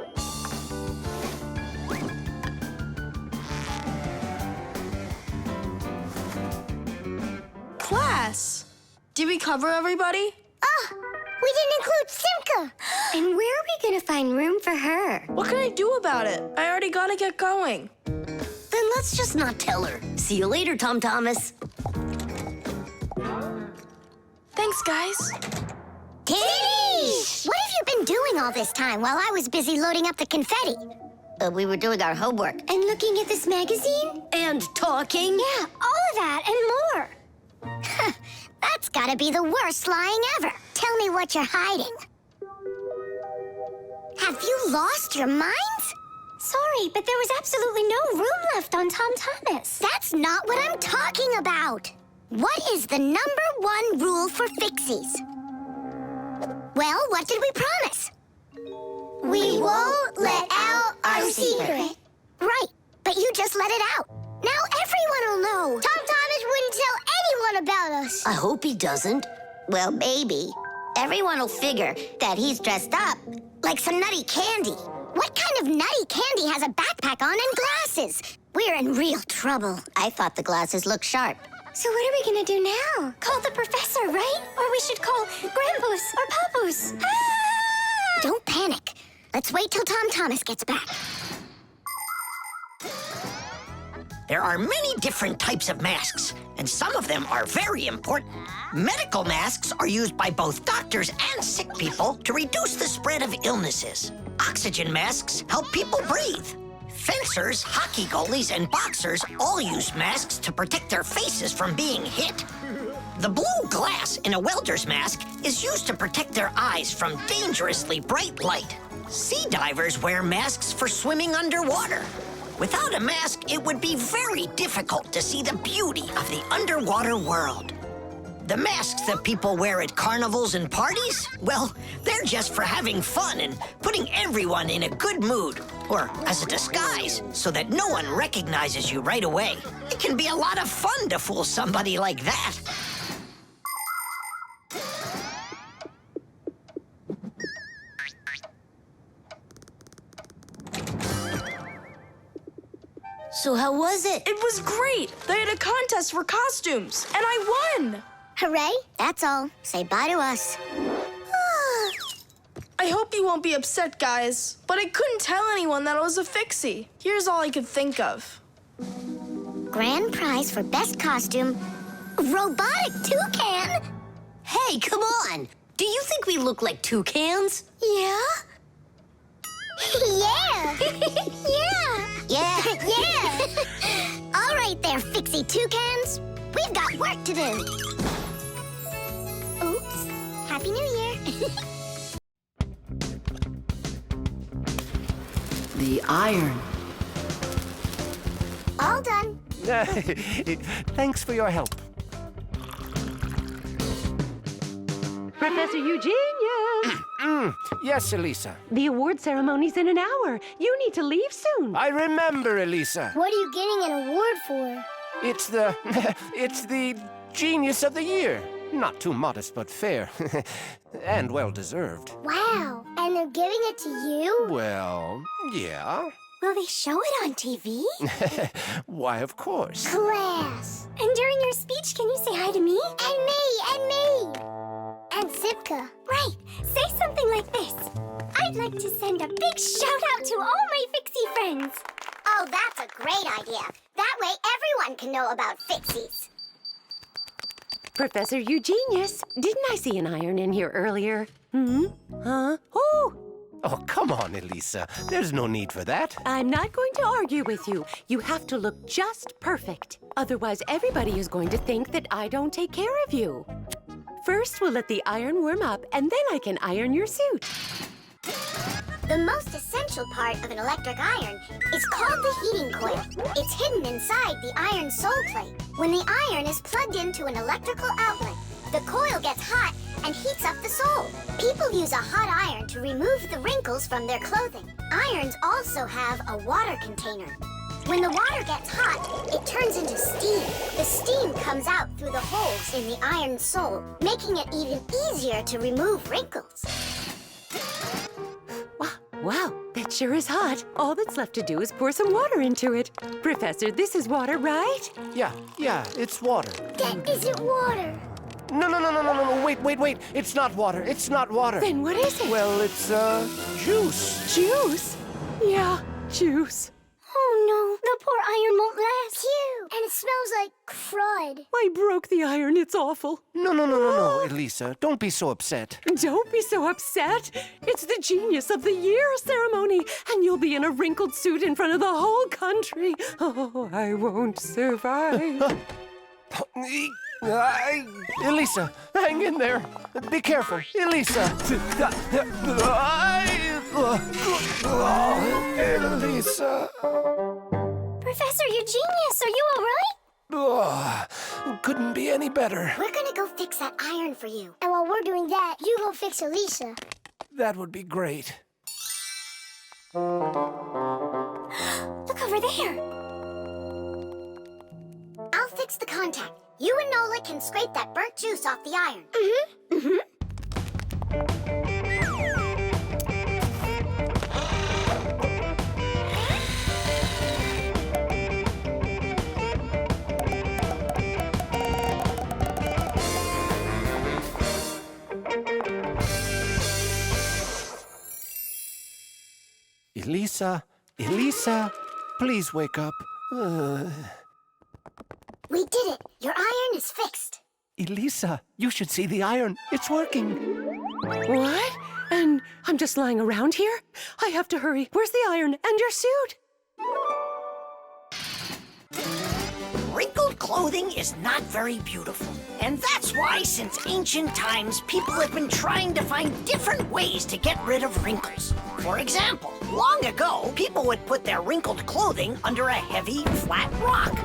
Class. Did we cover everybody? Oh, we didn't include Simka. And where are we gonna find room for her? What can I do about it? I already gotta get going. Then let's just not tell her. See you later, Tom Thomas. Thanks, guys. Tish! What have you been doing all this time while I was busy loading up the confetti? We were doing our homework. And looking at this magazine? And talking. Yeah, all of that and more. That's gotta be the worst lying ever. Tell me what you're hiding. Have you lost your minds? Sorry, but there was absolutely no room left on Tom Thomas. That's not what I'm talking about. What is the #1 rule for Fixies? Well, what did we promise? We won't let out our secret. Right, but you just let it out. Now everyone will know. Tom Thomas wouldn't tell anyone about us. I hope he doesn't. Well, maybe. Everyone will figure that he's dressed up like some nutty candy. What kind of nutty candy has a backpack on and glasses? We're in real trouble. I thought the glasses looked sharp. So what are we gonna do now? Call the professor, right? Or we should call Grandpus or Papus. Ah! Don't panic. Let's wait till Tom Thomas gets back. There are many different types of masks, and some of them are very important. Medical masks are used by both doctors and sick people to reduce the spread of illnesses. Oxygen masks help people breathe. Fencers, hockey goalies, and boxers all use masks to protect their faces from being hit. The blue glass in a welder's mask is used to protect their eyes from dangerously bright light. Sea divers wear masks for swimming underwater. Without a mask, it would be very difficult to see the beauty of the underwater world. The masks that people wear at carnivals and parties, well, they're just for having fun and putting everyone in a good mood, or as a disguise, so that no one recognizes you right away. It can be a lot of fun to fool somebody like that. So how was it? It was great. They had a contest for costumes, and I won. Hooray, that's all. Say bye to us. I hope you won't be upset, guys, but I couldn't tell anyone that I was a Fixie. Here's all I could think of. Grand prize for best costume, robotic toucan. Hey, come on. Do you think we look like toucans? Yeah? Yeah. Yeah. Yeah. Yeah. All Fixie toucans. We've got work to do. Oops. Happy New Year. The iron. All done. Thanks for your help. Professor Eugenius! Yes, Elisa. The award ceremony's in an hour. You need to leave soon. I remember, Elisa. What are you getting an award for? It's the... it's the Genius of the Year. Not too modest, but fair. And well-deserved. Wow. And they're giving it to you? Well, yeah. Will they show it on TV? Why, of course. Class. And during your speech, can you say hi to me? And me, and me. And Sipka. Right. Say something like this. I'd like to send a big shout-out to all my Fixie friends. Oh, that's a great idea. That way everyone can know about Fixies. Professor Eugenius, didn't I see an iron in here earlier? Huh? Oh! Oh, come on, Elisa. There's no need for that. I'm not going to argue with you. You have to look just perfect. Otherwise, everybody is going to think that I don't take care of you. First, we'll let the iron warm up, and then I can iron your suit. The most essential part of an electric iron is called the heating coil. It's hidden inside the iron sole plate. When the iron is plugged into an electrical outlet, the coil gets hot and heats up the sole. People use a hot iron to remove the wrinkles from their clothing. Irons also have a water container. When the water gets hot, it turns into steam. The steam comes out through the holes in the iron sole, making it even easier to remove wrinkles. Wow, that sure is hot. All that's left to do is pour some water into it. Professor, this is water, right? Yeah, it's water. That isn't water. No, wait. It's not water. It's not water. Then what is it? Well, it's, juice. Juice? Yeah, juice. Oh no, the poor iron won't last. Phew, and it smells like crud. I broke the iron. It's awful. No, Elisa. Don't be so upset. Don't be so upset. It's the Genius of the Year ceremony, and you'll be in a wrinkled suit in front of the whole country. Oh, I won't survive. Elisa, hang in there. Be careful. Elisa. Elisa. Professor Eugenius, are you all right? Couldn't be any better. We're gonna go fix that iron for you. And while we're doing that, you go fix Elisa. That would be great. Look over there. I'll fix the contact. You and Nola can scrape that burnt juice off the iron. Elisa, please wake up. We did it. Your iron is fixed. Elisa, you should see the iron. It's working. What? And I'm just lying around here? I have to hurry. Where's the iron and your suit? Wrinkled clothing is not very beautiful. And that's why, since ancient times, people have been trying to find different ways to get rid of wrinkles. For example, long ago, people would put their wrinkled clothing under a heavy, flat rock.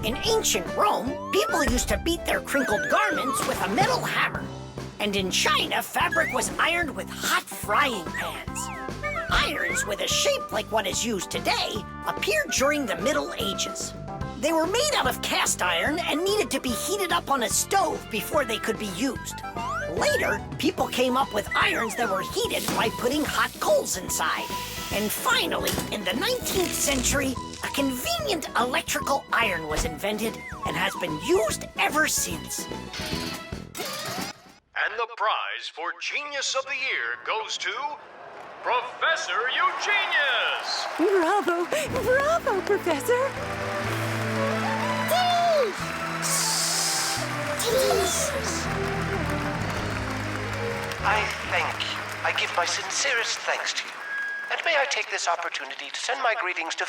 In ancient Rome, people used to beat their crinkled garments with a metal hammer. And in China, fabric was ironed with hot frying pans. Irons with a shape like what is used today appeared during the Middle Ages. They were made out of cast iron and needed to be heated up on a stove before they could be used. Later, people came up with irons that were heated by putting hot coals inside. And finally, in the 19th century, a convenient electrical iron was invented and has been used ever since. And the prize for Genius of the Year goes to Professor Eugenius! Bravo! Bravo, Professor! I thank you. I give my sincerest thanks to you. And may I take this opportunity to send my greetings to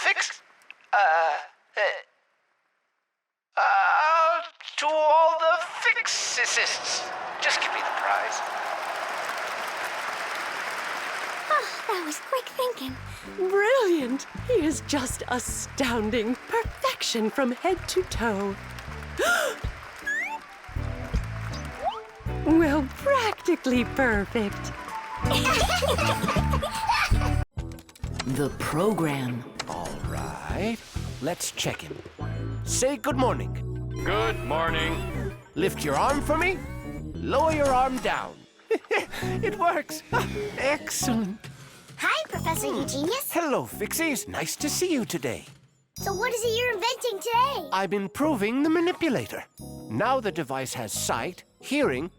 to all the Fixies. Just give me the prize. Oh, that was quick thinking. Brilliant! He is just astounding. Perfection from head to toe. Well, practically perfect. The program. All right. Let's check him. Say good morning. Good morning. Lift your arm for me. Lower your arm down. It works. Excellent. Hi, Professor Eugenius. Hello, Fixies. Nice to see you today. So what is it you're inventing today? I'm improving the manipulator. Now the device has sight, hearing,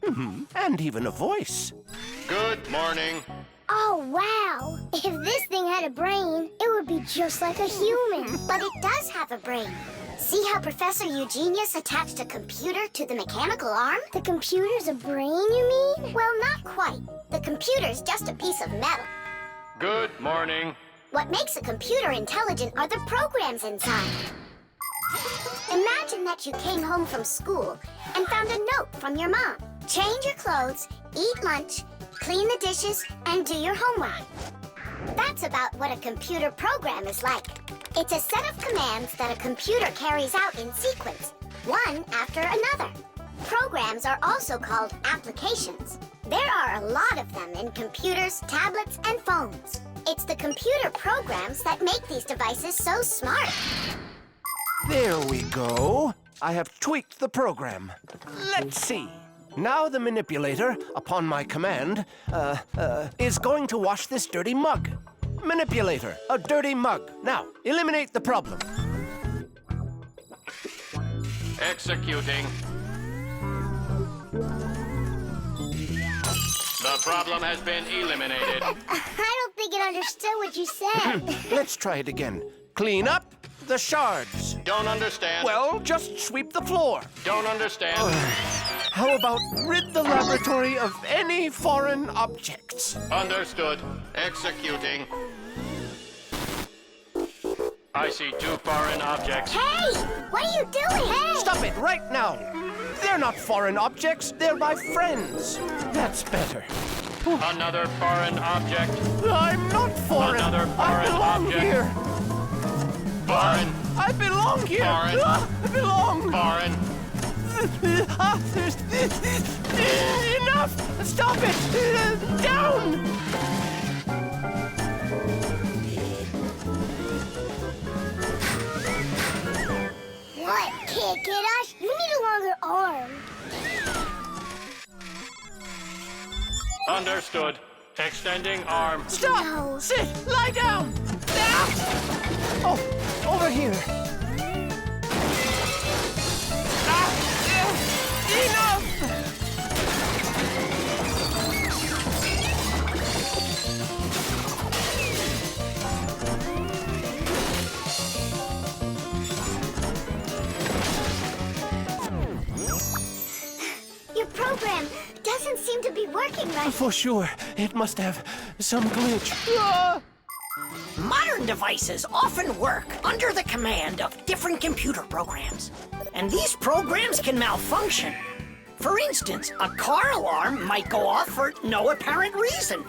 and even a voice. Good morning. Oh, wow. If this thing had a brain, it would be just like a human. But it does have a brain. See how Professor Eugenius attached a computer to the mechanical arm? The computer's a brain, you mean? Well, not quite. The computer's just a piece of metal. Good morning. What makes a computer intelligent are the programs inside. Imagine that you came home from school and found a note from your mom. Change your clothes, eat lunch, clean the dishes, and do your homework. That's about what a computer program is like. It's a set of commands that a computer carries out in sequence, one after another. Programs are also called applications. There are a lot of them in computers, tablets, and phones. It's the computer programs that make these devices so smart. There we go. I have tweaked the program. Let's see. Now the manipulator, upon my command, is going to wash this dirty mug. Manipulator, a dirty mug. Now, eliminate the problem. Executing. The problem has been eliminated. I don't think it understood what you said. Let's try it again. Clean up the shards. Don't understand. Well, just sweep the floor. Don't understand. How about rid the laboratory of any foreign objects? Understood. Executing. I see 2 foreign objects. Hey! What are you doing? Hey! Stop it right now. They're not foreign objects. They're my friends. That's better. Another foreign object. I'm not foreign. Another foreign I belong object. here. Foreign. I belong here. Foreign. I belong. Foreign. Enough! Stop it! Down! What? Can't get us? You need a longer arm. Understood. Extending arm. Stop! No. Sit! Lie down! Oh, over here. Enough! Your program doesn't seem to be working right. For sure. It must have some glitch. Modern devices often work under the command of different computer programs. And these programs can malfunction. For instance, a car alarm might go off for no apparent reason.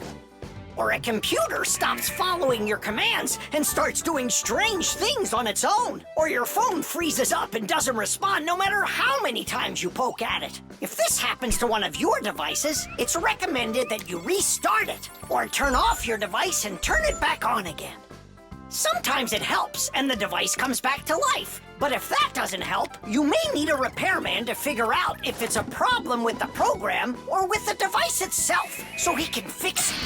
Or a computer stops following your commands and starts doing strange things on its own. Or your phone freezes up and doesn't respond no matter how many times you poke at it. If this happens to one of your devices, it's recommended that you restart it or turn off your device and turn it back on again. Sometimes it helps and the device comes back to life. But if that doesn't help, you may need a repairman to figure out if it's a problem with the program or with the device itself, so he can fix it.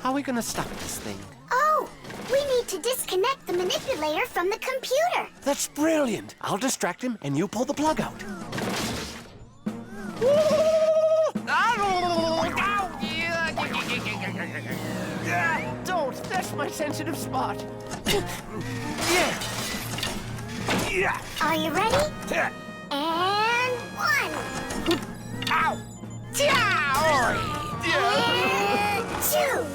How are we gonna stop this thing? Oh, we need to disconnect the manipulator from the computer. That's brilliant. I'll distract him and you pull the plug out. Don't. That's my sensitive spot. Yeah. Are you ready? And 1. Ow. And 2.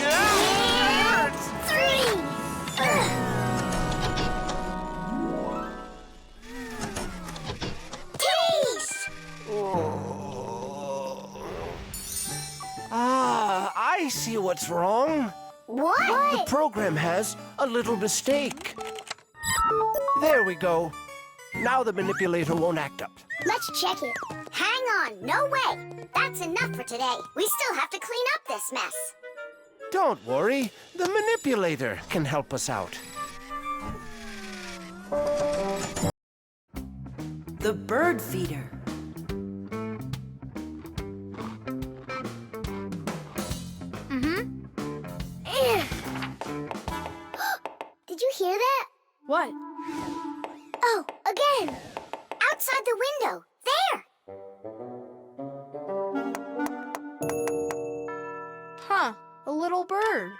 And 3. what's wrong. What? The program has a little mistake. There we go. Now the manipulator won't act up. Let's check it. Hang on, no way. That's enough for today. We still have to clean up this mess. Don't worry, the manipulator can help us out. The bird feeder. Did you hear that? What? Oh, again. Outside the window. There. Huh, a little bird.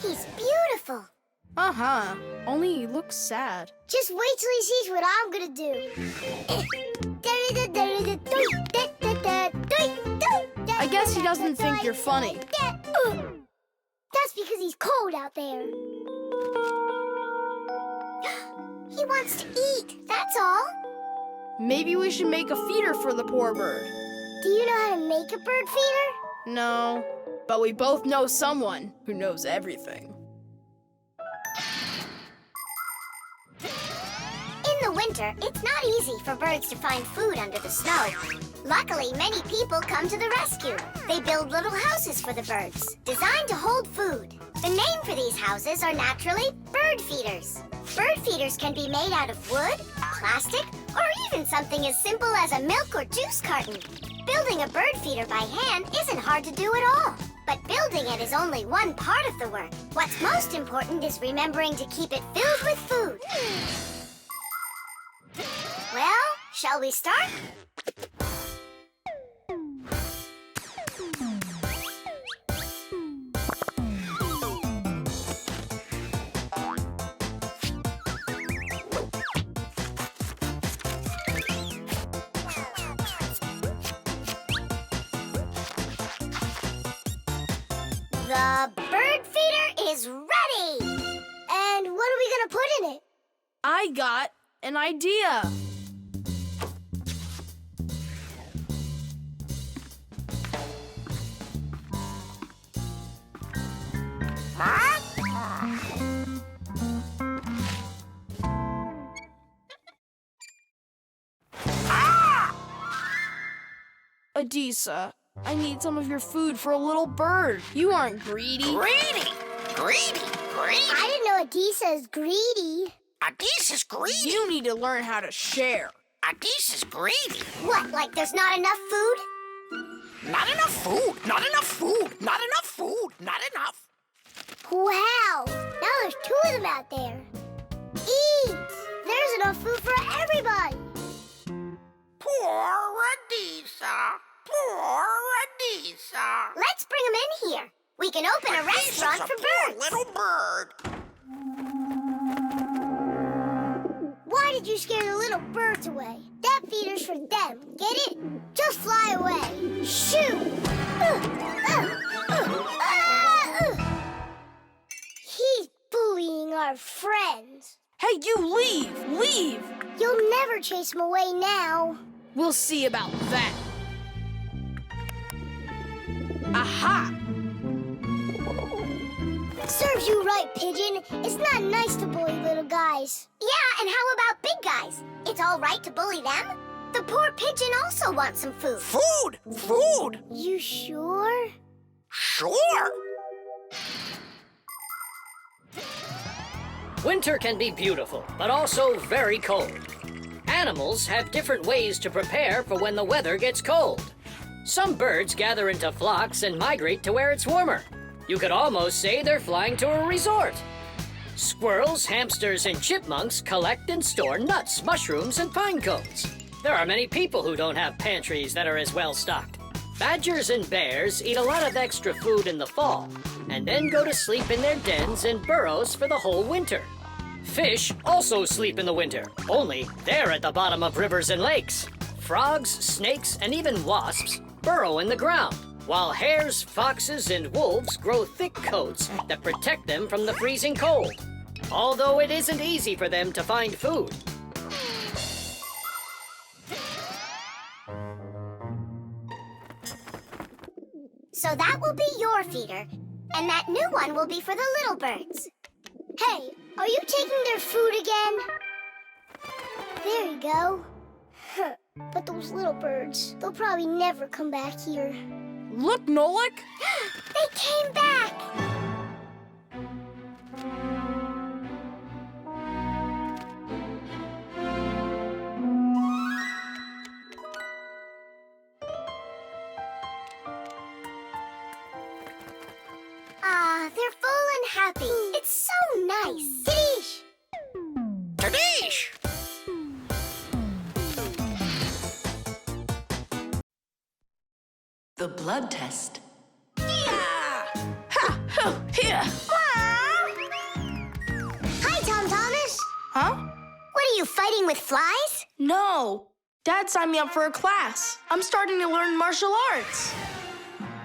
He's beautiful. Uh-huh, only he looks sad. Just wait till he sees what I'm gonna do. I guess he doesn't think you're funny. That's because he's cold out there. He wants to eat, that's all. Maybe we should make a feeder for the poor bird. Do you know how to make a bird feeder? No, but we both know someone who knows everything. In the winter, it's not easy for birds to find food under the snow. Luckily, many people come to the rescue. They build little houses for the birds, designed to hold food. The name for these houses are naturally bird feeders. Bird feeders can be made out of wood, plastic, or even something as simple as a milk or juice carton. Building a bird feeder by hand isn't hard to do at all. But building it is only one part of the work. What's most important is remembering to keep it filled with food. Well, shall we start? The bird feeder is ready! And what are we gonna put in it? I got an idea. Adisa, I need some of your food for a little bird. You aren't greedy. Greedy! Greedy! Greedy! I didn't know Adisa is greedy. Adisa's greedy! You need to learn how to share. Adisa's greedy! What, like there's not enough food? Not enough food! Not enough food! Not enough food! Not enough! Wow! Now there's two of them out there. Eat! There's enough food for everybody. Poor Adisa! Poor Adisa! Let's bring them in here. We can open a restaurant for birds. Little bird! Why did you scare the little birds away? That feeder's for them. Get it? Just fly away. Shoot! He's bullying our friends. Hey, you leave! Leave! You'll never chase him away now. We'll see about that. Aha! Serves you right, Pigeon. It's not nice to bully little guys. Yeah, and how about big guys? It's all right to bully them. The poor pigeon also wants some food. Food! Food! You sure? Sure! Winter can be beautiful, but also very cold. Animals have different ways to prepare for when the weather gets cold. Some birds gather into flocks and migrate to where it's warmer. You could almost say they're flying to a resort. Squirrels, hamsters, and chipmunks collect and store nuts, mushrooms, and pine cones. There are many people who don't have pantries that are as well stocked. Badgers and bears eat a lot of extra food in the fall, and then go to sleep in their dens and burrows for the whole winter. Fish also sleep in the winter, only they're at the bottom of rivers and lakes. Frogs, snakes, and even wasps burrow in the ground, while hares, foxes, and wolves grow thick coats that protect them from the freezing cold, although it isn't easy for them to find food. So that will be your feeder. And that new one will be for the little birds. Hey, are you taking their food again? There you go. But those little birds, they'll probably never come back here. Look, Nolik! They came back! Ah, they're full and happy. It's so nice. Dish! Tadish! The blood test. Here! Hi, Tom Thomas. Huh? What are you, fighting with flies? No. Dad signed me up for a class. I'm starting to learn martial arts.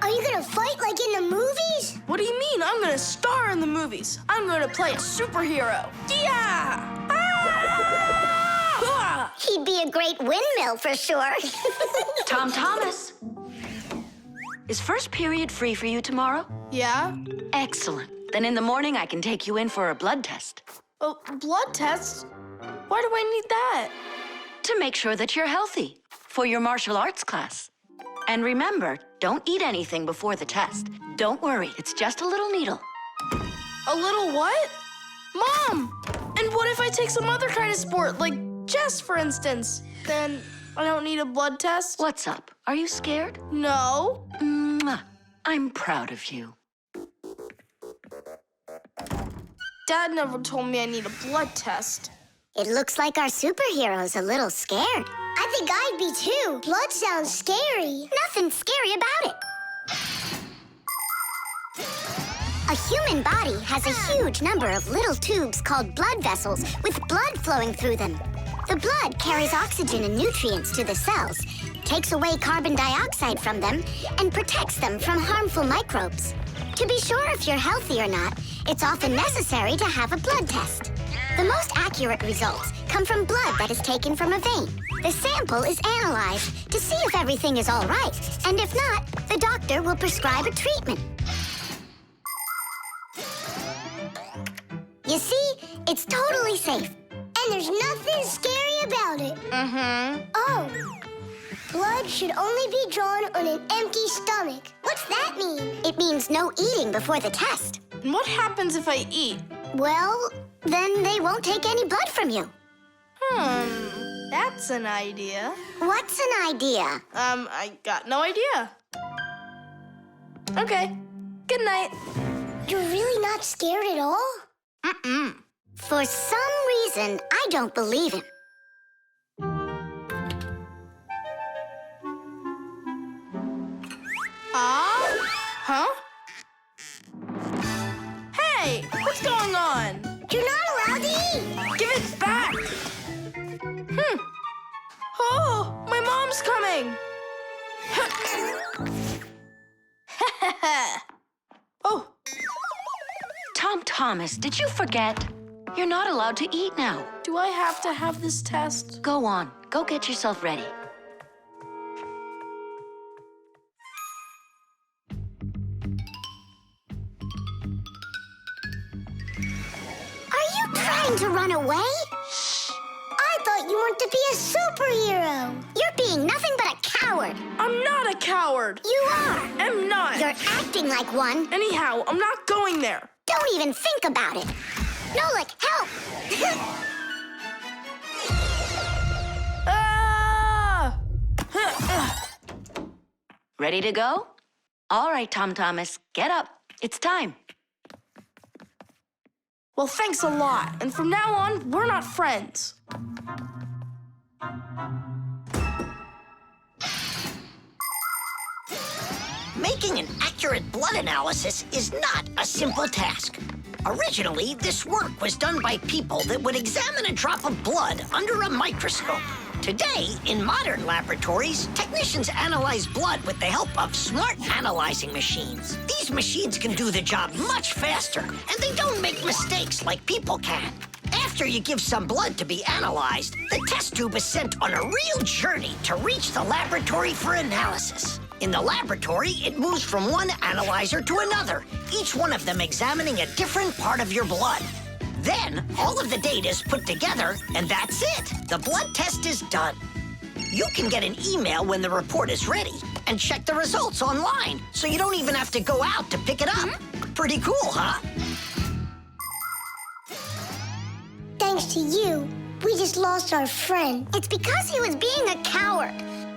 Are you gonna fight like in the movies? What do you mean? I'm gonna star in the movies. I'm gonna play a superhero. Yeah! Ah! He'd be a great windmill for sure. Tom Thomas. Is first period free for you tomorrow? Yeah? Excellent. Then in the morning I can take you in for a blood test. Oh, blood test? Why do I need that? To make sure that you're healthy for your martial arts class. And remember, don't eat anything before the test. Don't worry, it's just a little needle. A little what? Mom! And what if I take some other kind of sport, like chess, for instance? Then I don't need a blood test? What's up? Are you scared? No. Mwah. I'm proud of you. Dad never told me I need a blood test. It looks like our superhero's a little scared. I think I'd be too. Blood sounds scary. Nothing scary about it. A human body has a huge number of little tubes called blood vessels with blood flowing through them. The blood carries oxygen and nutrients to the cells, takes away carbon dioxide from them, and protects them from harmful microbes. To be sure if you're healthy or not, it's often necessary to have a blood test. The most accurate results come from blood that is taken from a vein. The sample is analyzed to see if everything is all right, and if not, the doctor will prescribe a treatment. You see, it's totally safe. And there's nothing scary about it. Mm-hmm. Oh, blood should only be drawn on an empty stomach. What's that mean? It means no eating before the test. And what happens if I eat? Well, then they won't take any blood from you. That's an idea. What's an idea? I got no idea. Okay, good night. You're really not scared at all? Mm-mm. For some reason, I don't believe him. Huh? Hey, what's going on? You're not allowed to eat. Give it back. Oh, my mom's coming. Oh. Tom Thomas, did you forget? You're not allowed to eat now. Do I have to have this test? Go on. Go get yourself ready. Are you trying to run away? I thought you wanted to be a superhero. You're being nothing but a coward. I'm not a coward. You are. I'm not. You're acting like one. Anyhow, I'm not going there. Don't even think about it. Nolik, help! Ah! Ready to go? All right, Tom Thomas, get up. It's time. Well, thanks a lot. And from now on, we're not friends. Making an accurate blood analysis is not a simple task. Originally, this work was done by people that would examine a drop of blood under a microscope. Today, in modern laboratories, technicians analyze blood with the help of smart analyzing machines. These machines can do the job much faster, and they don't make mistakes like people can. After you give some blood to be analyzed, the test tube is sent on a real journey to reach the laboratory for analysis. In the laboratory, it moves from one analyzer to another, each one of them examining a different part of your blood. Then, all of the data is put together, and that's it. The blood test is done. You can get an email when the report is ready and check the results online, so you don't even have to go out to pick it up. Pretty cool, huh? Thanks to you, we just lost our friend. It's because he was being a coward.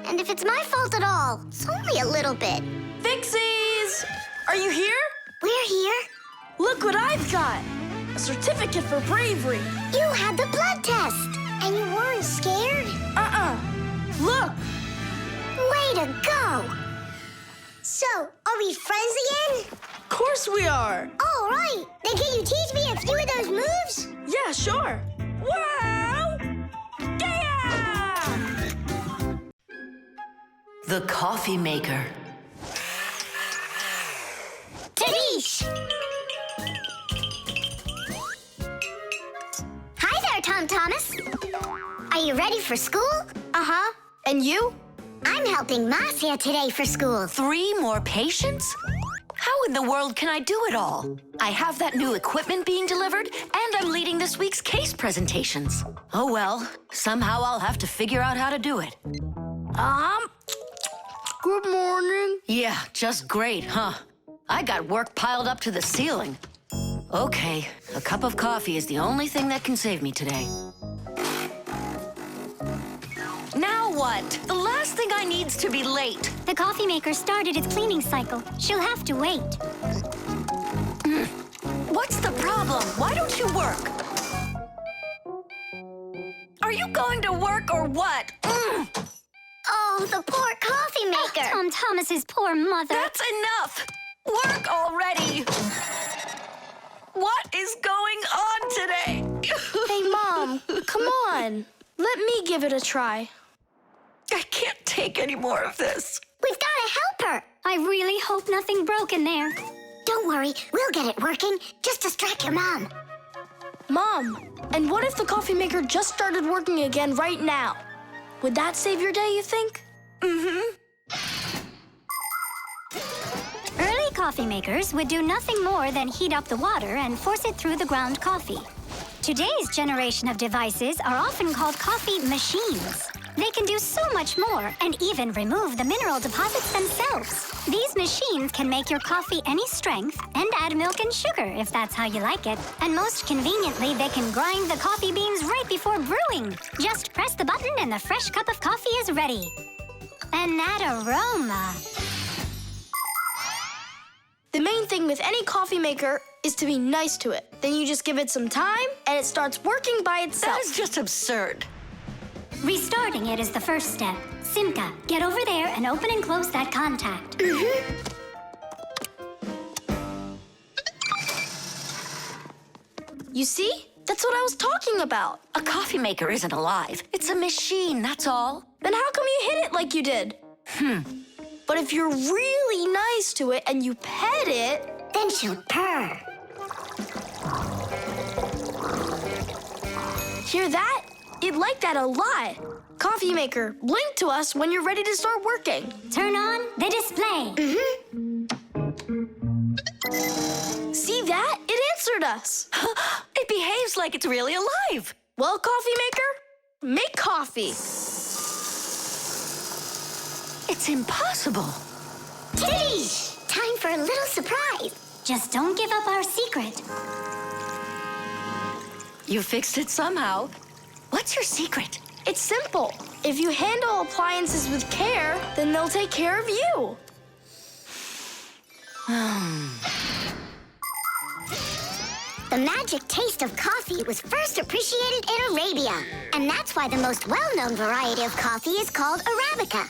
And if it's my fault at all, it's only a little bit. Fixies! Are you here? We're here. Look what I've got! A certificate for bravery. You had the blood test. And you weren't scared? Look! Way to go! So, are we friends again? Of course we are. All right. Then can you teach me a few of those moves? Yeah, sure. Wow! Yeah! The coffee maker. Tadish! Hi there, Tom Thomas. Are you ready for school? Uh-huh. And you? I'm helping Marcia today for school. 3 more patients? How in the world can I do it all? I have that new equipment being delivered, and I'm leading this week's case presentations. Oh well, somehow I'll have to figure out how to do it. Good morning. Yeah, just great, huh? I got work piled up to the ceiling. Okay, a cup of coffee is the only thing that can save me today. Now what? The last thing I need's to be late. The coffee maker started its cleaning cycle. She'll have to wait. What's the problem? Why don't you work? Are you going to work or what? Oh, the poor coffee maker. Tom Thomas's poor mother. That's enough! Work already! What is going on today? Hey, Mom, come on. Let me give it a try. I can't take any more of this. We've got to help her. I really hope nothing broke in there. Don't worry, we'll get it working. Just distract your mom. Mom, and what if the coffee maker just started working again right now? Would that save your day, you think? Early coffee makers would do nothing more than heat up the water and force it through the ground coffee. Today's generation of devices are often called coffee machines. They can do so much more and even remove the mineral deposits themselves. These machines can make your coffee any strength and add milk and sugar if that's how you like it. And most conveniently, they can grind the coffee beans right before brewing. Just press the button and the fresh cup of coffee is ready. And that aroma. The main thing with any coffee maker is to be nice to it. Then you just give it some time, and it starts working by itself. That is just absurd. Restarting it is the first step. Simka, get over there and open and close that contact. You see? That's what I was talking about. A coffee maker isn't alive. It's a machine, that's all. Then how come you hit it like you did? But if you're really nice to it and you pet it, then she'll purr. Hear that? It liked that a lot. Coffee maker, blink to us when you're ready to start working. Turn on the display. See that? It answered us. It behaves like it's really alive. Well, coffee maker, make coffee. It's impossible. Titties! Time for a little surprise. Just don't give up our secret. You fixed it somehow. What's your secret? It's simple. If you handle appliances with care, then they'll take care of you. The magic taste of coffee was first appreciated in Arabia. And that's why the most well-known variety of coffee is called Arabica.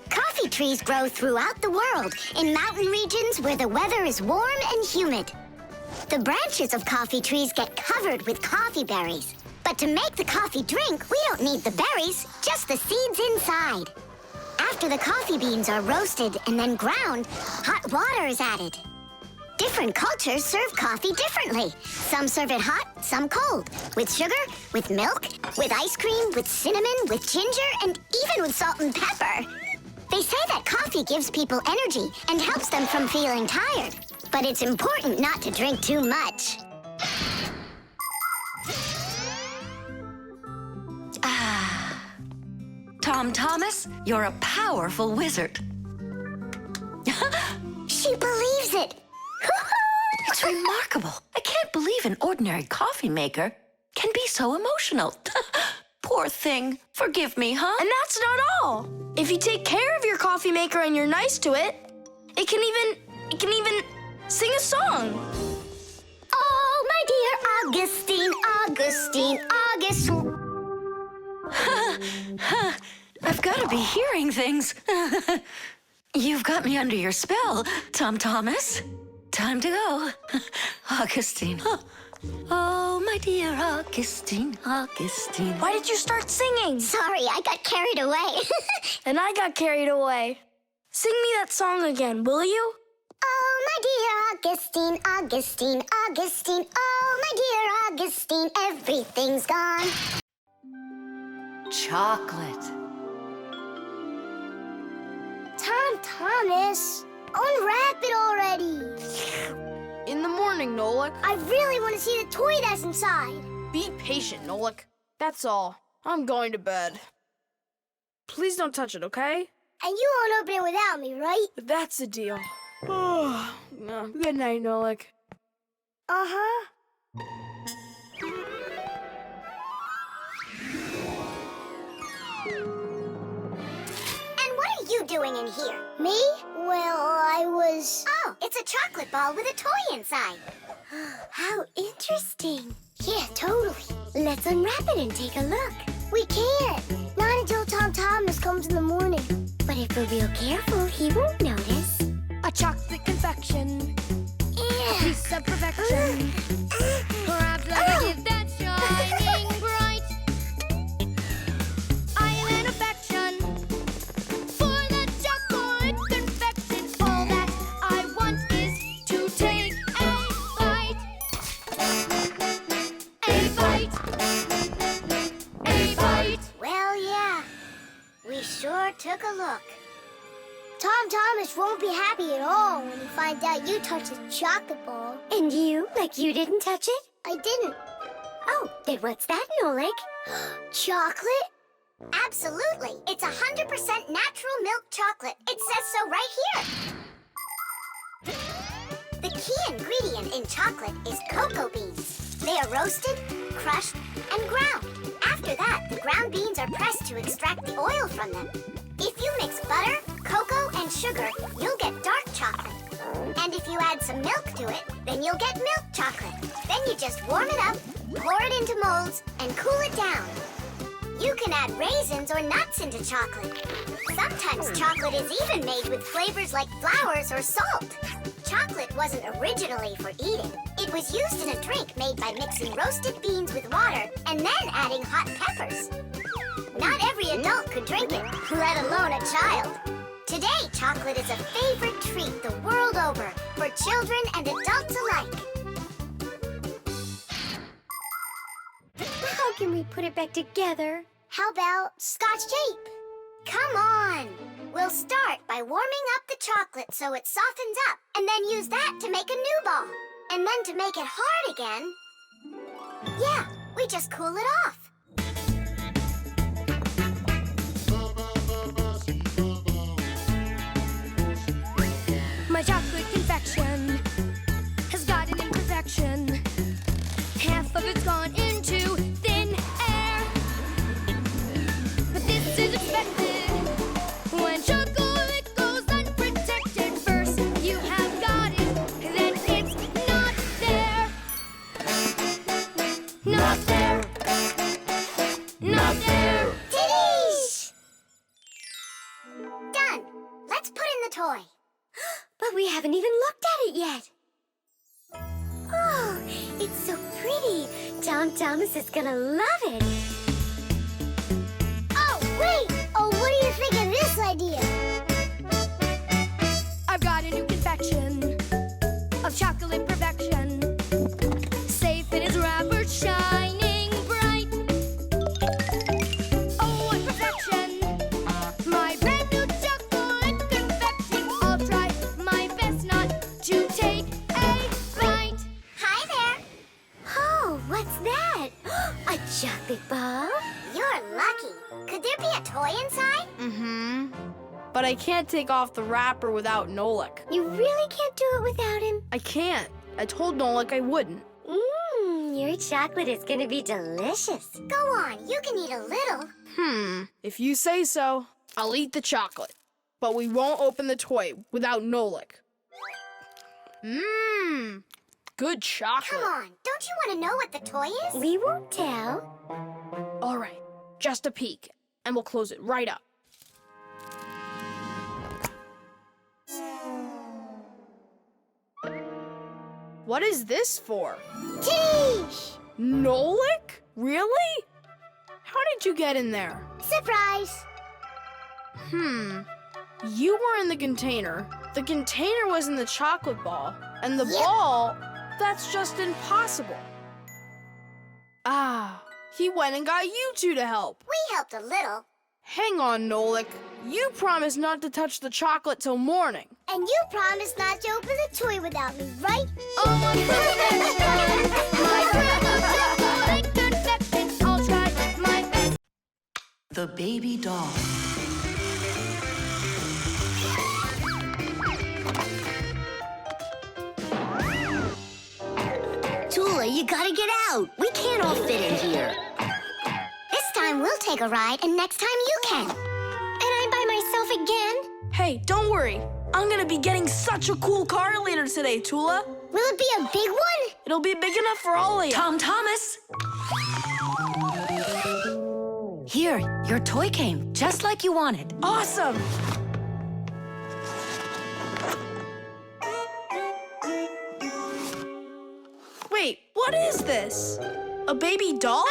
Coffee trees grow throughout the world in mountain regions where the weather is warm and humid. The branches of coffee trees get covered with coffee berries. But to make the coffee drink, we don't need the berries, just the seeds inside. After the coffee beans are roasted and then ground, hot water is added. Different cultures serve coffee differently. Some serve it hot, some cold. With sugar, with milk, with ice cream, with cinnamon, with ginger, and even with salt and pepper. They say that coffee gives people energy and helps them from feeling tired. But it's important not to drink too much. Tom Thomas, you're a powerful wizard. She believes it. It's remarkable. I can't believe an ordinary coffee maker can be so emotional. Poor thing. Forgive me, huh? And that's not all. If you take care of your coffee maker and you're nice to it, it can even sing a song. Oh, my dear Augustine, Augustine, Augustine. I've got to be hearing things. You've got me under your spell, Tom Thomas. Time to go. Augustine. Oh, my dear Augustine, Augustine. Why did you start singing? Sorry, I got carried away. And I got carried away. Sing me that song again, will you? Oh, my dear Augustine, Augustine, Augustine. Oh, my dear Augustine, everything's gone. Chocolate. Tom Thomas, unwrap it already. In the morning, Nolik. I really want to see the toy that's inside. Be patient, Nolik. That's all. I'm going to bed. Please don't touch it, okay? And you won't open it without me, right? That's the deal. Good night, Nolik. Uh-huh. And what are you doing in here? Me? Well, I was... Oh, it's a chocolate ball with a toy inside. How interesting. Yeah, totally. Let's unwrap it and take a look. We can't. Not until Tom Thomas comes in the morning. But if we're real careful, he won't notice. A chocolate confection. Yeah. Piece of perfection. Perhaps like a gift that's shining bright. Island affection for the chocolate confection. All that I want is to take a bite. A bite. A bite. Well, yeah. We sure took a look. Tom Thomas won't be happy at all when he finds out you touched the chocolate ball. And you? Like you didn't touch it? I didn't. Oh, then what's that, Nolik? Chocolate? Absolutely. It's 100% natural milk chocolate. It says so right here. The key ingredient in chocolate is cocoa beans. They are roasted, crushed, and ground. After that, the ground beans are pressed to extract the oil from them. If you mix butter, cocoa, and sugar, you'll get dark chocolate. And if you add some milk to it, then you'll get milk chocolate. Then you just warm it up, pour it into molds, and cool it down. You can add raisins or nuts into chocolate. Sometimes chocolate is even made with flavors like flowers or salt. Chocolate wasn't originally for eating. It was used in a drink made by mixing roasted beans with water and then adding hot peppers. Not every adult could drink it, let alone a child. Today, chocolate is a favorite treat the world over for children and adults alike. How can we put it back together? How about Scotch tape? Come on! We'll start by warming up the chocolate so it softens up, and then use that to make a new ball. And then to make it hard again... Yeah, we just cool it off. My chocolate confection has got an imperfection. Half of it's gone into thin air. But this is expected when chocolate goes unprotected. First you have got it, then it's not there. Not there. Not there. Titties! Done. Let's put in the toy. But we haven't even looked at it yet. Oh, it's so pretty. Tom Thomas is gonna love it. Oh, wait! Oh, what do you think of this idea? I've got a new confection of chocolate perfection. Safe in its wrapper, shining bright. Oh, what perfection! My brand new chocolate chocolate ball. You're lucky. Could there be a toy inside? Mm-hmm. But I can't take off the wrapper without Nolik. You really can't do it without him? I can't. I told Nolik I wouldn't. Your chocolate is gonna be delicious. Go on, you can eat a little. If you say so, I'll eat the chocolate. But we won't open the toy without Nolik. Good chocolate. Come on, don't you want to know what the toy is? We won't tell. All right, just a peek, and we'll close it right up. What is this for? Tish! Nolik? Really? How did you get in there? Surprise! You were in the container. The container was in the chocolate ball. And the ball, that's just impossible. Ah, he went and got you two to help. We helped a little. Hang on, Nolik. You promised not to touch the chocolate till morning. And you promised not to open the toy without me, right? Oh, my I'll try my best. The baby doll. Toola, you gotta get out. We can't all fit in here. This time we'll take a ride, and next time you can. And I'm by myself again? Hey, don't worry. I'm gonna be getting such a cool car later today, Toola. Will it be a big one? It'll be big enough for all of you. Tom Thomas! Here, your toy came, just like you wanted. Awesome! Wait, what is this? A baby doll?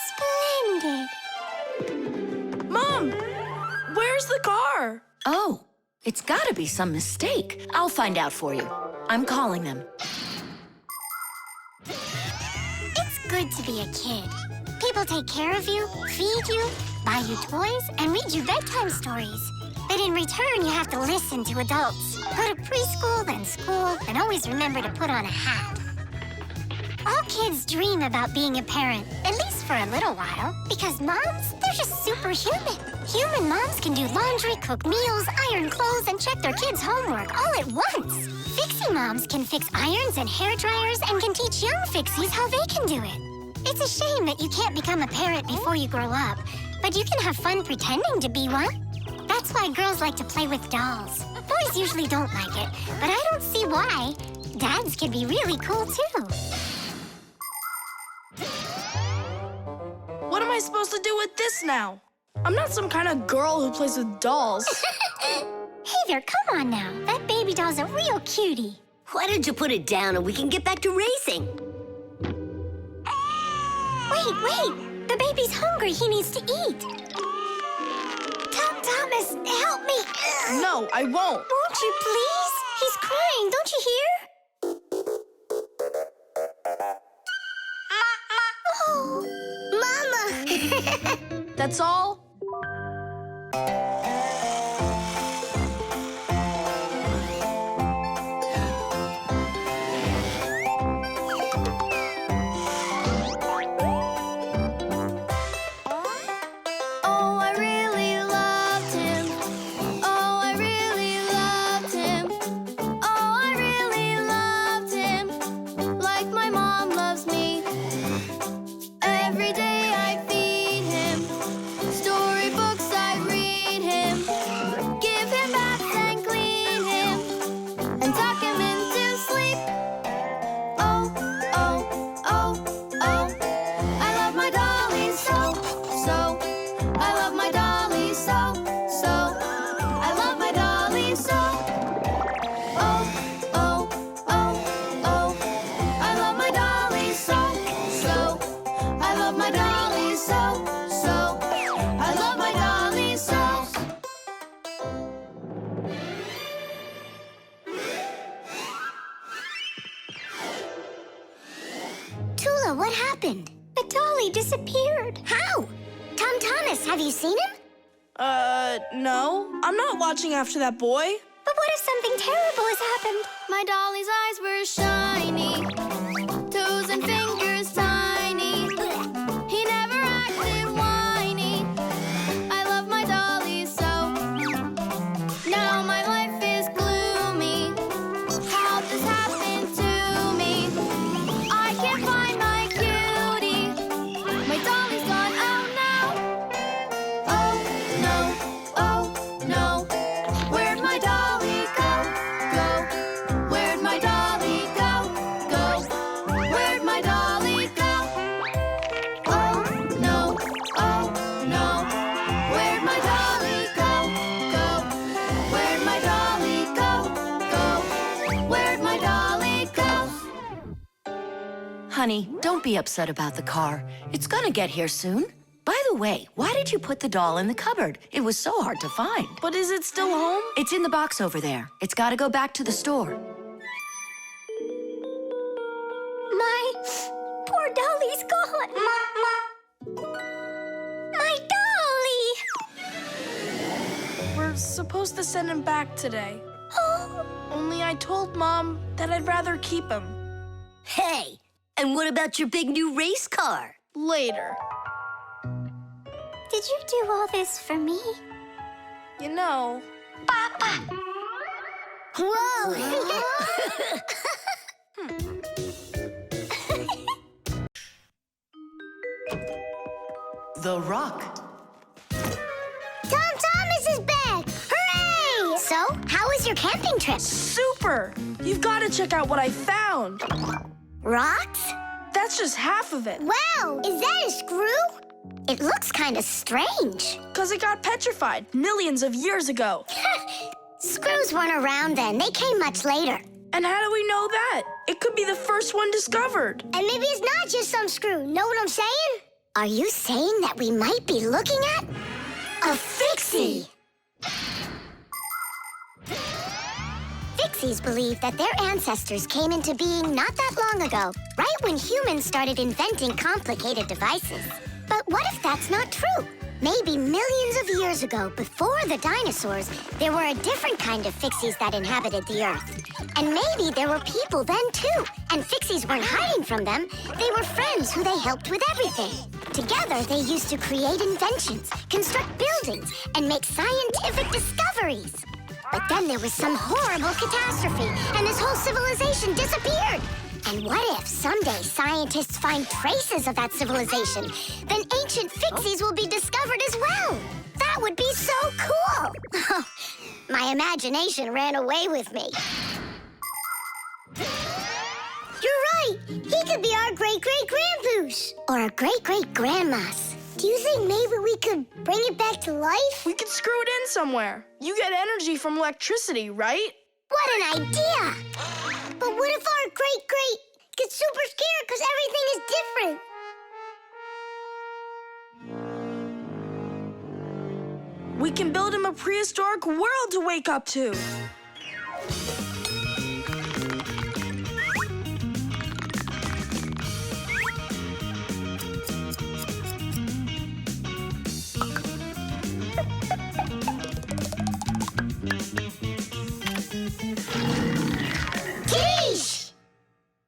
Splendid. Mom, where's the car? Oh, it's gotta be some mistake. I'll find out for you. I'm calling them. It's good to be a kid. People take care of you, feed you, buy you toys, and read you bedtime stories. But in return, you have to listen to adults. Go to preschool, then school, and always remember to put on a hat. All kids dream about being a parent, at least for a little while. Because moms, they're just superhuman. Human moms can do laundry, cook meals, iron clothes, and check their kids' homework all at once. Fixie moms can fix irons and hair dryers and can teach young fixies how they can do it. It's a shame that you can't become a parent before you grow up, but you can have fun pretending to be one. That's why girls like to play with dolls. Boys usually don't like it, but I don't see why. Dads can be really cool, too. What am I supposed to do with this now? I'm not some kind of girl who plays with dolls. Hey there, come on now. That baby doll's a real cutie. Why don't you put it down and we can get back to racing? Wait. The baby's hungry. He needs to eat. Thomas, help me. No, I won't. Won't you please? He's crying. Don't you hear? Oh, Mama. That's all? Toola, what happened? The dolly disappeared. How? Tom Thomas, have you seen him? No. I'm not watching after that boy. But what if something terrible has happened? My dolly's eyes were shiny, toes and fingers. Honey, don't be upset about the car. It's gonna get here soon. By the way, why did you put the doll in the cupboard? It was so hard to find. But is it still home? It's in the box over there. It's gotta go back to the store. My poor dolly's gone. My dolly! We're supposed to send him back today. Oh. Only I told Mom that I'd rather keep him. Hey, and what about your big new race car? Later. Did you do all this for me? You know... Whoa! The Rock. Tom Thomas is back! Hooray! So, how was your camping trip? Super! You've got to check out what I found. Rocks? That's just half of it. Wow! Is that a screw? It looks kind of strange. Because it got petrified millions of years ago. Screws weren't around then. They came much later. And how do we know that? It could be the first one discovered. And maybe it's not just some screw. Know what I'm saying? Are you saying that we might be looking at a Fixie? Fixies believe that their ancestors came into being not that long ago, right when humans started inventing complicated devices. But what if that's not true? Maybe millions of years ago, before the dinosaurs, there were a different kind of Fixies that inhabited the Earth. And maybe there were people then, too. And Fixies weren't hiding from them. They were friends who they helped with everything. Together, they used to create inventions, construct buildings, and make scientific discoveries. But then there was some horrible catastrophe, and this whole civilization disappeared. And what if someday scientists find traces of that civilization? Then ancient Fixies will be discovered as well. That would be so cool. My imagination ran away with me. You're right. He could be our great-great-grandpoos. Or our great-great-grandmas. Do you think maybe we could bring it back to life? We could screw it in somewhere. You get energy from electricity, right? What an idea! But what if our great-great gets super scared because everything is different? We can build him a prehistoric world to wake up to.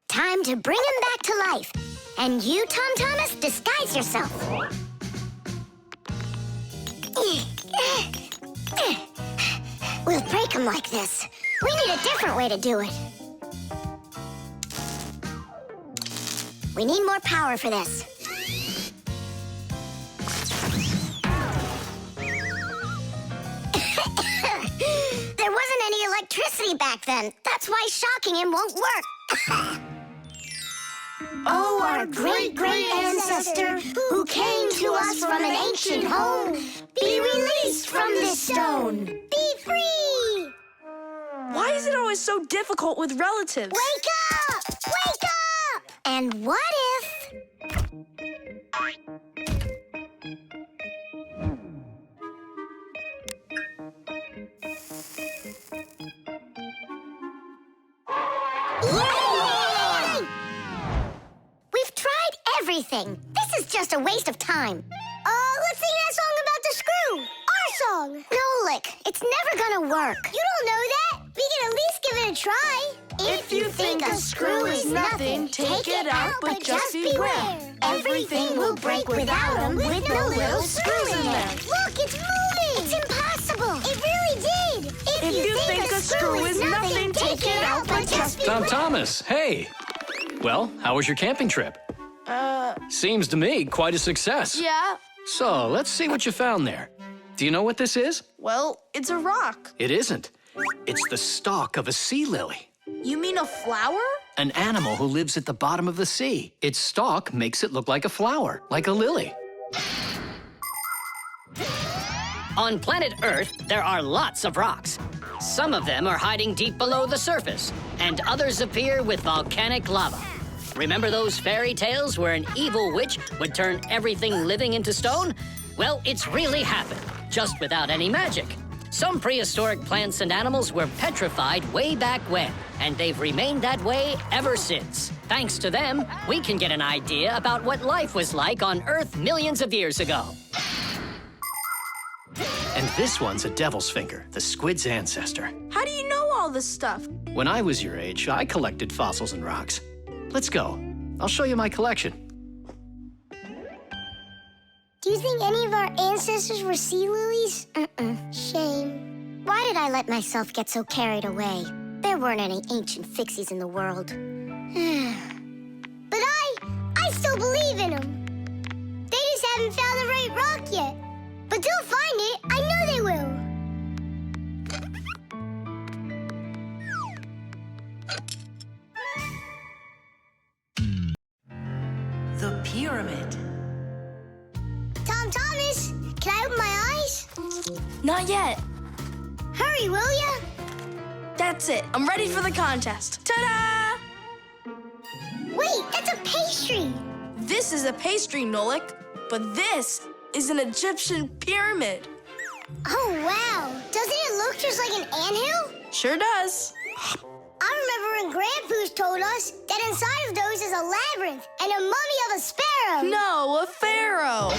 Time to bring him back to life. And you, Tom Thomas, disguise yourself. We'll break him like this. We need a different way to do it. We need more power for this. There wasn't any electricity back then. That's why shocking him won't work. Oh, our great-great ancestor, who came to us from an ancient home, be released from this stone. Be free! Why is it always so difficult with relatives? Wake up! Wake up! And what if... Yay! We've tried everything. This is just a waste of time. Let's sing that song about the screw. Our song. No, Lick. It's never gonna work. You don't know that. We can at least give it a try. If you think a screw is nothing, take it out, but just beware. Everything will break without them, with no little screws in there. Look, it's moving. It's impossible. It really did. If you think a screw is nothing, take it out, but just beware. Tom Thomas, hey. Well, how was your camping trip? Seems to me quite a success. Yeah. So, let's see what you found there. Do you know what this is? Well, it's a rock. It isn't. It's the stalk of a sea lily. You mean a flower? An animal who lives at the bottom of the sea. Its stalk makes it look like a flower, like a lily. On planet Earth, there are lots of rocks. Some of them are hiding deep below the surface, and others appear with volcanic lava. Remember those fairy tales where an evil witch would turn everything living into stone? Well, it's really happened, just without any magic. Some prehistoric plants and animals were petrified way back when, and they've remained that way ever since. Thanks to them, we can get an idea about what life was like on Earth millions of years ago. And this one's a devil's finger, the squid's ancestor. How do you know all this stuff? When I was your age, I collected fossils and rocks. Let's go. I'll show you my collection. Do you think any of our ancestors were sea lilies? Shame. Why did I let myself get so carried away? There weren't any ancient Fixies in the world. But I still believe in them. They just haven't found the right rock yet. But they'll find it. I know they will. The pyramid. Tom Thomas, can I open my eyes? Not yet. Hurry, will ya? That's it. I'm ready for the contest. Ta-da! Wait, that's a pastry. This is a pastry, Nolik, but this is an Egyptian pyramid. Oh, wow. Doesn't it look just like an anthill? Sure does. I remember when Grandpoo's told us that inside of those is a labyrinth and a mummy of a sparrow. No, a pharaoh.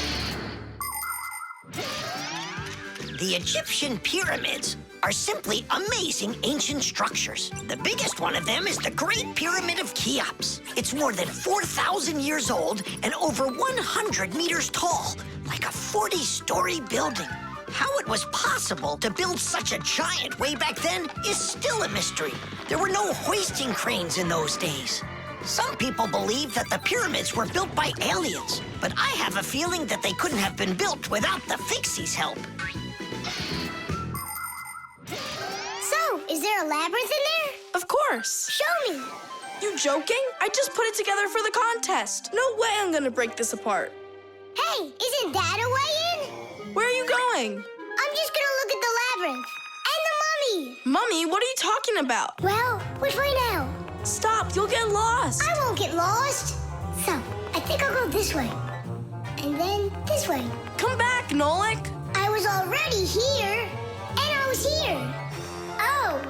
The Egyptian pyramids are simply amazing ancient structures. The biggest one of them is the Great Pyramid of Cheops. It's more than 4,000 years old and over 100 meters tall, like a 40-story building. How it was possible to build such a giant way back then is still a mystery. There were no hoisting cranes in those days. Some people believe that the pyramids were built by aliens, but I have a feeling that they couldn't have been built without the Fixies' help. So, is there a labyrinth in there? Of course. Show me. You joking? I just put it together for the contest. No way I'm gonna break this apart. Hey, isn't that a way in? Where are you going? I'm just gonna look at the labyrinth. And the mummy. Mummy, what are you talking about? Well, which way now? Stop, you'll get lost. I won't get lost. So, I think I'll go this way. And then this way. Come back, Nolik. I was already here. And I was here. Oh.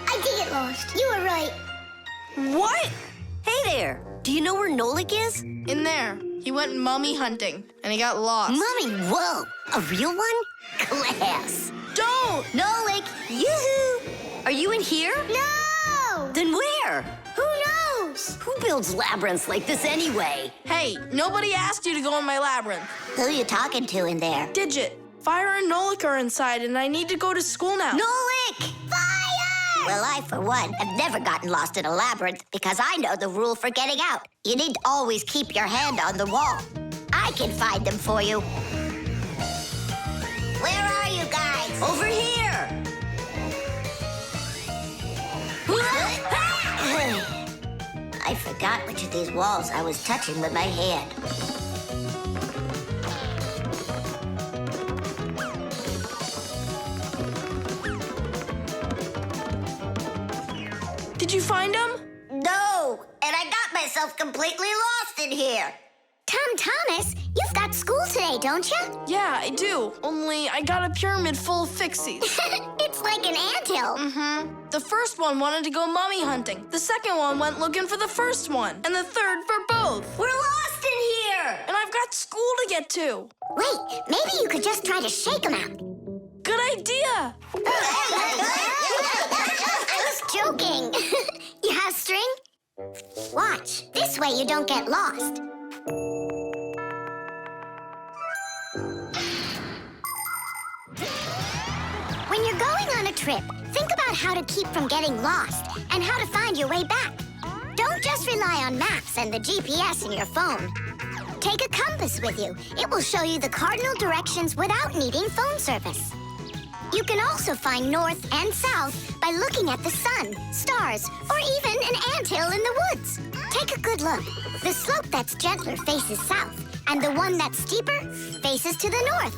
I did get lost. You were right. What? Hey there. Do you know where Nolik is? In there. He went mummy hunting, and he got lost. Mummy, whoa. A real one? Class. Don't! Nolik, yoo-hoo. Are you in here? No! Then where? Who knows? Who builds labyrinths like this anyway? Hey, nobody asked you to go in my labyrinth. Who you talking to in there? Digit, Fire and Nolik are inside, and I need to go to school now. Nolik! Fire! Well, I, for one, have never gotten lost in a labyrinth because I know the rule for getting out. You need to always keep your hand on the wall. I can find them for you. Where are you guys? Over here! I forgot which of these walls I was touching with my hand. Did you find him? No, and I got myself completely lost in here. Tom Thomas, you've got school today, don't you? Yeah, I do. Only I got a pyramid full of Fixies. It's like an anthill. Mm-hmm. The first one wanted to go mummy hunting. The second one went looking for the first one. And the third for both. We're lost in here! And I've got school to get to. Wait, maybe you could just try to shake them out. Good idea. I was joking. You have string? Watch. This way you don't get lost. When you're going on a trip, think about how to keep from getting lost and how to find your way back. Don't just rely on maps and the GPS in your phone. Take a compass with you. It will show you the cardinal directions without needing phone service. You can also find north and south by looking at the sun, stars, or even an anthill in the woods. Take a good look. The slope that's gentler faces south, and the one that's steeper faces to the north.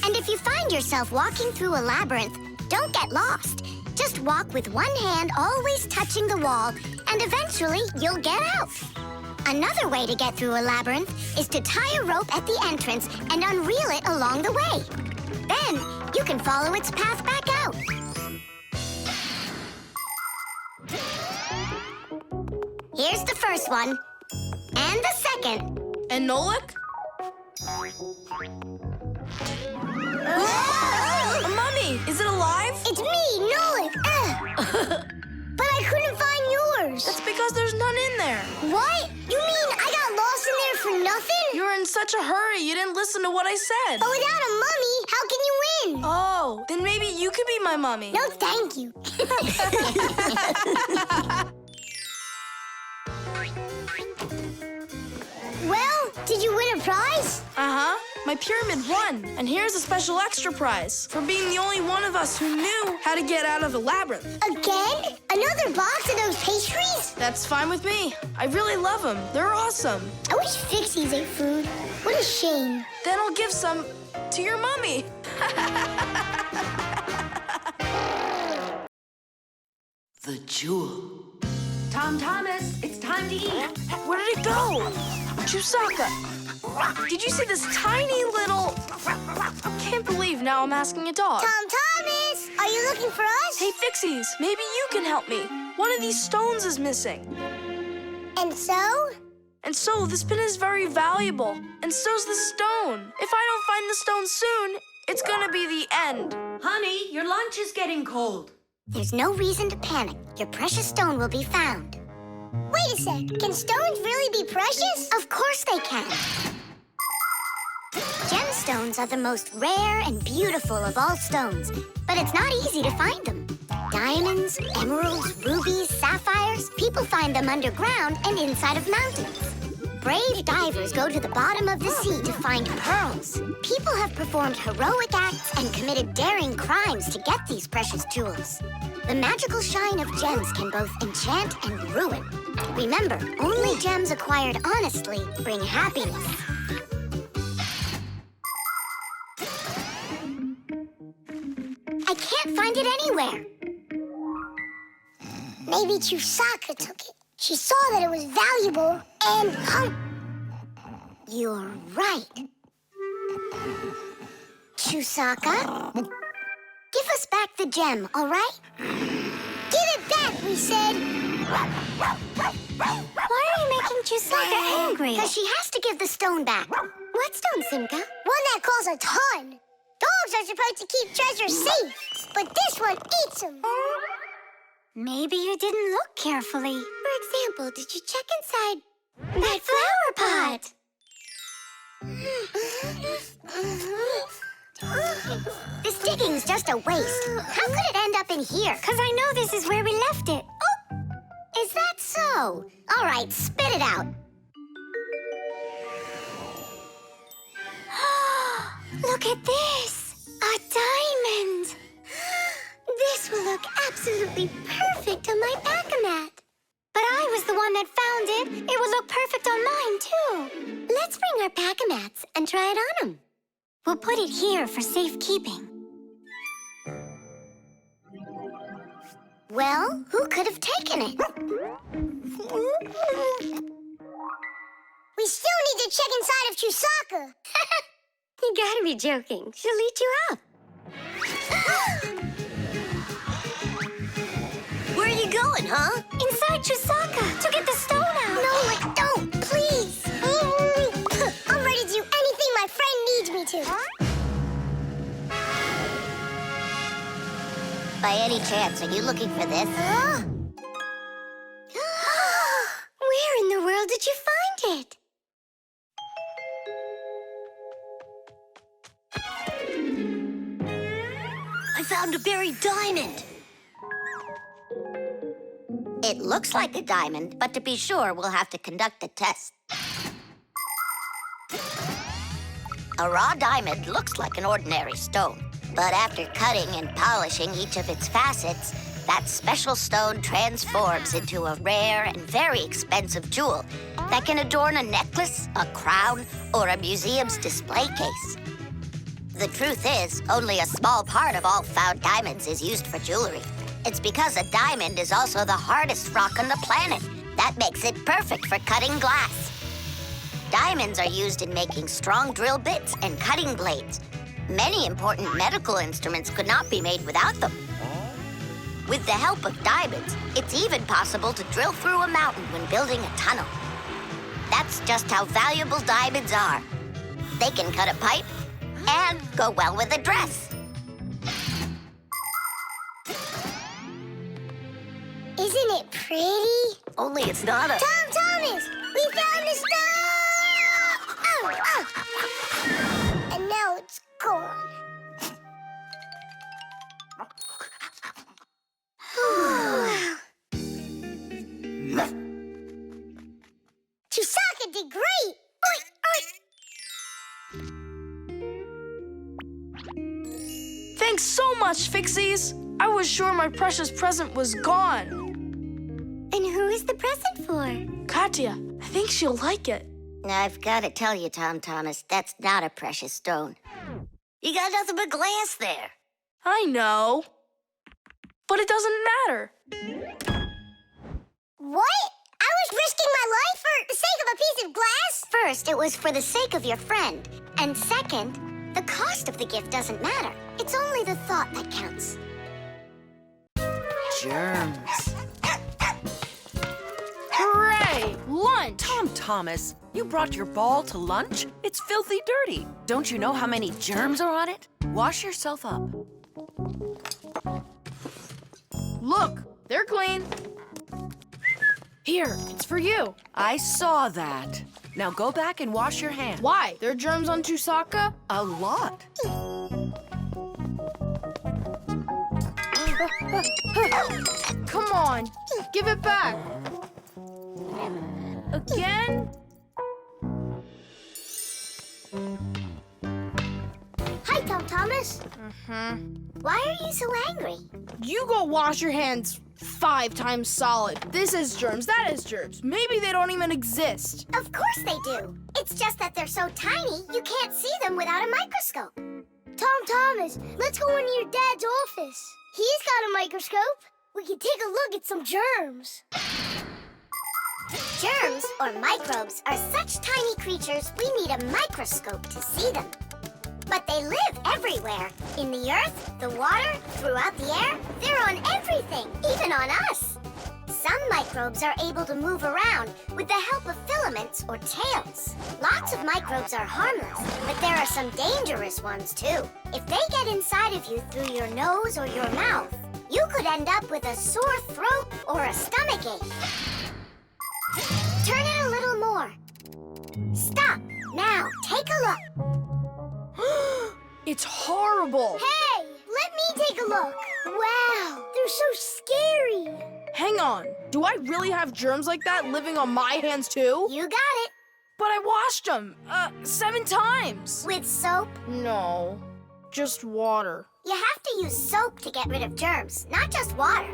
And if you find yourself walking through a labyrinth, don't get lost. Just walk with one hand always touching the wall, and eventually you'll get out. Another way to get through a labyrinth is to tie a rope at the entrance and unreel it along the way. Then you can follow its path back out. Here's the first one. And the second. And Nolik? A mummy! Is it alive? It's me, Nolik. But I couldn't find yours. That's because there's none in there. What? You mean I got lost in there for nothing? You were in such a hurry, you didn't listen to what I said. But without a mummy, how can you win? Oh, then maybe you could be my mummy. No, thank you. Well, did you win a prize? Uh-huh. My pyramid won. And here's a special extra prize for being the only one of us who knew how to get out of the labyrinth. Again? Another box of those pastries? That's fine with me. I really love them. They're awesome. I wish Fixies ate food. What a shame. Then I'll give some to your mummy. The jewel. Tom Thomas, it's time to eat. Where did it go? Chusaka, did you see this tiny little... Can't believe now I'm asking a dog. Tom Thomas, are you looking for us? Hey, Fixies, maybe you can help me. One of these stones is missing. And so? And so, this pin is very valuable. And so's the stone. If I don't find the stone soon, it's gonna be the end. Honey, your lunch is getting cold. There's no reason to panic. Your precious stone will be found. Wait a sec. Can stones really be precious? Of course they can. Gemstones are the most rare and beautiful of all stones, but it's not easy to find them. Diamonds, emeralds, rubies, sapphires, people find them underground and inside of mountains. Brave divers go to the bottom of the sea to find pearls. People have performed heroic acts and committed daring crimes to get these precious jewels. The magical shine of gems can both enchant and ruin. Remember, only gems acquired honestly bring happiness. I can't find it anywhere. Maybe Chusaka took it. She saw that it was valuable and... You're right. Chusaka, give us back the gem, all right? Give it back, we said. Why are you making Chusaka angry? Because she has to give the stone back. What stone, Simka? One that costs a ton. Dogs are supposed to keep treasure safe, but this one eats them. Maybe you didn't look carefully. For example, did you check inside that flower pot? This digging's just a waste. How could it end up in here? Because I know this is where we left it. Oh! Is that so? All right, spit it out. Look at this! A diamond! This will look absolutely perfect on my back-a-mat. But I was the one that found it. It would look perfect on mine, too. Let's bring our back-a-mats and try it on them. We'll put it here for safekeeping. Well, who could have taken it? We still need to check inside of Chusaka. You gotta be joking. She'll eat you up. Where are you going, huh? Inside Chusaka, to get the stone out. No, don't, please. I'm ready to do anything my friend needs me to. By any chance, are you looking for this? Where in the world did you find it? I found a buried diamond. It looks like a diamond, but to be sure, we'll have to conduct a test. A raw diamond looks like an ordinary stone, but after cutting and polishing each of its facets, that special stone transforms into a rare and very expensive jewel that can adorn a necklace, a crown, or a museum's display case. The truth is, only a small part of all found diamonds is used for jewelry. It's because a diamond is also the hardest rock on the planet. That makes it perfect for cutting glass. Diamonds are used in making strong drill bits and cutting blades. Many important medical instruments could not be made without them. With the help of diamonds, it's even possible to drill through a mountain when building a tunnel. That's just how valuable diamonds are. They can cut a pipe and go well with a dress. Isn't it pretty? Only it's not a... Tom Thomas, we found the stuff! Oh. And now it's gone. Chusaka did great! Thanks so much, Fixies. I was sure my precious present was gone. And who is the present for? Katya, I think she'll like it. I've got to tell you, Tom Thomas, that's not a precious stone. You got nothing but glass there. I know. But it doesn't matter. What? I was risking my life for the sake of a piece of glass? First, it was for the sake of your friend. And second, the cost of the gift doesn't matter. It's only the thought that counts. Germs. Hooray! Lunch! Tom Thomas, you brought your ball to lunch? It's filthy dirty. Don't you know how many germs are on it? Wash yourself up. Look, they're clean. Here, it's for you. I saw that. Now go back and wash your hands. Why? There are germs on Chusaka? A lot. Come on, give it back. Again? Hi, Tom Thomas. Why are you so angry? You go wash your hands 5 times solid. This is germs, that is germs. Maybe they don't even exist. Of course they do. It's just that they're so tiny, you can't see them without a microscope. Tom Thomas, let's go into your dad's office. He's got a microscope. We can take a look at some germs. Germs, or microbes, are such tiny creatures we need a microscope to see them. But they live everywhere. In the earth, the water, throughout the air. They're on everything, even on us. Some microbes are able to move around with the help of filaments or tails. Lots of microbes are harmless, but there are some dangerous ones too. If they get inside of you through your nose or your mouth, you could end up with a sore throat or a stomachache. Turn it a little more. Stop. Now, take a look. It's horrible. Hey, let me take a look. Wow, they're so scary. Hang on. Do I really have germs like that living on my hands too? You got it. But I washed them 7 times. With soap? No, just water. You have to use soap to get rid of germs, not just water.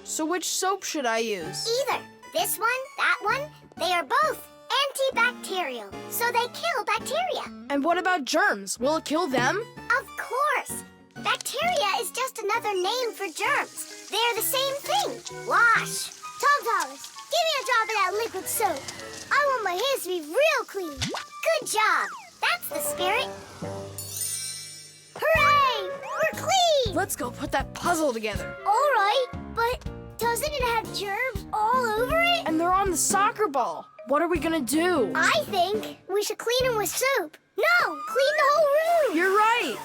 So which soap should I use? Either this one, that one, they are both antibacterial, so they kill bacteria. And what about germs? Will it kill them? Of course. Bacteria is just another name for germs. They're the same thing. Wash. Tom Thomas, give me a drop of that liquid soap. I want my hands to be real clean. Good job. That's the spirit. Hooray! We're clean! Let's go put that puzzle together. All right, but doesn't it have germs all over it? And they're on the soccer ball. What are we gonna do? I think we should clean them with soap. No, clean the whole room. You're right.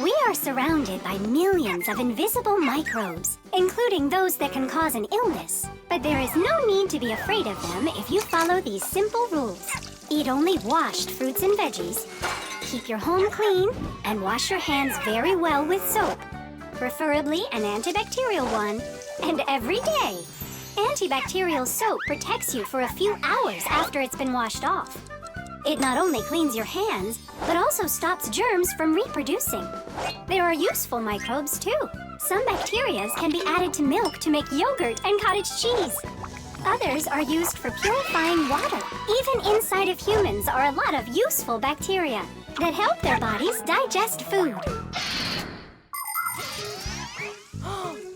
We are surrounded by millions of invisible microbes, including those that can cause an illness. But there is no need to be afraid of them if you follow these simple rules. Eat only washed fruits and veggies. keep your home clean and wash your hands very well with soap, preferably an antibacterial one, and every day. Antibacterial soap protects you for a few hours after it's been washed off. It not only cleans your hands, but also stops germs from reproducing. There are useful microbes, too. Some bacteria can be added to milk to make yogurt and cottage cheese. Others are used for purifying water. Even inside of humans are a lot of useful bacteria that help their bodies digest food.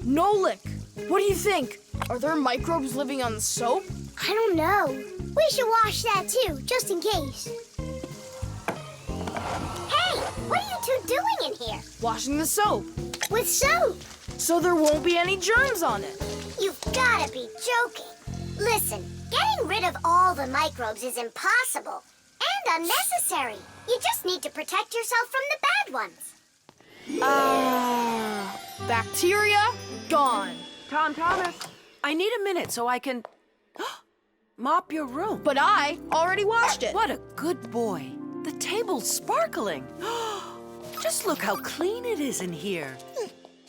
Nolik, what do you think? Are there microbes living on the soap? I don't know. We should wash that too, just in case. Hey, what are you two doing in here? Washing the soap. With soap? So there won't be any germs on it. You've gotta be joking. Listen, getting rid of all the microbes is impossible and unnecessary. You just need to protect yourself from the bad ones. Bacteria gone. Tom Thomas, I need a minute so I can mop your room. But I already washed it. What a good boy. The table's sparkling. Just look how clean it is in here.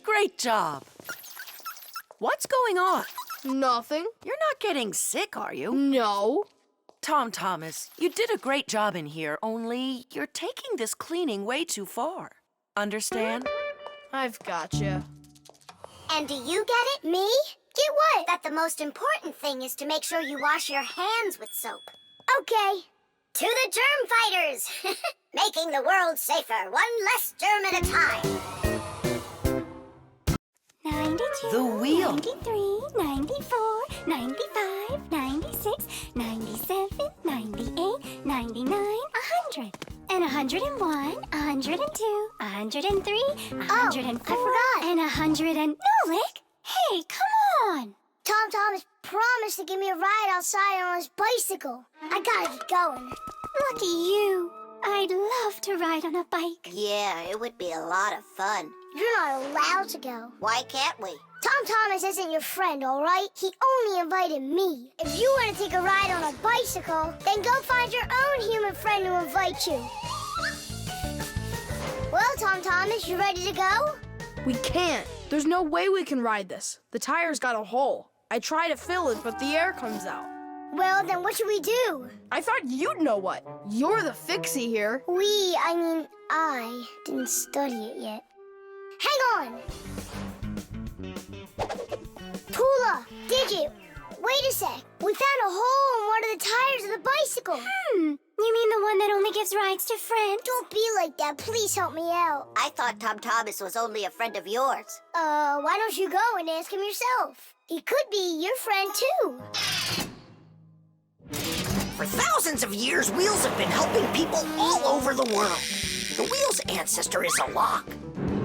Great job. What's going on? Nothing. You're not getting sick, are you? No. Tom Thomas, you did a great job in here, only you're taking this cleaning way too far. Understand? I've gotcha. And do you get it? Me? Get what? That the most important thing is to make sure you wash your hands with soap. Okay. To the germ fighters! Making the world safer, one less germ at a time. 92, The wheel. 93, 94, 95, 96, 97, 98, 99, 100. And 101, 102, 103, 104, I forgot. and 100 and... Nolik! Hey, come on! Tom Thomas promised to give me a ride outside on his bicycle. I gotta get going. Lucky you. I'd love to ride on a bike. Yeah, it would be a lot of fun. You're not allowed to go. Why can't we? Tom Thomas isn't your friend, all right? He only invited me. If you want to take a ride on a bicycle, then go find your own human friend to invite you. Well, Tom Thomas, you ready to go? We can't. There's no way we can ride this. The tire's got a hole. I try to fill it, but the air comes out. Well, then what should we do? I thought you'd know what. You're the fixie here. I didn't study it yet. Hang on! Toola, Digit, wait a sec. We found a hole in one of the tires of the bicycle. You mean the one that only gives rides to friends? Don't be like that. Please help me out. I thought Tom Thomas was only a friend of yours. Why don't you go and ask him yourself? He could be your friend, too. For thousands of years, wheels have been helping people all over the world. The wheel's ancestor is a log.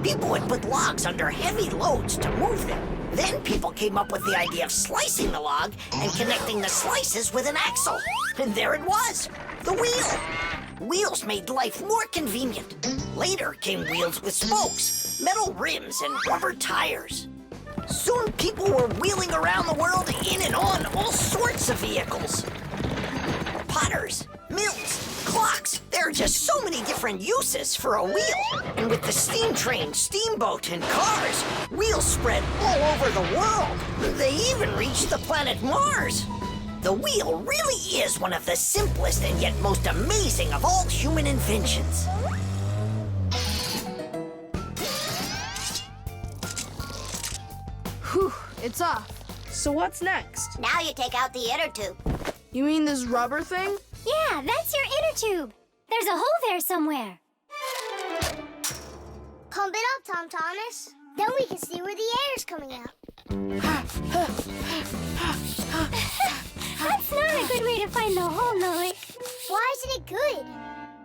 People would put logs under heavy loads to move them. Then people came up with the idea of slicing the log and connecting the slices with an axle. And there it was, the wheel. Wheels made life more convenient. Later came wheels with spokes, metal rims, and rubber tires. Soon people were wheeling around the world in and on all sorts of vehicles. Potters, mills, clocks. There are just so many different uses for a wheel. And with the steam train, steamboat, and cars, wheels spread all over the world. They even reached the planet Mars. The wheel really is one of the simplest and yet most amazing of all human inventions. Whew, it's off. So what's next? Now you take out the inner tube. You mean this rubber thing? Yeah, that's your inner tube. There's a hole there somewhere. Pump it up, Tom Thomas. Then we can see where the air's coming out. That's not a good way to find the hole, Nolik. Why isn't it good?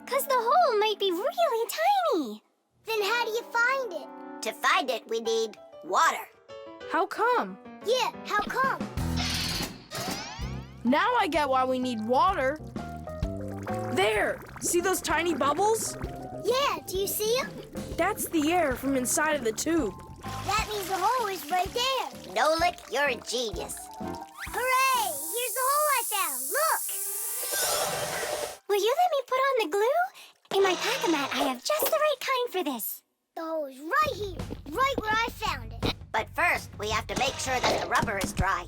'Cause the hole might be really tiny. Then how do you find it? To find it, we need water. How come? Yeah, how come? Now I get why we need water. There! See those tiny bubbles? Yeah, do you see them? That's the air from inside of the tube. That means the hole is right there. Nolik, you're a genius. Hooray! Here's the hole I found. Look! Will you let me put on the glue In my pack-a-mat, I have just the right kind for this. Oh, it's right here, right where I found it. But first, we have to make sure that the rubber is dry.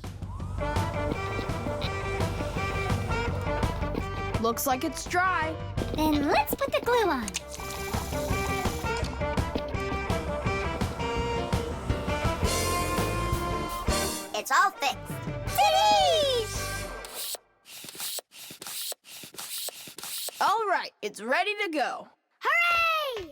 Looks like it's dry. Then let's put the glue on. It's all fixed. All right, it's ready to go. Hooray!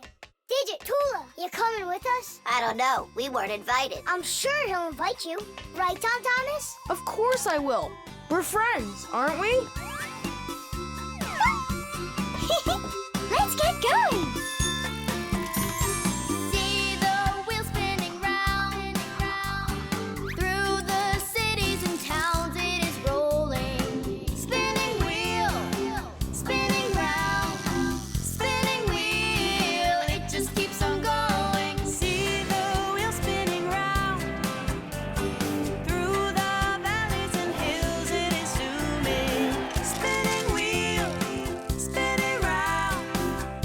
Digit, Toola, you coming with us? I don't know. We weren't invited. I'm sure he'll invite you. Right, Tom Thomas? Of course I will. We're friends, aren't we? Let's get going. See the wheel spinning round, through the cities and towns it is rolling. Spinning wheel, spinning round, spinning wheel, it just keeps on going. See the wheel spinning round, through the valleys and hills it is zooming. Spinning wheel, spinning round,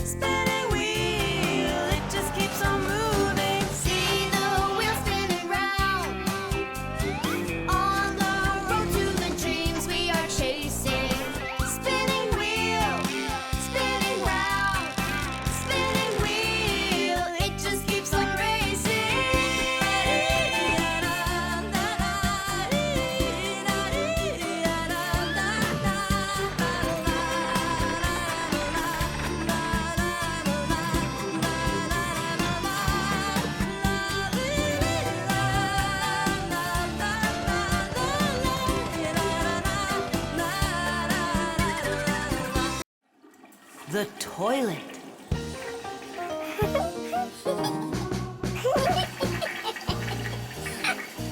spinning wheel, it just keeps on moving. See the wheel spinning round, on the road to the dreams we are chasing. Spinning wheel, spinning round, spinning wheel, it just keeps on racing. The toilet.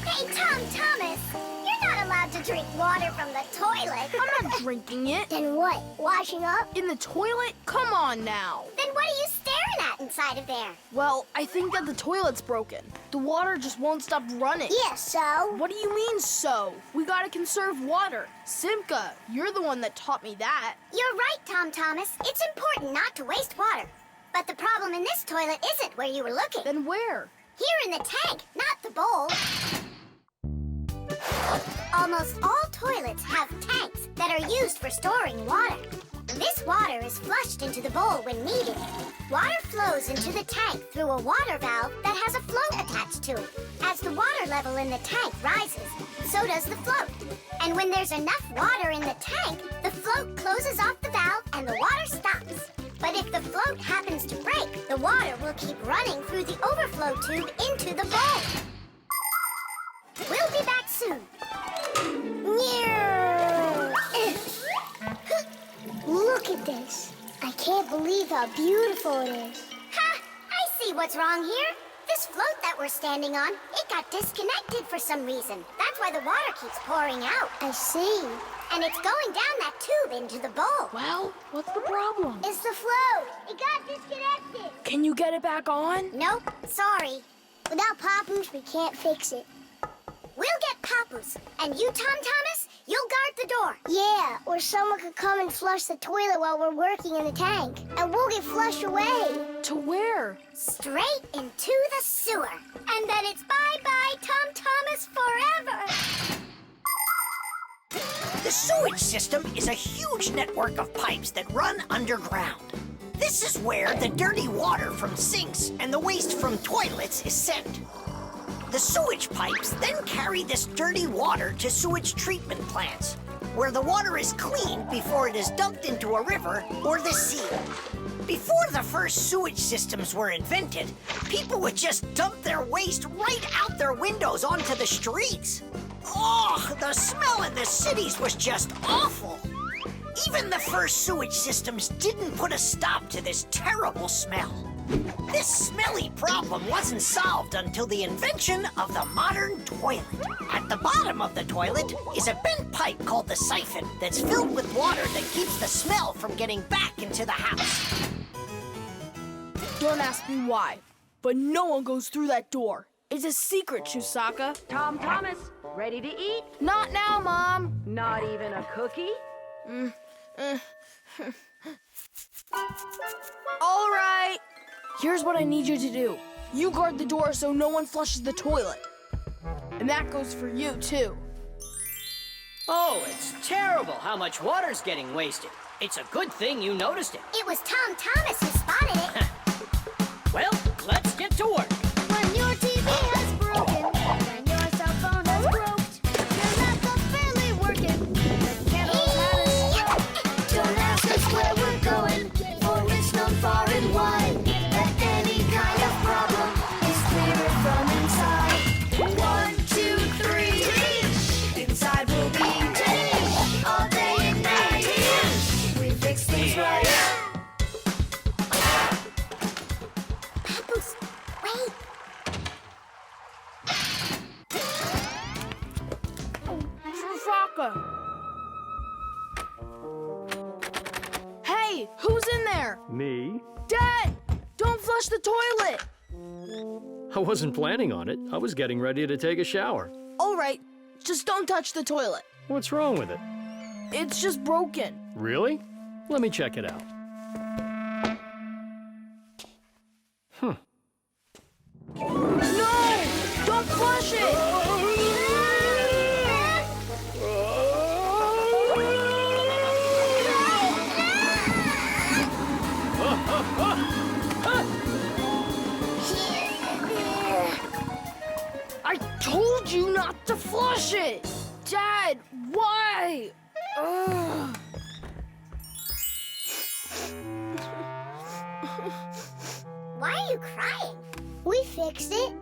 Hey, Tom Thomas, you're not allowed to drink water from the toilet. I'm not drinking it. Then what? Washing up? In the toilet? Come on now. Then what are you staring at inside of there? Well, I think that the toilet's broken. The water just won't stop running. Yeah, so? What do you mean, so? We gotta conserve water. Simka, you're the one that taught me that. You're right, Tom Thomas. It's important not to waste water. But the problem in this toilet isn't where you were looking. Then where? Here in the tank, not the bowl. Almost all toilets have tanks that are used for storing water. This water is flushed into the bowl when needed. Water flows into the tank through a water valve that has a float attached to it. As the water level in the tank rises, so does the float. And when there's enough water in the tank, the float closes off the valve and the water stops. But if the float happens to break, the water will keep running through the overflow tube into the bowl. We'll be back soon. Look at this. I can't believe how beautiful it is. Ha! I see what's wrong here. This float that we're standing on, it got disconnected for some reason. That's why the water keeps pouring out. I see. And it's going down that tube into the bowl. Well, what's the problem? It's the float. It got disconnected. Can you get it back on? Nope, sorry. Without Papoose, we can't fix it. We'll get Papoose. And you, Tom Thomas, you'll guard the door. Yeah, or someone could come and flush the toilet while we're working in the tank. And we'll get flushed away. To where? Straight into the sewer. And then it's bye-bye, Tom Thomas, forever. The sewage system is a huge network of pipes that run underground. This is where the dirty water from sinks and the waste from toilets is sent. The sewage pipes then carry this dirty water to sewage treatment plants, where the water is cleaned before it is dumped into a river or the sea. Before the first sewage systems were invented, people would just dump their waste right out their windows onto the streets. Oh, the smell in the cities was just awful. Even the first sewage systems didn't put a stop to this terrible smell. This smelly problem wasn't solved until the invention of the modern toilet. At the bottom of the toilet is a bent pipe called the siphon that's filled with water that keeps the smell from getting back into the house. Don't ask me why, but no one goes through that door. It's a secret, Chusaka. Tom Thomas, ready to eat? Not now, Mom. Not even a cookie? All right. Here's what I need you to do. You guard the door so no one flushes the toilet. And that goes for you, too. Oh, it's terrible how much water's getting wasted. It's a good thing you noticed it. It was Tom Thomas who spotted it. Well, let's get to work. When your TV has broken, when your cell phone has broke, your laptop's barely working, the candles haven't smoked. Don't ask us where we're going, for it's known far and wide that any kind of problem is clearer from inside. 1, 2, 3. Inside we'll be all day and night. We fix things right. Papoose, wait. Chewbacca. Hey, who's in there? Me? Dad, don't flush the toilet. I wasn't planning on it. I was getting ready to take a shower. All right, just don't touch the toilet. What's wrong with it? It's just broken. Really? Let me check it out. No! Don't flush it! I told you not to flush it! Dad, why? Ugh. Why are you crying? We fixed it.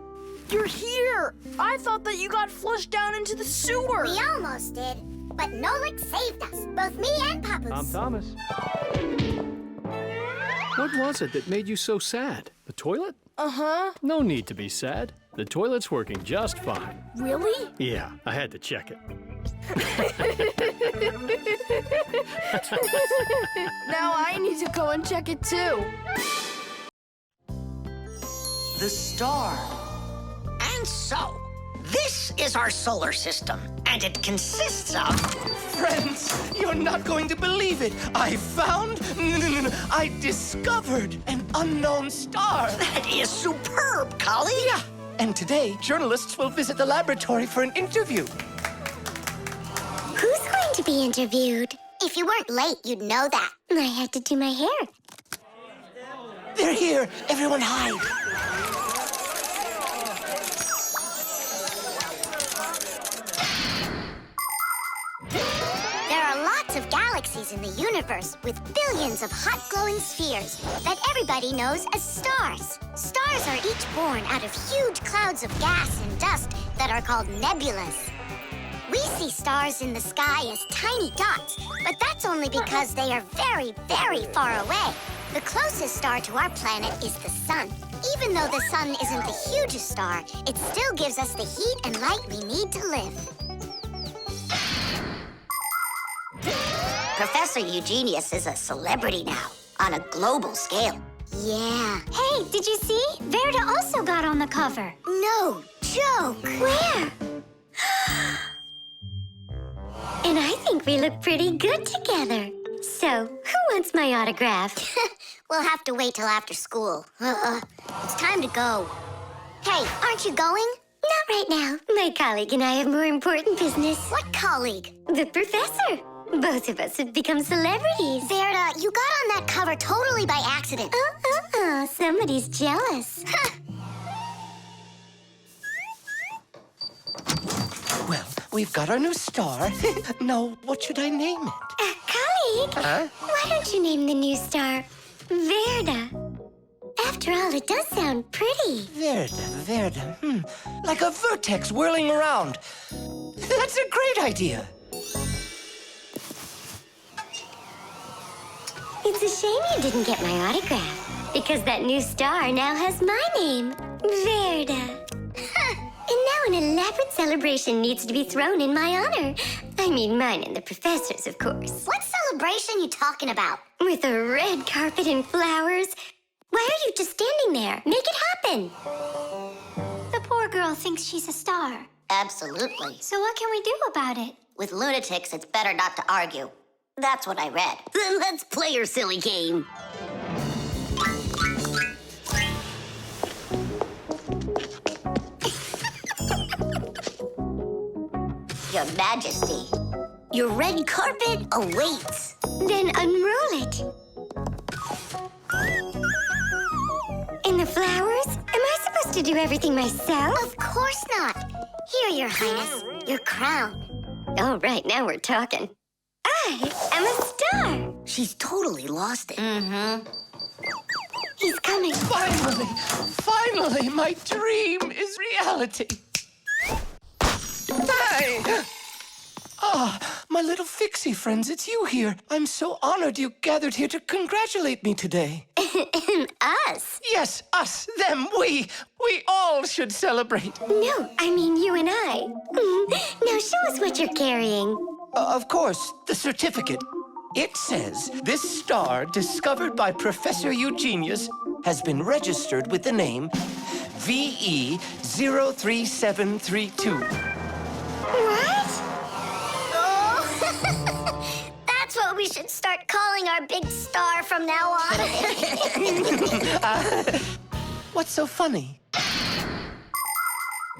You're here! I thought that you got flushed down into the sewer! We almost did, but Nolik saved us, both me and Papoose. I'm Thomas. What was it that made you so sad? The toilet? Uh-huh. No need to be sad. The toilet's working just fine. Really? Yeah, I had to check it. Now I need to go and check it too. The star. And so, this is our solar system, and it consists of... Friends, you're not going to believe it. I discovered an unknown star. That is superb, colleague. Yeah, and today, journalists will visit the laboratory for an interview. Who's going to be interviewed? If you weren't late, you'd know that. I had to do my hair. They're here. Everyone hide. There are lots of galaxies in the universe with billions of hot glowing spheres that everybody knows as stars. Stars are each born out of huge clouds of gas and dust that are called nebulas. We see stars in the sky as tiny dots, but that's only because they are very, very far away. The closest star to our planet is the sun. Even though the sun isn't the hugest star, it still gives us the heat and light we need to live. Professor Eugenius is a celebrity now, on a global scale. Yeah. Hey, did you see? Verda also got on the cover. No joke. Where? And I think we look pretty good together. So, who wants my autograph? We'll have to wait till after school. It's time to go. Hey, aren't you going? Not right now. My colleague and I have more important business. What colleague? The professor. Both of us have become celebrities. Verda, you got on that cover totally by accident. Somebody's jealous. Well, we've got our new star. Now, what should I name it? Colleague, Huh? why don't you name the new star Verda? After all, it does sound pretty. Verda. Like a vertex whirling around. That's a great idea. It's a shame you didn't get my autograph, because that new star now has my name, Verda. And now an elaborate celebration needs to be thrown in my honor. I mean, mine and the professor's, of course. What celebration you talking about? With a red carpet and flowers. Why are you just standing there? Make it happen. The poor girl thinks she's a star. Absolutely. So what can we do about it? With lunatics, it's better not to argue. That's what I read. Then let's play your silly game. Your Majesty, your red carpet awaits. Then unroll it. And the flowers? Am I supposed to do everything myself? Of course not. Here, Your Highness, your crown. All right, now we're talking. I am a star. She's totally lost it. Mm-hmm. He's coming. Finally, my dream is reality. Hi! Ah, my little Fixie friends, it's you here. I'm so honored you gathered here to congratulate me today. Us? Yes, us, them, we. We all should celebrate. No, I mean you and I. Now show us what you're carrying. Of course, the certificate. It says this star, discovered by Professor Eugenius, has been registered with the name VE03732. What? Oh, that's what we should start calling our big star from now on. What's so funny?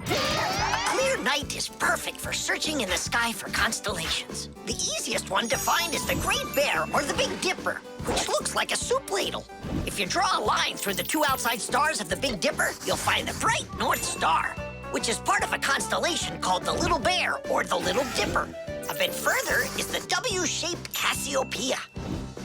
A clear night is perfect for searching in the sky for constellations. The easiest one to find is the Great Bear or the Big Dipper, which looks like a soup ladle. If you draw a line through the two outside stars of the Big Dipper, you'll find the bright North Star, which is part of a constellation called the Little Bear or the Little Dipper. A bit further is the W-shaped Cassiopeia.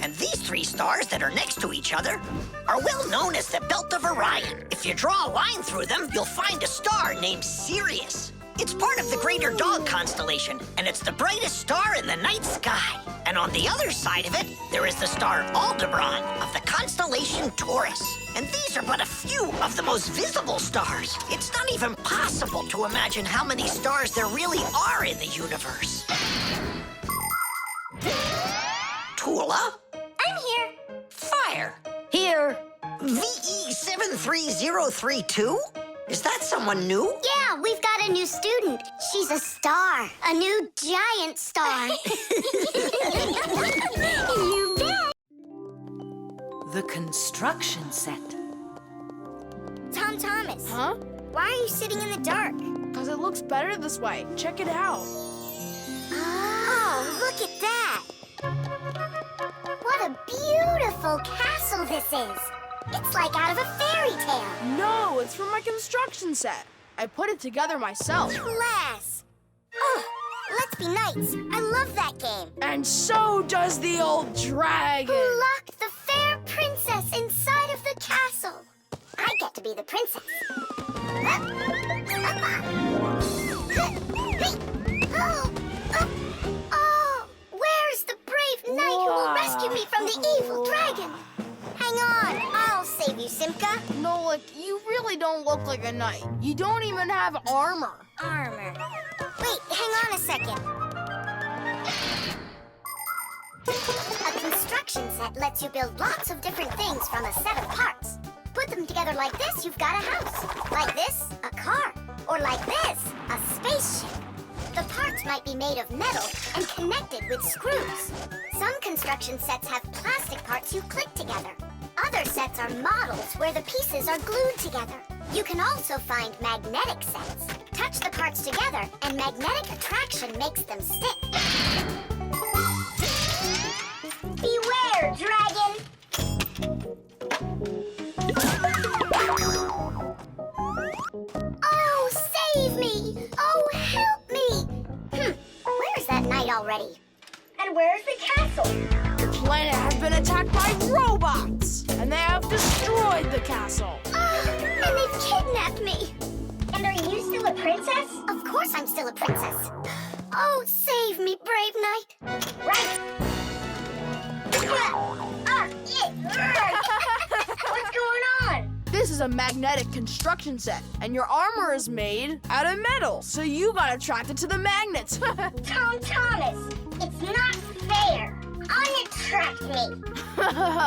And these three stars that are next to each other are well known as the Belt of Orion. If you draw a line through them, you'll find a star named Sirius. It's part of the Greater Dog constellation, and it's the brightest star in the night sky. And on the other side of it, there is the star Aldebaran of the constellation Taurus. And these are but a few of the most visible stars. It's not even possible to imagine how many stars there really are in the universe. Toola? I'm here. Fire. Here. VE73032? Is that someone new? Yeah, we've got a new student. She's a star. A new giant star. You bet. The construction set. Tom Thomas. Huh? Why are you sitting in the dark? Because it looks better this way. Check it out. Oh, look at that. What a beautiful castle this is. It's like out of a fairy tale. No, it's from my construction set. I put it together myself. Class. Oh, let's be knights. I love that game. And so does the old dragon. Who locked the fair princess inside of the castle? I get to be the princess. Oh, where's the brave knight who will rescue me from the evil dragon? Hang on, I'll save you, Simka. No, like, you really don't look like a knight. You don't even have armor. Armor. Wait, hang on a second. A construction set lets you build lots of different things from a set of parts. Put them together like this, you've got a house. Like this, a car. Or like this, a spaceship. The parts might be made of metal and connected with screws. Some construction sets have plastic parts you click together. Other sets are models where the pieces are glued together. You can also find magnetic sets. Touch the parts together and magnetic attraction makes them stick. Beware, dragon! Oh, save me! Oh, help me! Where's that knight already? And where's the castle? The planet has been attacked by robots, and they have destroyed the castle. And they've kidnapped me. And are you still a princess? Of course I'm still a princess. Oh, save me, brave knight. Right. What's going on? This is a magnetic construction set, and your armor is made out of metal, so you got attracted to the magnets. Tom Thomas, it's not fair. Unattract me.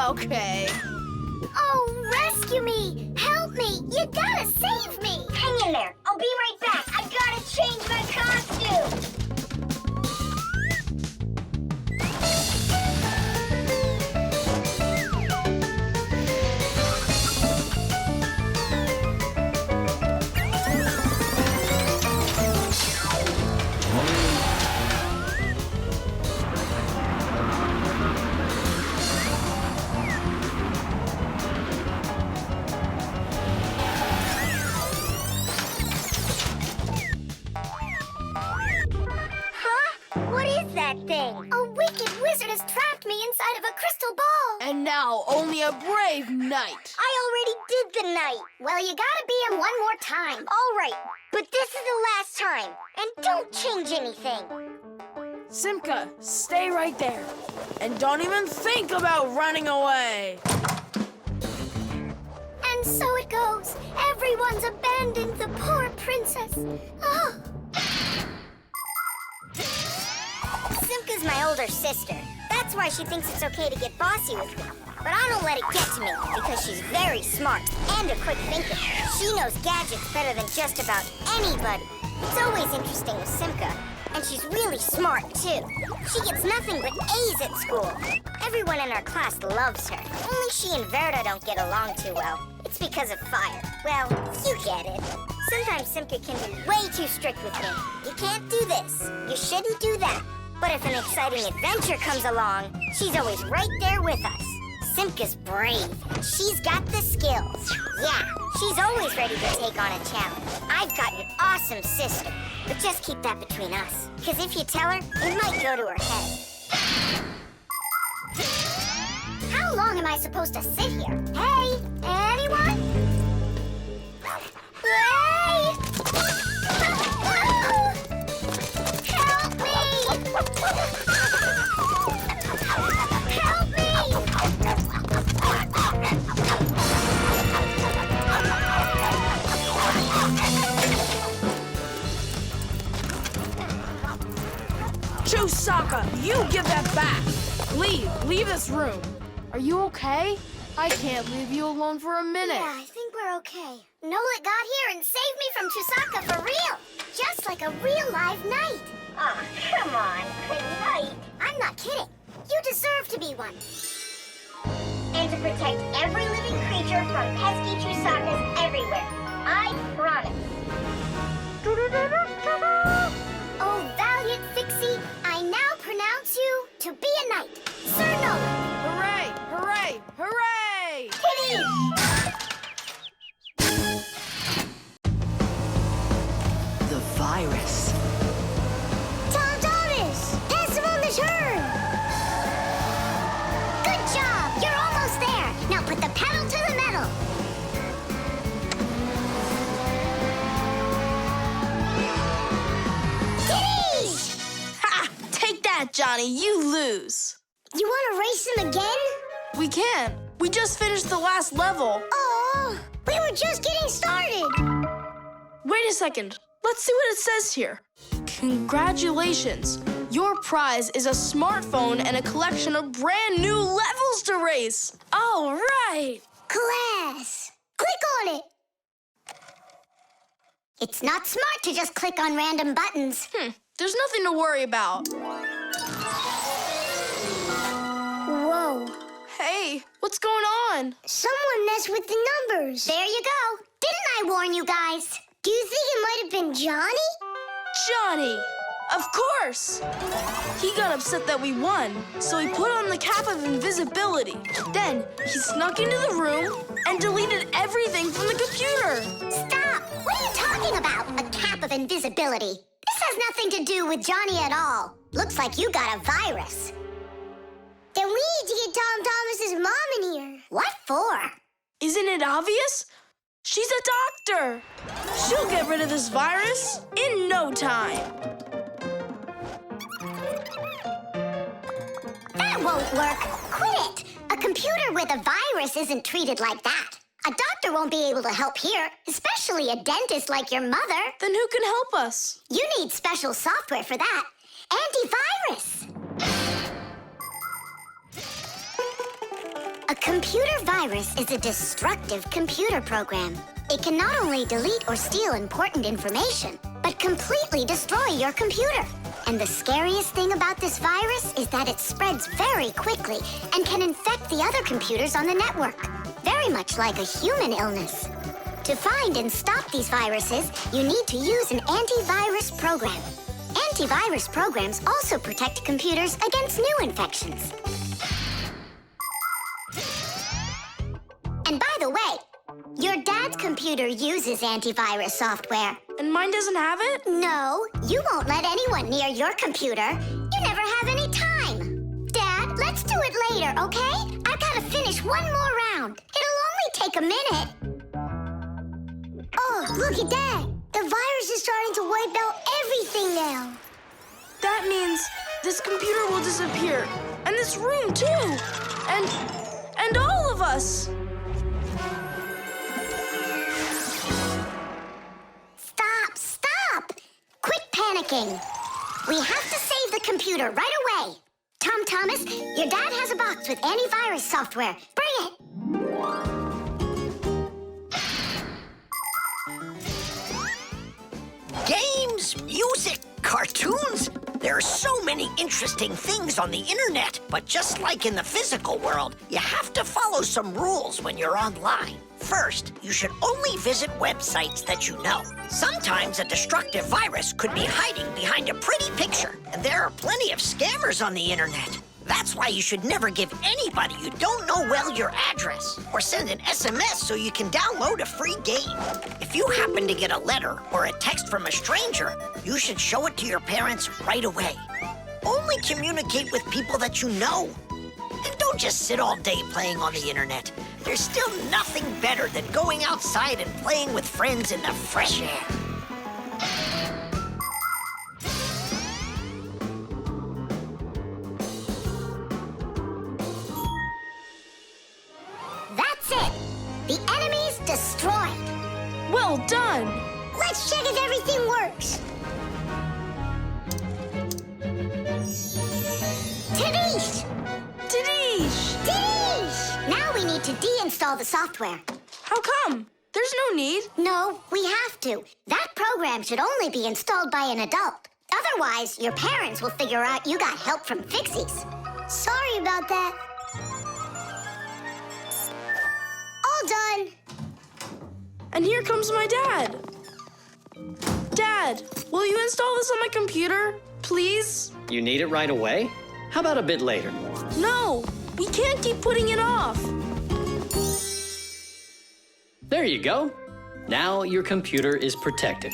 Okay. Oh, rescue me! Help me! You gotta save me! Hang in there. I'll be right back. I gotta change my costume. now, only a brave knight. I already did the night. Well, you gotta be him one more time. All right, but this is the last time. And don't change anything. Simka, stay right there. And don't even think about running away. And so it goes. Everyone's abandoned the poor princess. Oh. Simka's my older sister. That's why she thinks it's okay to get bossy with me. But I don't let it get to me because she's very smart and a quick thinker. She knows gadgets better than just about anybody. It's always interesting with Simka. And she's really smart, too. She gets nothing but A's at school. Everyone in our class loves her. Only she and Verda don't get along too well. It's because of fire. Well, you get it. Sometimes Simka can be way too strict with me. You can't do this. You shouldn't do that. But if an exciting adventure comes along, she's always right there with us. Simka's brave. She's got the skills. Yeah, she's always ready to take on a challenge. I've got an awesome sister. But just keep that between us. Because if you tell her, it might go to her head. How long am I supposed to sit here? Hey, anyone? Hey! Help me! Help me! Chusaka, you give that back. Leave this room. Are you okay? I can't leave you alone for a minute. Yeah, I think we're okay. Nola got here and saved me from Chusaka for real. Just like a real live knight. Oh, come on, a knight. I'm not kidding. You deserve to be one. And to protect every living creature from pesky Chusakas everywhere. I promise. Oh, valiant Fixie, I now pronounce you to be a knight. Sir Nola. Hooray! Hooray! Hooray! Kitty! The virus. Tom Thomas! Pass him on the turn! Good job! You're almost there! Now put the pedal to the metal! Kitty! Ha! Take that, Johnny. You lose. You want to race him again? We can't. We just finished the last level. Oh, we were just getting started. Wait a second. Let's see what it says here. Congratulations. Your prize is a smartphone and a collection of brand new levels to race. All right. Class. Click on it. It's not smart to just click on random buttons. There's nothing to worry about. Whoa. Hey, what's going on? Someone messed with the numbers. There you go. Didn't I warn you guys? Do you think it might have been Johnny? Johnny! Of course! He got upset that we won, so he put on the cap of invisibility. Then he snuck into the room and deleted everything from the computer. Stop! What are you talking about? A cap of invisibility. This has nothing to do with Johnny at all. Looks like you got a virus. Then we need to get Tom Thomas's mom in here. What for? Isn't it obvious? She's a doctor. She'll get rid of this virus in no time. That won't work. Quit it. A computer with a virus isn't treated like that. A doctor won't be able to help here, especially a dentist like your mother. Then who can help us? You need special software for that. Antivirus. A computer virus is a destructive computer program. It can not only delete or steal important information, but completely destroy your computer. And the scariest thing about this virus is that it spreads very quickly and can infect the other computers on the network, very much like a human illness. To find and stop these viruses, you need to use an antivirus program. Antivirus programs also protect computers against new infections. And by the way, your dad's computer uses antivirus software. And mine doesn't have it? No, you won't let anyone near your computer. You never have any time. Dad, let's do it Peter, okay? I've got to finish one more round. It'll only take a minute. Oh, look at that. The virus is starting to wipe out everything now. That means this computer will disappear. And this room, too. And all of us. Stop! Quit panicking. We have to save the computer right away. Tom Thomas, your dad has a box with antivirus software. Bring it. Games, music, cartoons. There are so many interesting things on the internet, but just like in the physical world, you have to follow some rules when you're online. First, you should only visit websites that you know. Sometimes a destructive virus could be hiding behind a pretty picture, and there are plenty of scammers on the internet. That's why you should never give anybody you don't know well your address, or send an SMS so you can download a free game. If you happen to get a letter or a text from a stranger, you should show it to your parents right away. Only communicate with people that you know. And don't just sit all day playing on the internet. There's still nothing better than going outside and playing with friends in the fresh air. That's it. The enemy's destroyed. Well done. Let's check if everything works. Tadish! Now we need to deinstall the software. How come? There's no need. No, we have to. That program should only be installed by an adult. Otherwise, your parents will figure out you got help from Fixies. Sorry about that. All done. And here comes my dad. Dad, will you install this on my computer, please? You need it right away? How about a bit later? No, we can't keep putting it off. There you go. Now your computer is protected.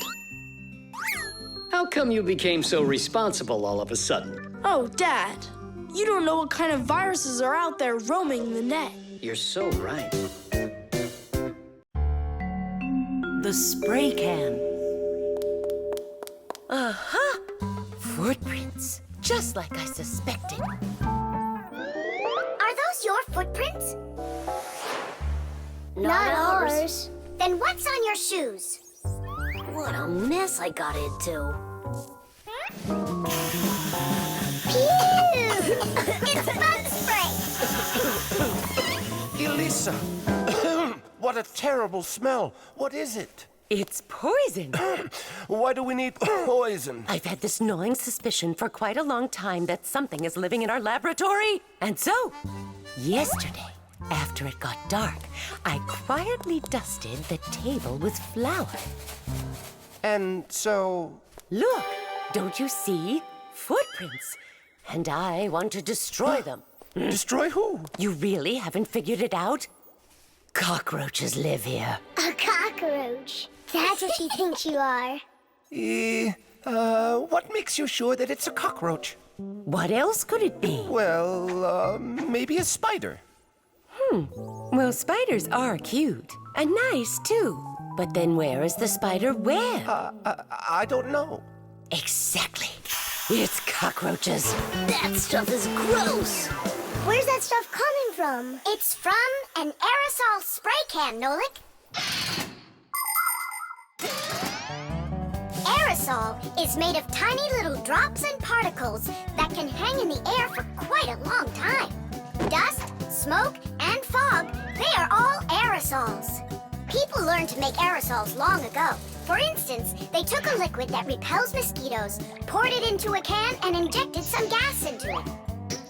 How come you became so responsible all of a sudden? Oh, Dad, you don't know what kind of viruses are out there roaming the net. You're so right. The spray can. Uh-huh. Footprints, just like I suspected. Are those your footprints? Not ours. Then what's on your shoes? What a mess I got into. Pew! It's bug spray! Elisa! What a terrible smell. What is it? It's poison. Why do we need poison? I've had this gnawing suspicion for quite a long time that something is living in our laboratory. And so, yesterday, after it got dark, I quietly dusted the table with flour. And so... Look, don't you see? Footprints. And I want to destroy them. Destroy who? You really haven't figured it out? Cockroaches live here. A cockroach. That's what she thinks you are. What makes you sure that it's a cockroach? What else could it be? Well, maybe a spider. Well, spiders are cute. And nice, too. But then where is the spider web? I don't know. Exactly. It's cockroaches. That stuff is gross. Where's that stuff coming from? It's from an aerosol spray can, Nolik. Aerosol is made of tiny little drops and particles that can hang in the air for quite a long time. Dust, smoke, and fog, they are all aerosols. People learned to make aerosols long ago. For instance, they took a liquid that repels mosquitoes, poured it into a can, and injected some gas into it.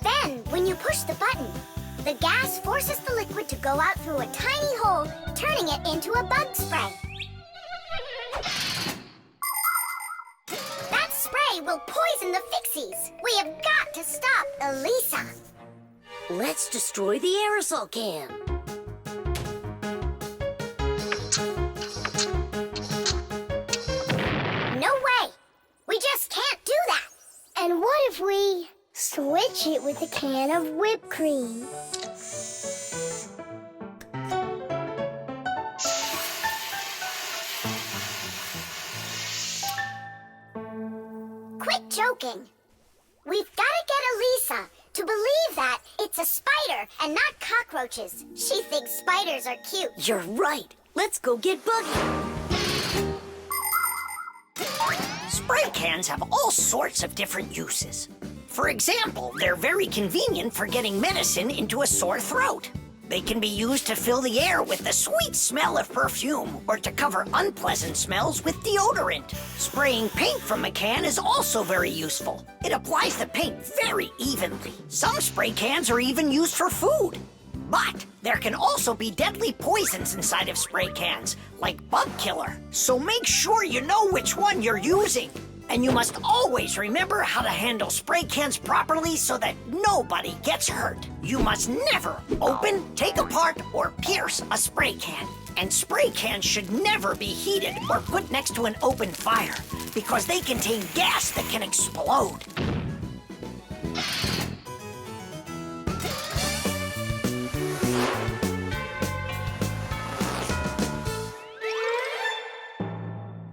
Then, when you push the button, the gas forces the liquid to go out through a tiny hole, turning it into a bug spray. That spray will poison the Fixies. We have got to stop Elisa. Let's destroy the aerosol can. No way. We just can't do that. And what if we switch it with with a can of whipped cream. Quit joking. We've got to get Elisa to believe that it's a spider and not cockroaches. She thinks spiders are cute. You're right. Let's go get Buggy. Spray cans have all sorts of different uses. For example, they're very convenient for getting medicine into a sore throat. They can be used to fill the air with the sweet smell of perfume or to cover unpleasant smells with deodorant. Spraying paint from a can is also very useful. It applies the paint very evenly. Some spray cans are even used for food. But there can also be deadly poisons inside of spray cans, like bug killer. So make sure you know which one you're using. And you must always remember how to handle spray cans properly so that nobody gets hurt. You must never open, take apart, or pierce a spray can. And spray cans should never be heated or put next to an open fire because they contain gas that can explode.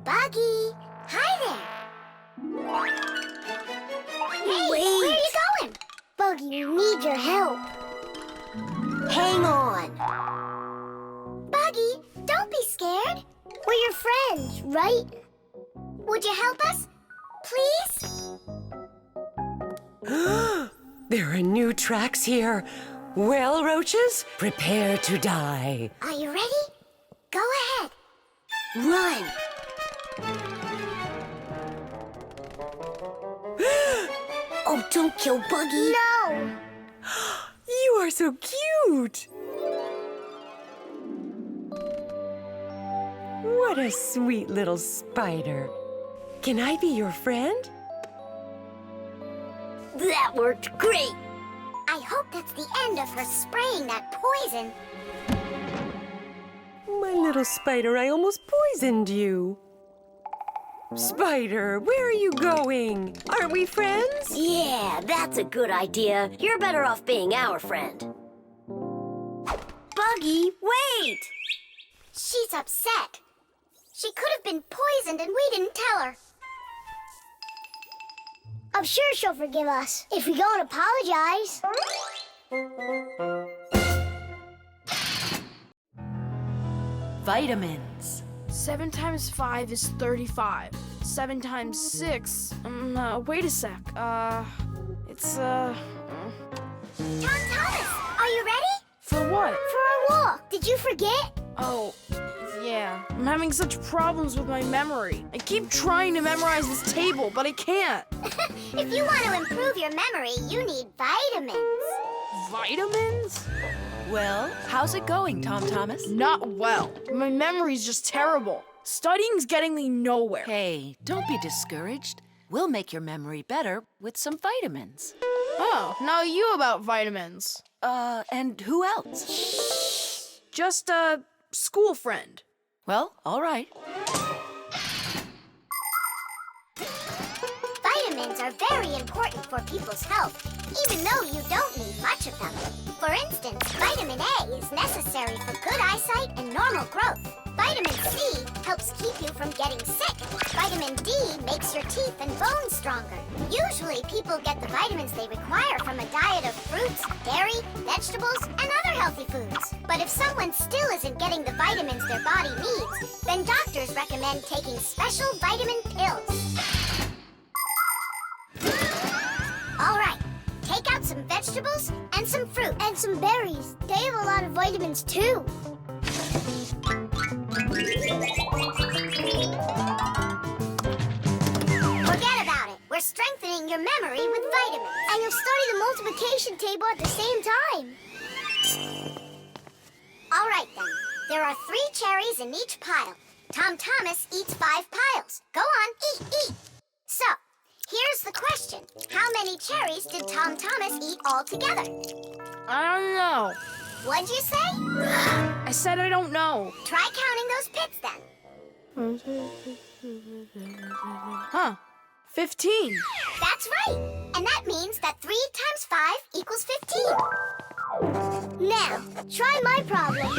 Buggy, hi there. Hey, where are you going? Buggy, we need your help. Hang on. Buggy, don't be scared. We're your friends, right? Would you help us? Please? There are new tracks here. Well, roaches, prepare to die. Are you ready? Go ahead. Run. Oh, don't kill Buggy. No. You are so cute. What a sweet little spider. Can I be your friend? That worked great. I hope that's the end of her spraying that poison. My little spider, I almost poisoned you. Spider, where are you going? Aren't we friends? Yeah, that's a good idea. You're better off being our friend. Buggy, wait! She's upset. She could have been poisoned and we didn't tell her. I'm sure she'll forgive us if we go and apologize. Vitamins. 7 times 5 is 35. 7 times 6. Wait a sec. It's Tom Thomas, are you ready? For what? For a walk. Did you forget? Oh, yeah. I'm having such problems with my memory. I keep trying to memorize this table, but I can't. If you want to improve your memory, you need vitamins. Vitamins? Well, how's it going, Tom Thomas? Not well. My memory's just terrible. Studying's getting me nowhere. Hey, don't be discouraged. We'll make your memory better with some vitamins. Oh, now you about vitamins. And who else? Just a school friend. Well, all right. Vitamins are very important for people's health, even though you don't need much of them. For instance, vitamin A is necessary for good eyesight and normal growth. Vitamin C helps keep you from getting sick. Vitamin D makes your teeth and bones stronger. Usually, people get the vitamins they require from a diet of fruits, dairy, vegetables, and other healthy foods. But if someone still isn't getting the vitamins their body needs, then doctors recommend taking special vitamin pills. All right, take out some vegetables and some fruit. And some berries. They have a lot of vitamins, too. Forget about it. We're strengthening your memory with vitamins. And you'll study the multiplication table at the same time. All right, then. There are 3 cherries in each pile. Tom Thomas eats 5 piles. Go on, eat. So, here's the question. How many cherries did Tom Thomas eat altogether? I don't know. What'd you say? I said I don't know. Try counting those pits, then. Huh. 15. That's right. And that means that 3 times 5 equals 15. Now, try my problem.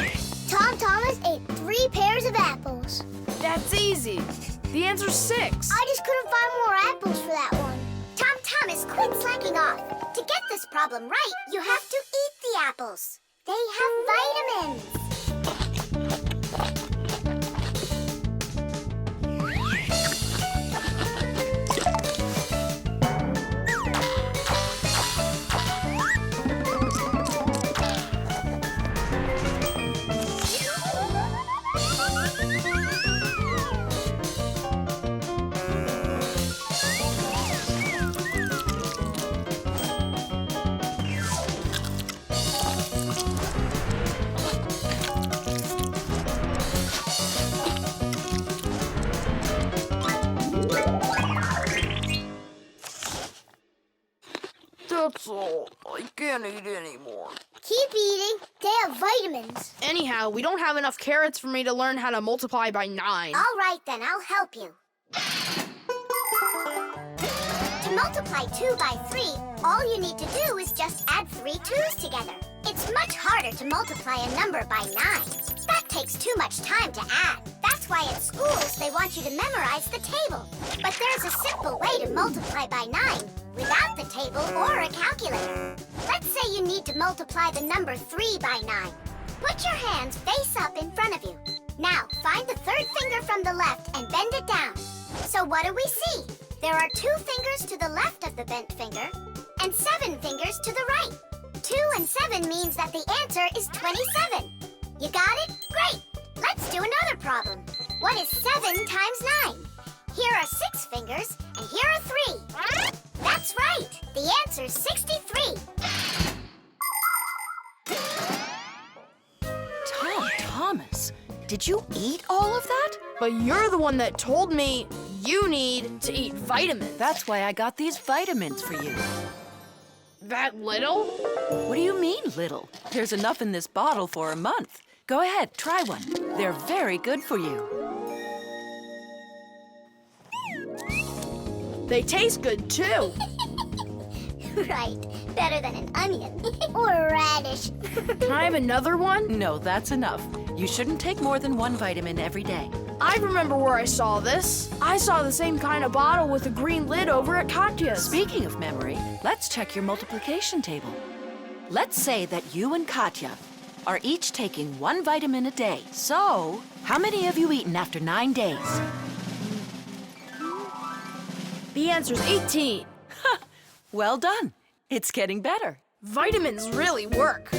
Tom Thomas ate 3 pairs of apples. That's easy. The answer's 6. I just couldn't find more apples for that one. Tom Thomas, quit slacking off. To get this problem right, you have to eat the apples. They have vitamins. That's all. I can't eat anymore. Keep eating. They have vitamins. Anyhow, we don't have enough carrots for me to learn how to multiply by 9. All right, then. I'll help you. To multiply 2 by 3, all you need to do is just add 3 2's together. It's much harder to multiply a number by 9. That takes too much time to add. That's why at schools they want you to memorize the table. But there's a simple way to multiply by 9 without the table or a calculator. Let's say you need to multiply the number 3 by 9. Put your hands face up in front of you. Now, find the 3rd finger from the left and bend it down. So what do we see? There are 2 fingers to the left of the bent finger and 7 fingers to the right. 2 and 7 means that the answer is 27. You got it? Great! Let's do another problem. What is 7 times 9? Here are 6 fingers, and here are 3. That's right! The answer's 63. Thomas, did you eat all of that? But you're the one that told me you need to eat vitamins. That's why I got these vitamins for you. That little? What do you mean, little? There's enough in this bottle for a month. Go ahead, try one. They're very good for you. They taste good, too. Right. Better than an onion. Or a radish. Can I have another one? No, that's enough. You shouldn't take more than 1 vitamin every day. I remember where I saw this. I saw the same kind of bottle with a green lid over at Katya's. Speaking of memory, let's check your multiplication table. Let's say that you and Katya are each taking 1 vitamin a day. So, how many have you eaten after 9 days? The answer's 18. Well done. It's getting better. Vitamins really work.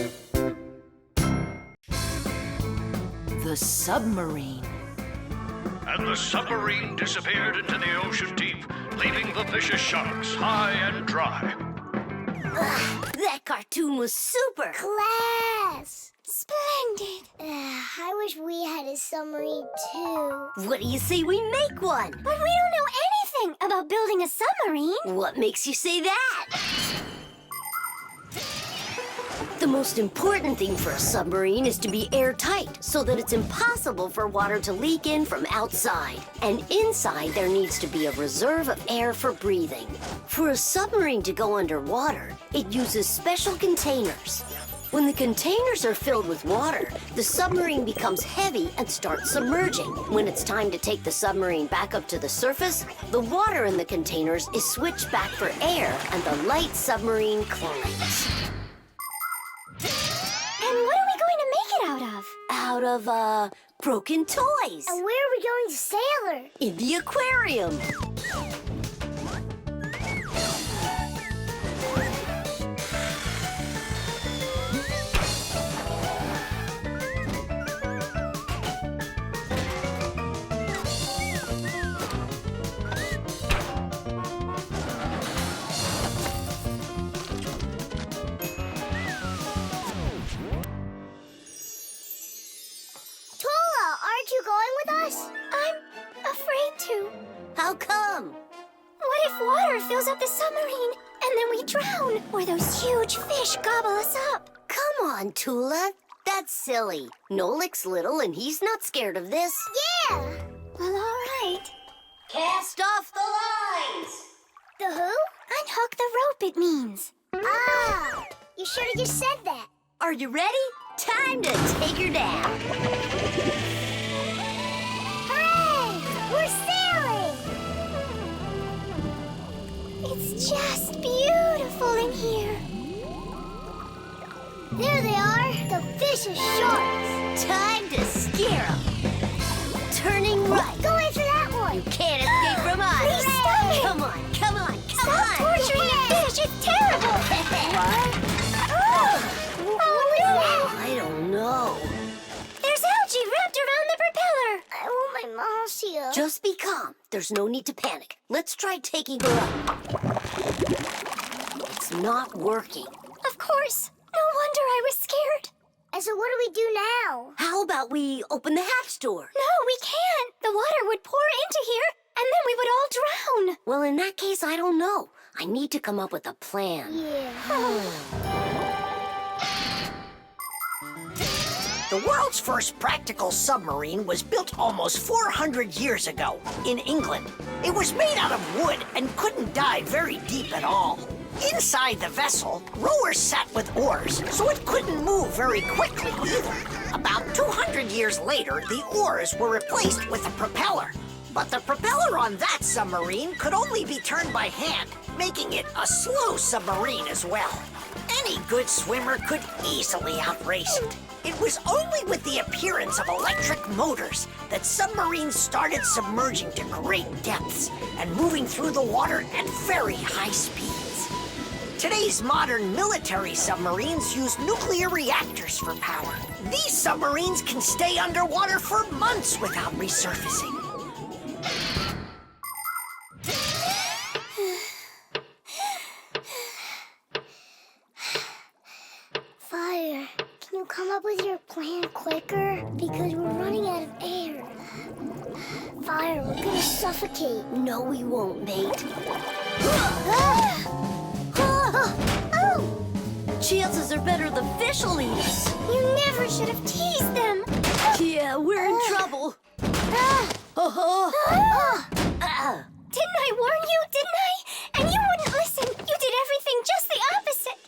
The submarine. And the submarine disappeared into the ocean deep, leaving the vicious sharks high and dry. Ugh, that cartoon was super. Class! Splendid! I wish we had a submarine, too. What do you say we make one? But we don't know anything about building a submarine. What makes you say that? The most important thing for a submarine is to be airtight so that it's impossible for water to leak in from outside. And inside there needs to be a reserve of air for breathing. For a submarine to go underwater, it uses special containers. When the containers are filled with water, the submarine becomes heavy and starts submerging. When it's time to take the submarine back up to the surface, the water in the containers is switched back for air and the light submarine climbs. And what are we going to make it out of? Out of, broken toys. And where are we going to sail her? In the aquarium. Aren't you going with us? I'm afraid to. How come? What if water fills up the submarine and then we drown? Or those huge fish gobble us up? Come on, Toola. That's silly. Nolik's little and he's not scared of this. Yeah! Well, all right. Cast off the lines! the who? Unhook the rope, it means. Ah! You should have just said that. Are you ready? Time to take her down. Hooray! We're sailing! It's just beautiful in here. There they are, the vicious sharks. Time to scare them. Turning right. Go after that one. You can't escape from us. Please stop it. Come on, come on, come Stop on. torturing the fish. It's terrible. I don't know. There's algae wrapped around the propeller. I want my mouse here. Just be calm. There's no need to panic. Let's try taking her up. It's not working. Of course. No wonder I was scared. And so what do we do now? How about we open the hatch door? No, we can't. The water would pour into here, and then we would all drown. Well, in that case, I don't know. I need to come up with a plan. Yeah. The world's first practical submarine was built almost 400 years ago in England. It was made out of wood and couldn't dive very deep at all. Inside the vessel, rowers sat with oars, so it couldn't move very quickly either. About 200 years later, the oars were replaced with a propeller. But the propeller on that submarine could only be turned by hand, making it a slow submarine as well. Any good swimmer could easily outrace it. It was only with the appearance of electric motors that submarines started submerging to great depths and moving through the water at very high speeds. Today's modern military submarines use nuclear reactors for power. These submarines can stay underwater for months without resurfacing. Fire, can you come up with your plan quicker? Because we're running out of air. Fire, we're gonna suffocate. No, we won't, mate. Chances are better the fish will eat us. You never should have teased them. Yeah, we're in trouble. Didn't I warn you, didn't I? And you wouldn't listen. You did everything just the opposite.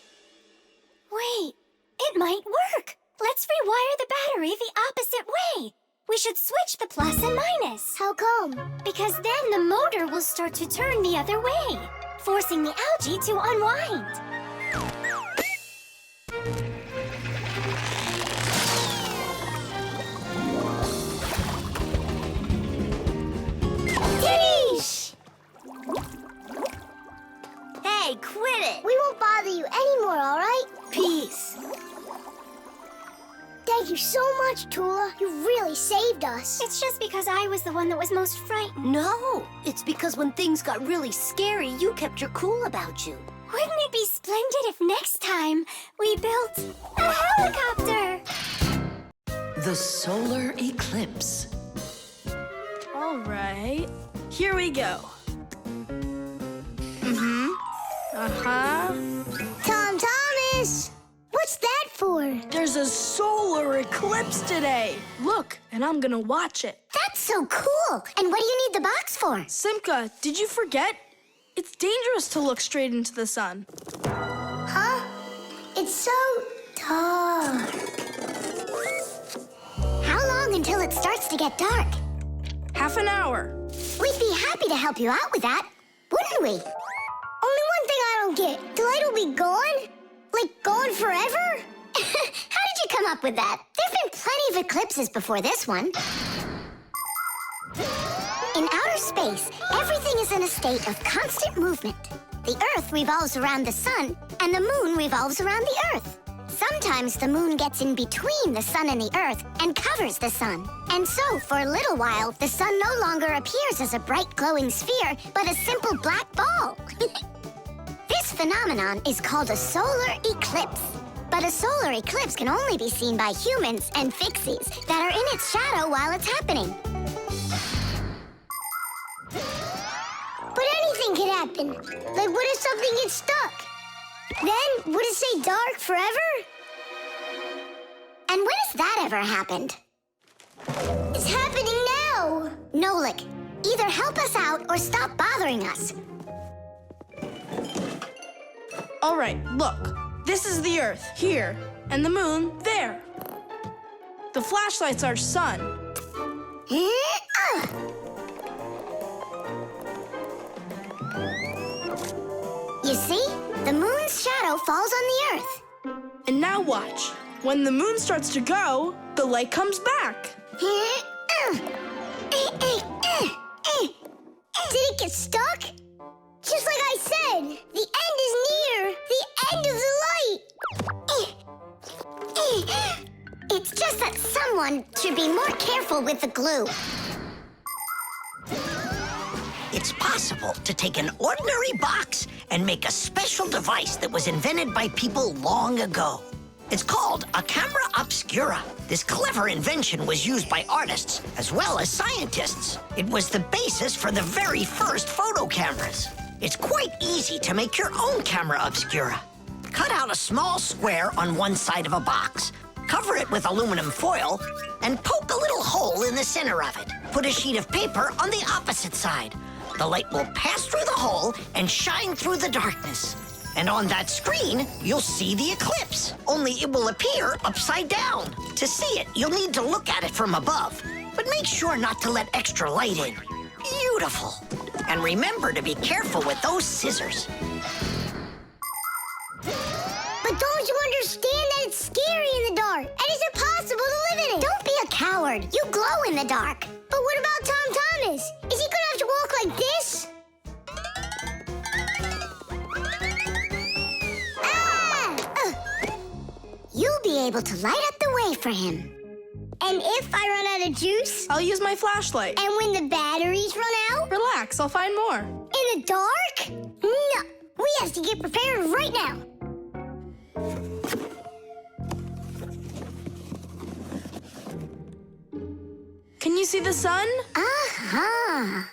Wait, it might work. Let's rewire the battery the opposite way. We should switch the plus and minus. How come? Because then the motor will start to turn the other way, forcing the algae to unwind. Titties! Hey, quit it! We won't bother you anymore, all right? Peace. Thank you so much, Toola. You really saved us. It's just because I was the one that was most frightened. No, it's because when things got really scary, you kept your cool about you. Wouldn't it be splendid if next time we built a helicopter? The Solar Eclipse. All right, here we go. Tom Thomas! What's that for? There's a solar eclipse today. Look, and I'm gonna watch it. That's so cool. And what do you need the box for? Simka, did you forget? It's dangerous to look straight into the sun. Huh? It's so dark. How long until it starts to get dark? Half an hour. We'd be happy to help you out with that, wouldn't we? Only one thing I don't get. The light will be gone? Like gone forever? How did you come up with that? There've been plenty of eclipses before this one. In outer space, everything is in a state of constant movement. The Earth revolves around the sun, and the moon revolves around the Earth. Sometimes the moon gets in between the sun and the Earth and covers the sun. And so, for a little while, the sun no longer appears as a bright glowing sphere, but a simple black ball. This phenomenon is called a solar eclipse. But a solar eclipse can only be seen by humans and Fixies that are in its shadow while it's happening. But anything can happen. Like, what if something gets stuck? Then, would it stay dark forever? And when has that ever happened? It's happening now! Nolik, either help us out or stop bothering us. All right, look. This is the Earth, here, and the moon, there. The flashlight's our sun. You see? The moon's shadow falls on the Earth. And now watch. When the moon starts to go, the light comes back. Did it get stuck? Just like I said, the end is near. The end of the light. It's just that someone should be more careful with the glue. It's possible to take an ordinary box and make a special device that was invented by people long ago. It's called a camera obscura. This clever invention was used by artists as well as scientists. It was the basis for the very first photo cameras. It's quite easy to make your own camera obscura. Cut out a small square on one side of a box, cover it with aluminum foil, and poke a little hole in the center of it. Put a sheet of paper on the opposite side. The light will pass through the hole and shine through the darkness. And on that screen, you'll see the eclipse, only it will appear upside down. To see it, you'll need to look at it from above, but make sure not to let extra light in. Beautiful. And remember to be careful with those scissors. But don't you understand that it's scary in the dark? And it's impossible to live in it? Don't be a coward. You glow in the dark. But what about Tom Thomas? Is he gonna have to walk like this? You'll be able to light up the way for him. And if I run out of juice? I'll use my flashlight. And when the batteries run out? Relax, I'll find more. In the dark? No, we have to get prepared right now. Can you see the sun? Uh-huh.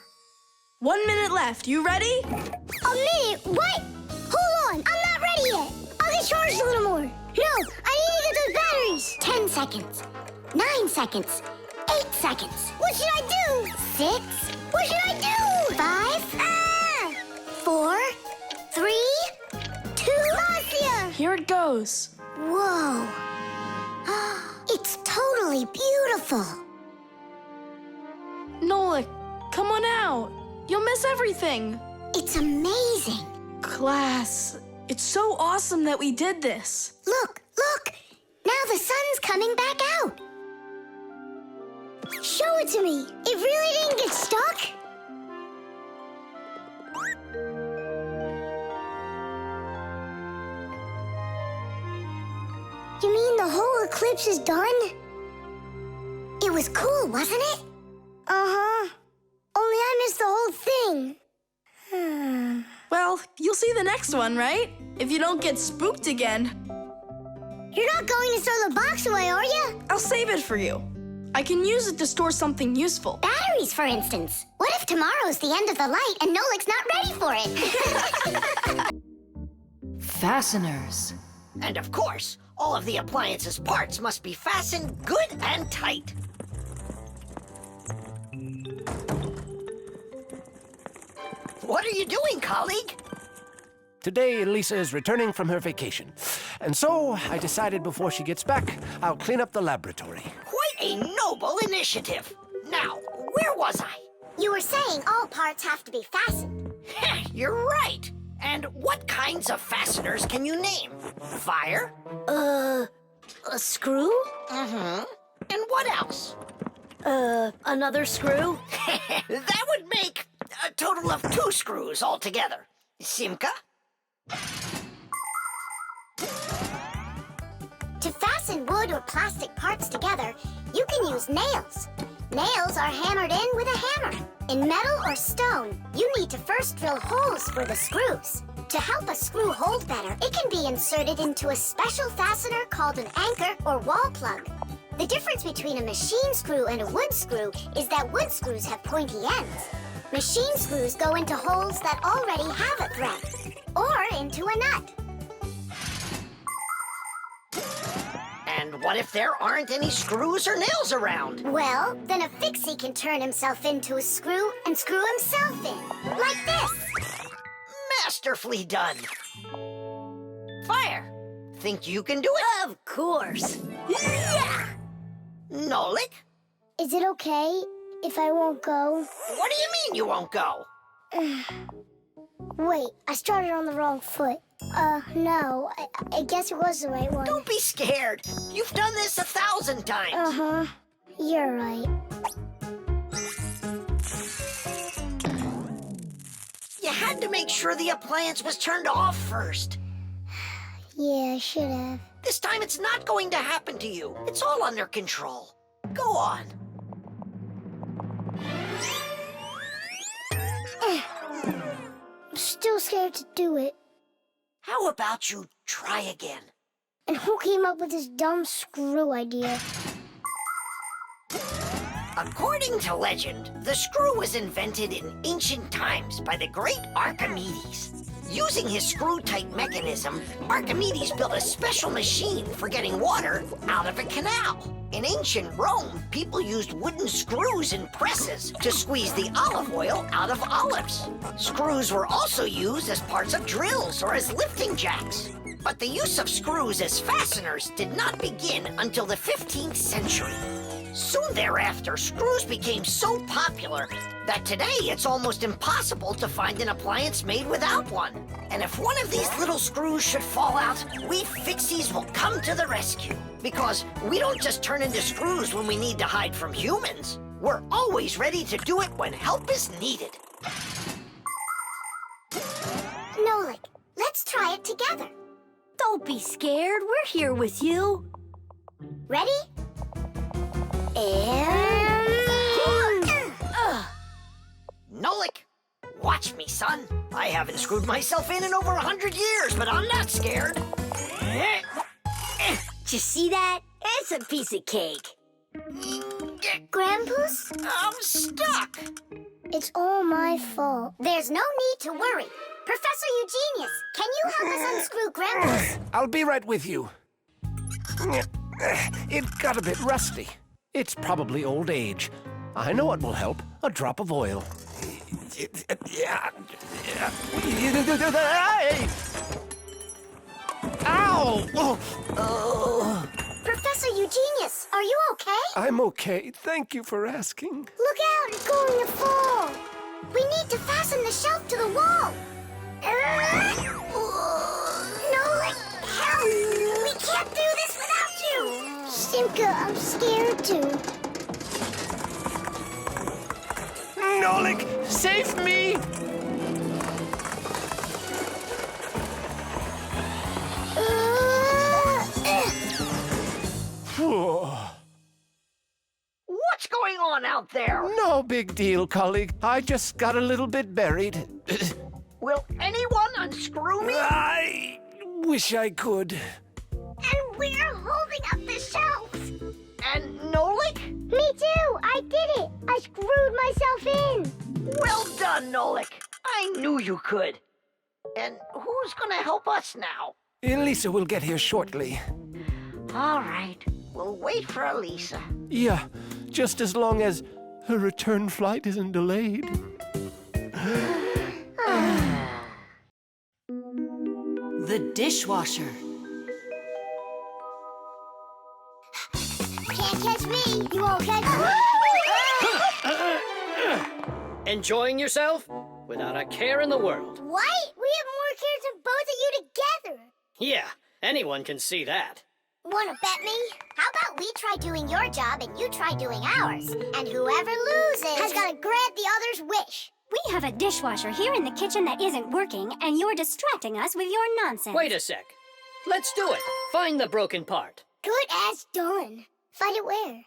1 minute left. You ready? A minute? What? Hold on, I'm not ready yet. I'll get charged a little more. No, I need to get those batteries. 10 seconds. 9 seconds. 8 seconds. What should I do? 6. What should I do? 5. 4. 3. 2. Marcia! Here it goes. Whoa. It's totally beautiful. Nolik, come on out. You'll miss everything. It's amazing. Class, it's so awesome that we did this. Look, look. Now the sun's coming back out. Show it to me. It really didn't get stuck? You mean the whole eclipse is done? It was cool, wasn't it? Uh-huh. Only I missed the whole thing. Well, you'll see the next one, right? If you don't get spooked again. You're not going to throw the box away, are you? I'll save it for you. I can use it to store something useful. Batteries, for instance. What if tomorrow's the end of the light and Nolik's not ready for it? Fasteners. And of course, all of the appliance's parts must be fastened good and tight. What are you doing, colleague? Today, Lisa is returning from her vacation. And so, I decided before she gets back, I'll clean up the laboratory. Quite a noble initiative. Now, where was I? You were saying all parts have to be fastened. You're right. And what kinds of fasteners can you name? Fire? A screw? Mm-hmm. And what else? Another screw? That would make a total of 2 screws altogether. Simka? To fasten wood or plastic parts together, you can use nails. Nails are hammered in with a hammer. In metal or stone, you need to first drill holes for the screws. To help a screw hold better, it can be inserted into a special fastener called an anchor or wall plug. The difference between a machine screw and a wood screw is that wood screws have pointy ends. Machine screws go into holes that already have a thread, or into a nut. And what if there aren't any screws or nails around? Well, then a fixie can turn himself into a screw and screw himself in, like this. Masterfully done. Fire. Think you can do it? Of course. Nolik? Is it okay if I won't go? What do you mean you won't go? Wait, I started on the wrong foot. No, I guess it was the right one. Don't be scared. You've done this 1,000 times. Uh-huh. You're right. You had to make sure the appliance was turned off first. Yeah, I should have. This time it's not going to happen to you. It's all under control. Go on. I'm still scared to do it. How about you try again? And who came up with this dumb screw idea? According to legend, the screw was invented in ancient times by the great Archimedes. Using his screw-type mechanism, Archimedes built a special machine for getting water out of a canal. In ancient Rome, people used wooden screws in presses to squeeze the olive oil out of olives. Screws were also used as parts of drills or as lifting jacks. But the use of screws as fasteners did not begin until the 15th century. Soon thereafter, screws became so popular that today it's almost impossible to find an appliance made without one. And if one of these little screws should fall out, we Fixies will come to the rescue. Because we don't just turn into screws when we need to hide from humans. We're always ready to do it when help is needed. Nolik, let's try it together. Don't be scared. We're here with you. Ready? And... Nolik, watch me, son. I haven't screwed myself in over 100 years, but I'm not scared. Did you see that? It's a piece of cake. Grandpa's? I'm stuck. It's all my fault. There's no need to worry. Professor Eugenius, can you help us unscrew Grandpa's? I'll be right with you. It got a bit rusty. It's probably old age. I know what will help. A drop of oil. Ow! Oh. Professor Eugenius, are you okay? I'm okay. Thank you for asking. Look out, it's going to fall. We need to fasten the shelf to the wall. Nolik, help! We can't do this without you. Simka, I'm scared too. Nolik, save me! What's going on out there? No big deal, colleague. I just got a little bit buried. Will anyone unscrew me? I wish I could. And we're holding up the shelf. And Nolik? Me too. I did it. I screwed myself in. Well done, Nolik. I knew you could. And who's gonna help us now? Elisa will get here shortly. All right. We'll wait for Elisa. Yeah, just as long as her return flight isn't delayed. The dishwasher. Can't catch me. You won't catch me. Enjoying yourself? Without a care in the world. What? We have more care than both of you together. Yeah, anyone can see that. Wanna bet me? How about we try doing your job and you try doing ours? And whoever loses has got to grant the other's wish. We have a dishwasher here in the kitchen that isn't working, and you're distracting us with your nonsense. Wait a sec. Let's do it. Find the broken part. Good as done. Find it where?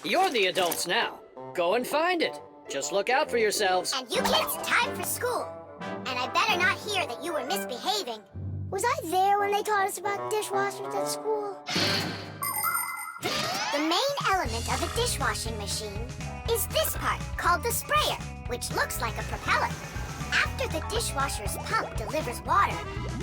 You're the adults now. Go and find it. Just look out for yourselves. And you kids, time for school. And I better not hear that you were misbehaving. Was I there when they taught us about dishwashers at school? The main element of a dishwashing machine is this part, called the sprayer, which looks like a propeller. After the dishwasher's pump delivers water,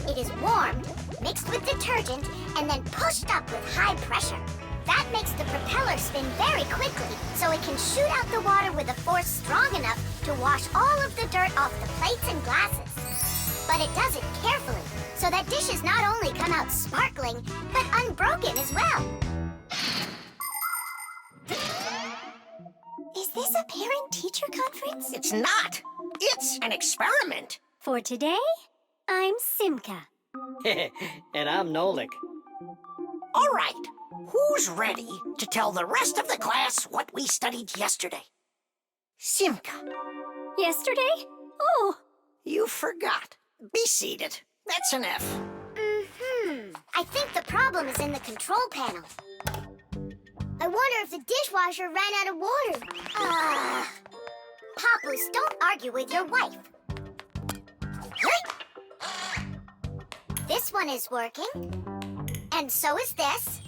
it is warmed, mixed with detergent, and then pushed up with high pressure. That makes the propeller spin very quickly, so it can shoot out the water with a force strong enough to wash all of the dirt off the plates and glasses. But it does it carefully, so that dishes not only come out sparkling, but unbroken as well. Is this a parent-teacher conference? It's not. It's an experiment. For today, I'm Simka. And I'm Nolik. All right. Who's ready to tell the rest of the class what we studied yesterday? Simka. Yesterday? Oh. You forgot. Be seated. That's an F. I think the problem is in the control panel. I wonder if the dishwasher ran out of water. Papoose, don't argue with your wife. This one is working. And so is this.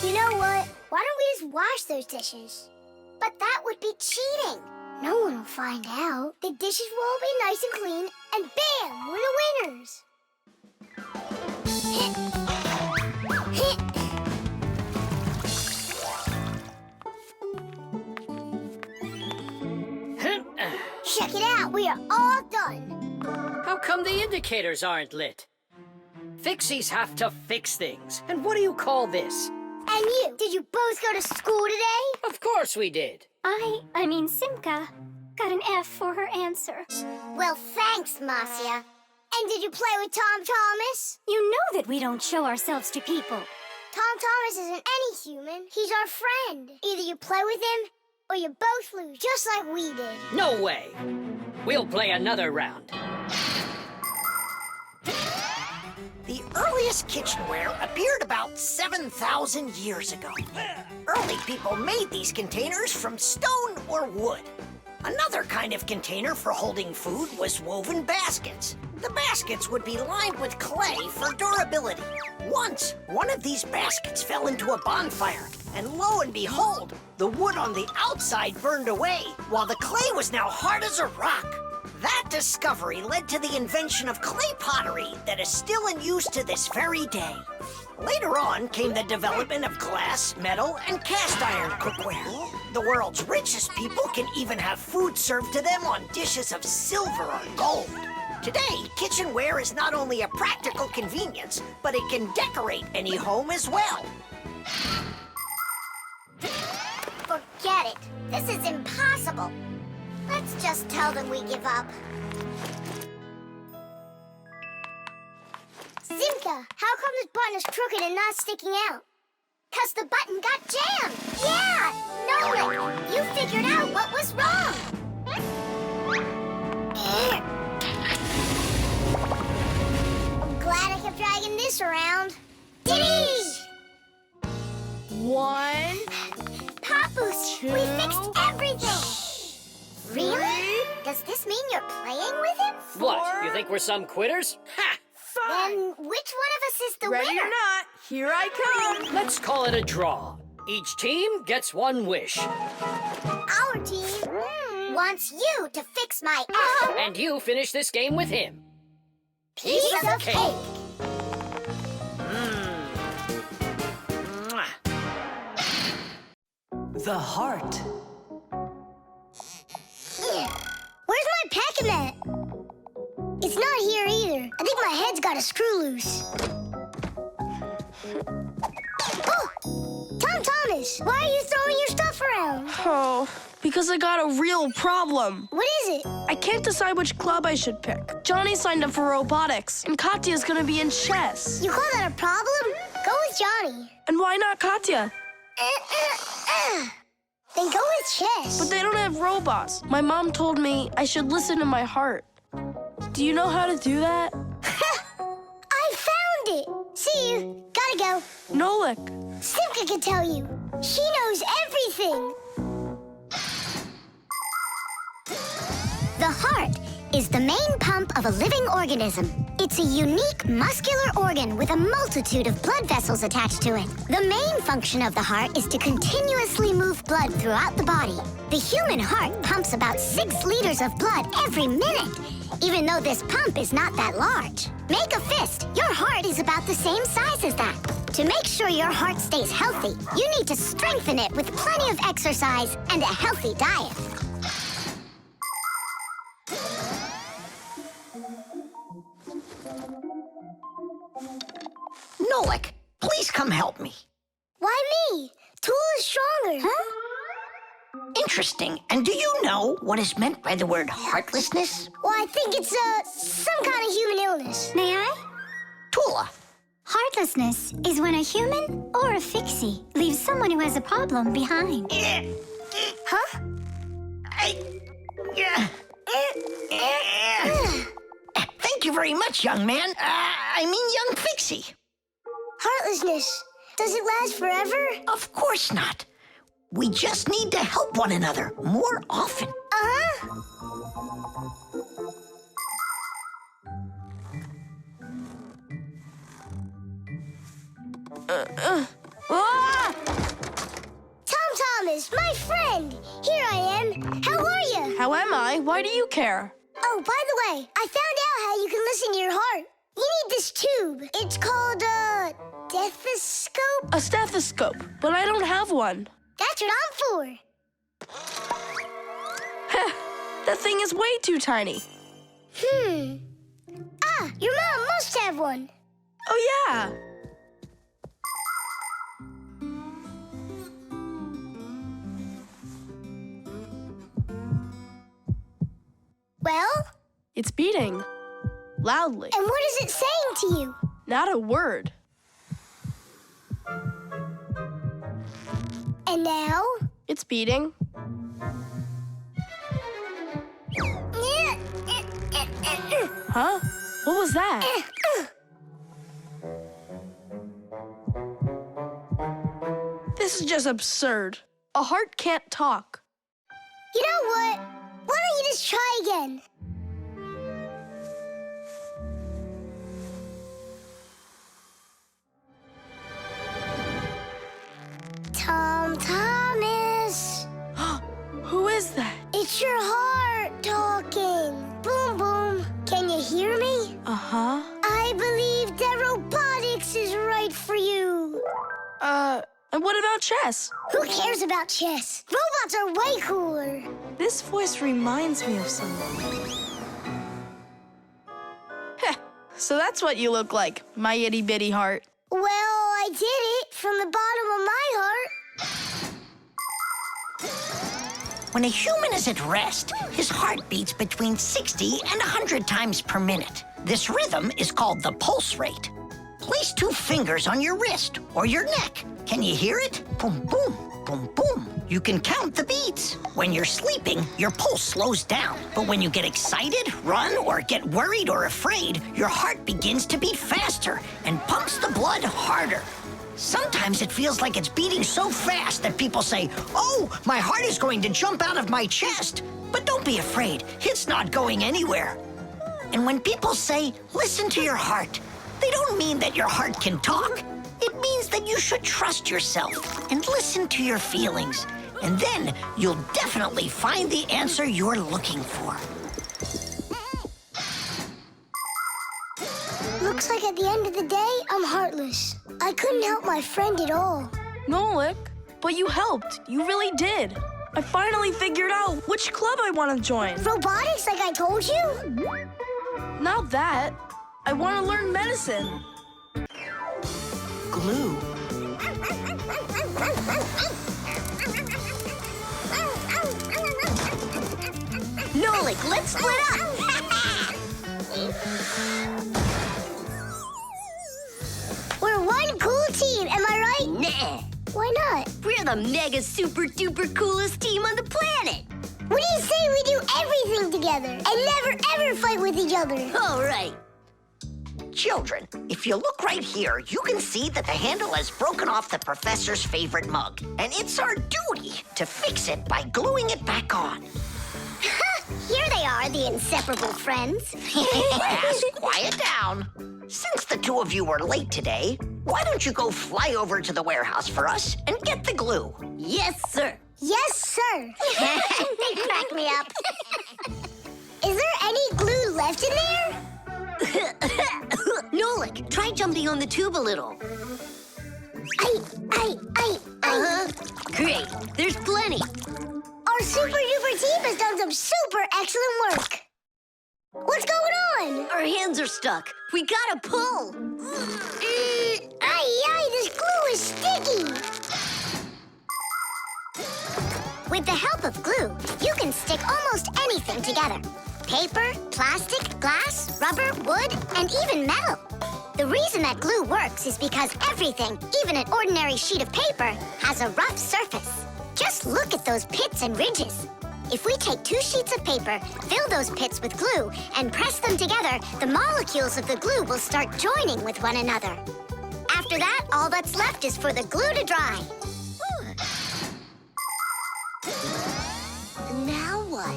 You know what? Why don't we just wash those dishes? But that would be cheating. No one will find out. The dishes will all be nice and clean, and bam, we're the winners. Check it out, we are all done. How come the indicators aren't lit? Fixies have to fix things. And what do you call this? And you, did you both go to school today? Of course we did. I mean Simka, got an F for her answer. Well, thanks, Marcia. And did you play with Tom Thomas? You know that we don't show ourselves to people. Tom Thomas isn't any human. He's our friend. Either you play with him, or you both lose, just like we did. No way. We'll play another round. The earliest kitchenware appeared about 7,000 years ago. Early people made these containers from stone or wood. Another kind of container for holding food was woven baskets. The baskets would be lined with clay for durability. Once, one of these baskets fell into a bonfire, and lo and behold, the wood on the outside burned away, while the clay was now hard as a rock. That discovery led to the invention of clay pottery that is still in use to this very day. Later on came the development of glass, metal, and cast iron cookware. The world's richest people can even have food served to them on dishes of silver or gold. Today, kitchenware is not only a practical convenience, but it can decorate any home as well. Forget it. This is impossible. Let's just tell them we give up. Simka, how come this button is crooked and not sticking out? 'Cause the button got jammed. Yeah! Nolan, you figured out what was wrong. I'm glad I kept dragging this around. Diddy! 1, Papoose, 2, we fixed everything. Really? Does this mean you're playing with him? What, you think we're some quitters? Ha! Then which one of us is the Ready winner? or not, here I come. Let's call it a draw. Each team gets one wish. Our team wants you to fix my F. And you finish this game with him. Piece of cake. Mwah. The heart. Where's my packing mat? It's not here either. I think my head's got a screw loose. Oh! Tom Thomas, why are you throwing your stuff around? Oh, because I got a real problem. What is it? I can't decide which club I should pick. Johnny signed up for robotics, and Katya's gonna be in chess. You call that a problem? Go with Johnny. And why not Katya? Then go with chess. But they don't have robots. My mom told me I should listen to my heart. Do you know how to do that? I found it. See you. Gotta go. Nolik. Simka can tell you. She knows everything. The heart is the main pump of a living organism. It's a unique muscular organ with a multitude of blood vessels attached to it. The main function of the heart is to continuously move blood throughout the body. The human heart pumps about 6 liters of blood every minute, even though this pump is not that large. Make a fist. Your heart is about the same size as that. To make sure your heart stays healthy, you need to strengthen it with plenty of exercise and a healthy diet. Nolik, please come help me. Why me? Toola's stronger. Huh? Interesting. And do you know what is meant by the word heartlessness? Well, I think it's some kind of human illness. May I? Toola. Heartlessness is when a human or a fixie leaves someone who has a problem behind. Huh? Thank you very much, young man. I mean, young fixie. Heartlessness. Does it last forever? Of course not. We just need to help one another more often. Tom Thomas, my friend. Here I am. How are you? How am I? Why do you care? Oh, by the way, I found out how you can listen to your heart. You need this tube. It's called a stethoscope. A stethoscope, but I don't have one. That's what I'm for. That thing is way too tiny. Your mom must have one. Oh, yeah. Well? It's beating. Loudly. And what is it saying to you? Not a word. And now? It's beating. Huh? What was that? This is just absurd. A heart can't talk. You know what? Why don't you just try again? Tom Thomas. Who is that? It's your heart talking. Boom, boom. Can you hear me? Uh-huh. I believe that robotics is right for you. And what about chess? Who cares about chess? Robots are way cooler. This voice reminds me of someone. Heh, so that's what you look like, my itty-bitty heart. Well, I did it from the bottom of my heart. When a human is at rest, his heart beats between 60 and 100 times per minute. This rhythm is called the pulse rate. Place 2 fingers on your wrist or your neck. Can you hear it? Boom, boom, boom, boom. You can count the beats. When you're sleeping, your pulse slows down. But when you get excited, run, or get worried or afraid, your heart begins to beat faster and pumps the blood harder. Sometimes it feels like it's beating so fast that people say, "Oh, my heart is going to jump out of my chest." But don't be afraid, it's not going anywhere. And when people say, "Listen to your heart," they don't mean that your heart can talk. It means that you should trust yourself and listen to your feelings. And then you'll definitely find the answer you're looking for. Looks like at the end of the day, I'm heartless. I couldn't help my friend at all. Nolik, but you helped. You really did. I finally figured out which club I want to join. Robotics, like I told you? Not that. I want to learn medicine. Glue. Nolik, let's split up! We're one cool team, am I right? Nah. Why not? We're the mega super duper coolest team on the planet. What do you say we do everything together and never ever fight with each other? All right. Children, if you look right here, you can see that the handle has broken off the professor's favorite mug. And it's our duty to fix it by gluing it back on. Here they are, the inseparable friends. Class, quiet down. Since the two of you were late today, why don't you go fly over to the warehouse for us and get the glue? Yes, sir. Yes, sir. They crack me up. Is there any glue left in there? Nolik, try jumping on the tube a little. Great, there's plenty. Our super-duper team has done some super excellent work. What's going on? Our hands are stuck. We gotta pull. This glue is sticky. With the help of glue, you can stick almost anything together. Paper, plastic, glass, rubber, wood, and even metal. The reason that glue works is because everything, even an ordinary sheet of paper, has a rough surface. Just look at those pits and ridges. If we take 2 sheets of paper, fill those pits with glue, and press them together, the molecules of the glue will start joining with one another. After that, all that's left is for the glue to dry. Now what?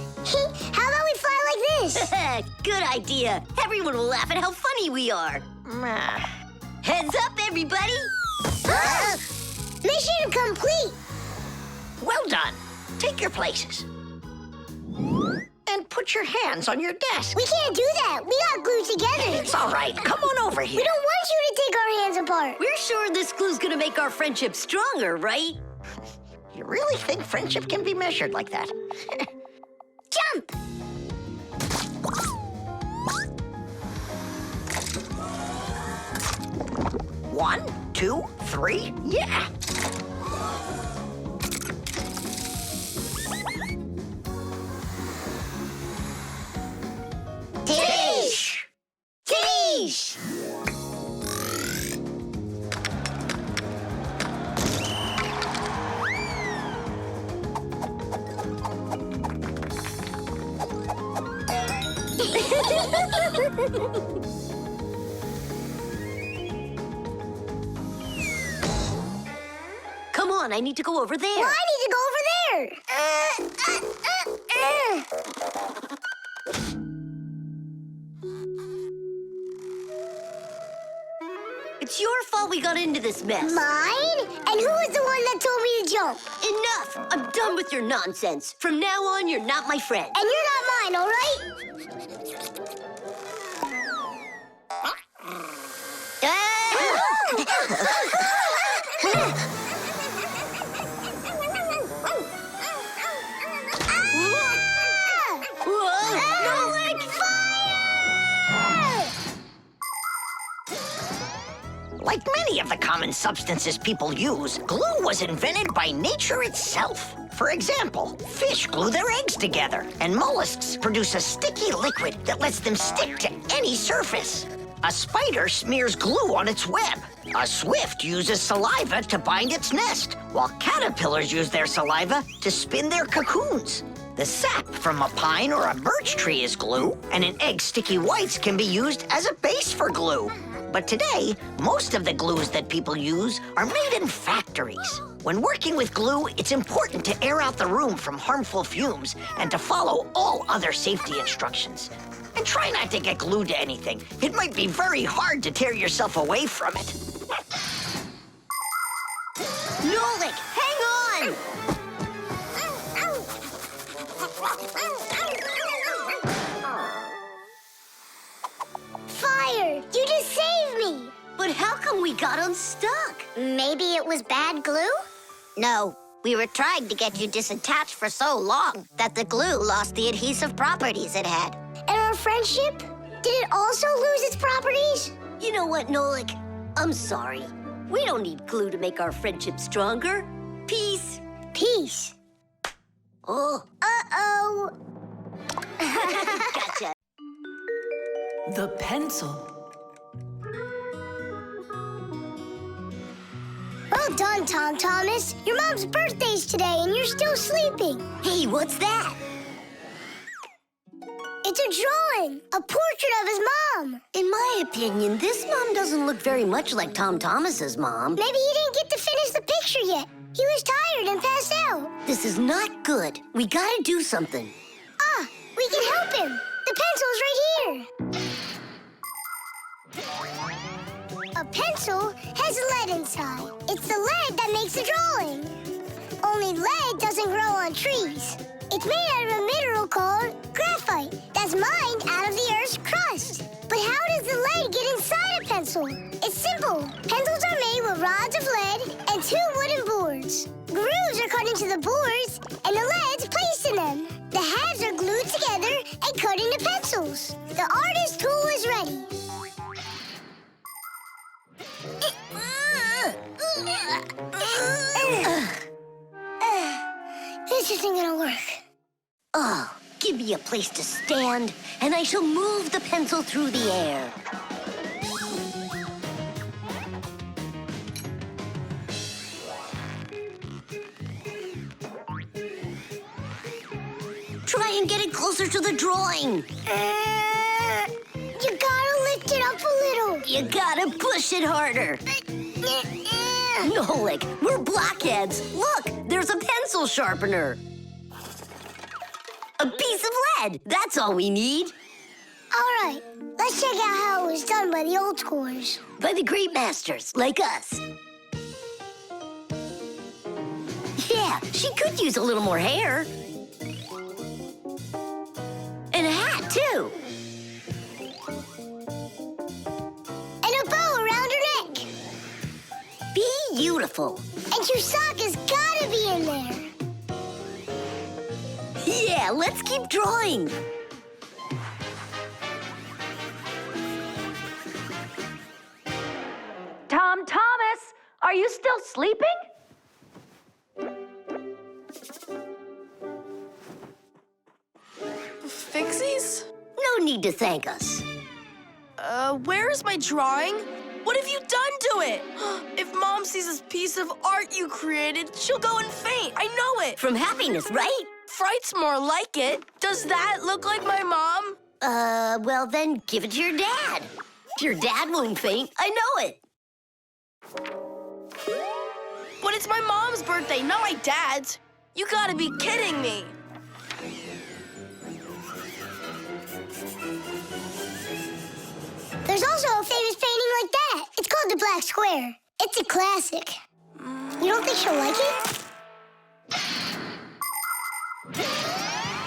How about we fly like this? Good idea. Everyone will laugh at how funny we are. Heads up, everybody. Mission complete. Well done. Take your places. And put your hands on your desk. We can't do that. We got glued together. It's all right. Come on over here. We don't want you to take our hands apart. We're sure this glue's gonna make our friendship stronger, right? You really think friendship can be measured like that? Jump! One, 2, 3, yeah! Tish! Tish! Come on, I need to go over there. Well, I need to go over there. It's your fault we got into this mess. Mine? And who was the one that told me to jump? Enough! I'm done with your nonsense. From now on, you're not my friend. And you're not mine, all right? Like many of the common substances people use, glue was invented by nature itself. For example, fish glue their eggs together, and mollusks produce a sticky liquid that lets them stick to any surface. A spider smears glue on its web. A swift uses saliva to bind its nest, while caterpillars use their saliva to spin their cocoons. The sap from a pine or a birch tree is glue, and an egg's sticky whites can be used as a base for glue. But today, most of the glues that people use are made in factories. When working with glue, it's important to air out the room from harmful fumes and to follow all other safety instructions. And try not to get glued to anything. It might be very hard to tear yourself away from it. Nolik, hang on! Fire! You just saved me! But how come we got unstuck? Maybe it was bad glue? No, we were trying to get you disattached for so long that the glue lost the adhesive properties it had. And our friendship? Did it also lose its properties? You know what, Nolik? I'm sorry. We don't need glue to make our friendship stronger. Peace. Peace. Oh. Uh-oh. Gotcha. The pencil. Well done, Tom Thomas. Your mom's birthday's today and you're still sleeping. Hey, what's that? It's a drawing, a portrait of his mom. In my opinion, this mom doesn't look very much like Tom Thomas's mom. Maybe he didn't get to finish the picture yet. He was tired and passed out. This is not good. We gotta do something. Ah, we we can help him. The pencil's right here. A pencil has lead inside. It's the lead that makes the drawing. Only lead doesn't grow on trees. It's made out of a mineral called graphite that's mined out of the Earth's crust. But how does the lead get inside a pencil? It's simple. Pencils are made with rods of lead and 2 wooden boards. Grooves are cut into the boards, and the lead's placed in them. The halves are glued together and cut into pencils. The artist's tool is ready. This isn't gonna work. Oh, give me a place to stand, and I shall move the pencil through the air. Try and get it closer to the drawing. You gotta lift it up a little. You gotta push it harder. Nolik, we're blockheads. Look, there's a pencil sharpener. A piece of lead. That's all we need. All right, let's check out how it was done by the old schoolers. By the great masters, like us. Yeah, she could use a little more hair. And a hat, too. And a bow around her neck. Beautiful. And Chusaka's gotta be in there. Yeah, let's keep drawing. Tom Thomas, are you still sleeping? Fixies? No need to thank us. Where's my drawing? What have you done to it? If Mom sees this piece of art you created, she'll go and faint. I know it. From happiness, right? Fright's more like it. Does that look like my mom? Well then, give it to your dad. Your dad won't faint. I know it. But it's my mom's birthday, not my dad's. You gotta be kidding me. There's also a famous painting like that. It's called the Black Square. It's a classic. You don't think she'll like it?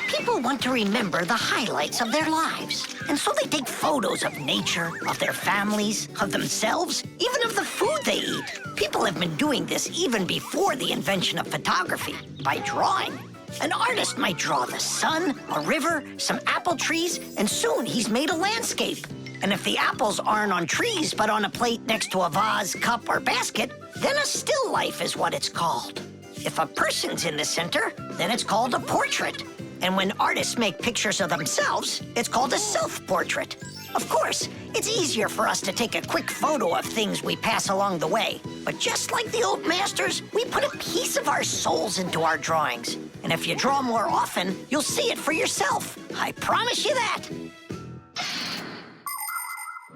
People want to remember the highlights of their lives. And so they take photos of nature, of their families, of themselves, even of the food they eat. People have been doing this even before the invention of photography, by drawing. An artist might draw the sun, a river, some apple trees, and soon he's made a landscape. And if the apples aren't on trees, but on a plate next to a vase, cup, or basket, then a still life is what it's called. If a person's in the center, then it's called a portrait. And when artists make pictures of themselves, it's called a self-portrait. Of course, it's easier for us to take a quick photo of things we pass along the way. But just like the old masters, we put a piece of our souls into our drawings. And if you draw more often, you'll see it for yourself. I promise you that.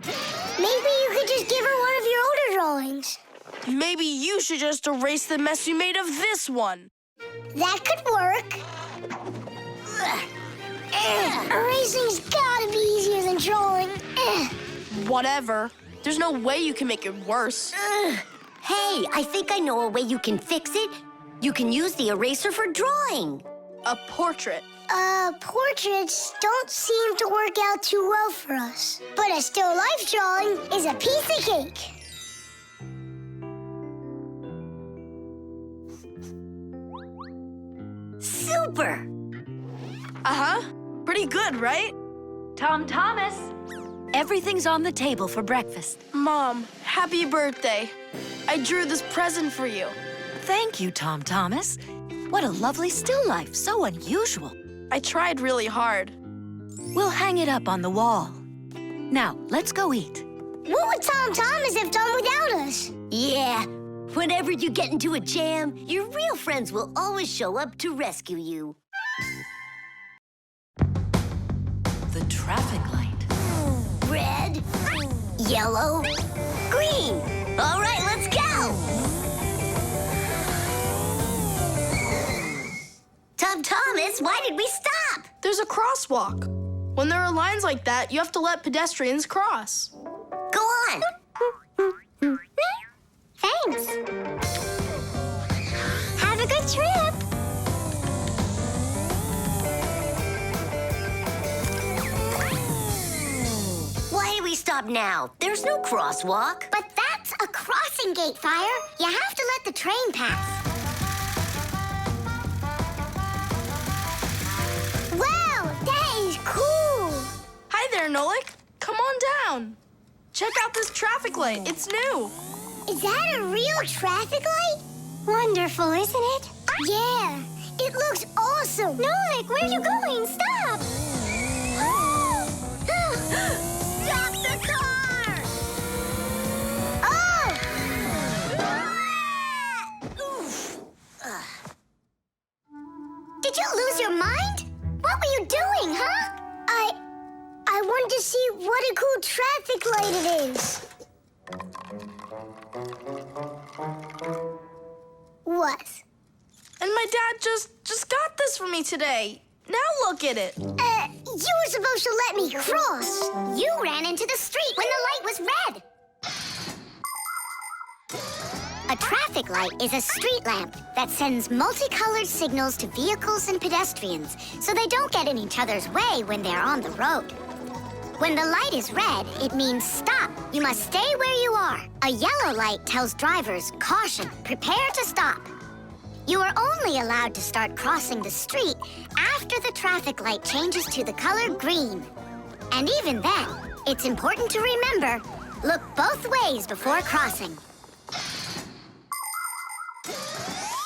Maybe you could just give her one of your older drawings. Maybe you should just erase the mess you made of this one. That could work. Erasing's gotta be easier than drawing. Whatever. There's no way you can make it worse. Hey, I think I know a way you can fix it. You can use the eraser for drawing. A portrait. Portraits don't seem to work out too well for us. But a still life drawing is a piece of cake. Super! Uh-huh. Pretty good, right? Tom Thomas, everything's on the table for breakfast. Mom, happy birthday. I drew this present for you. Thank you, Tom Thomas. What a lovely still life, so unusual. I tried really hard. We'll hang it up on the wall. Now, let's go eat. What would Tom Thomas have done without us? Yeah, whenever you get into a jam, your real friends will always show up to rescue you. The traffic light. Red, yellow, green. All right, let's go! Tom Thomas, why did we stop? There's a crosswalk. When there are lines like that, you have to let pedestrians cross. Go on. Thanks. Have a good trip. Why do we stop now? There's no crosswalk. But that's a crossing gate, Fire. You have to let the train pass. Wow, that is cool. Hi there, Nolik. Come on down. Check out this traffic light. It's new. Is that a real traffic light? Wonderful, isn't it? Yeah, it looks awesome. Nolik, where are you going? Stop! Stop the car! Oh! Oof. Did you lose your mind? What were you doing, huh? I wanted to see what a cool traffic light it is. What? And my dad just got this for me today. Now look at it. You were supposed to let me cross. You ran into the street when the light was red. A traffic light is a street lamp that sends multicolored signals to vehicles and pedestrians so they don't get in each other's way when they're on the road. When the light is red, it means stop. You must stay where you are. A yellow light tells drivers, caution, prepare to stop. You are only allowed to start crossing the street after the traffic light changes to the color green. And even then, it's important to remember, look both ways before crossing.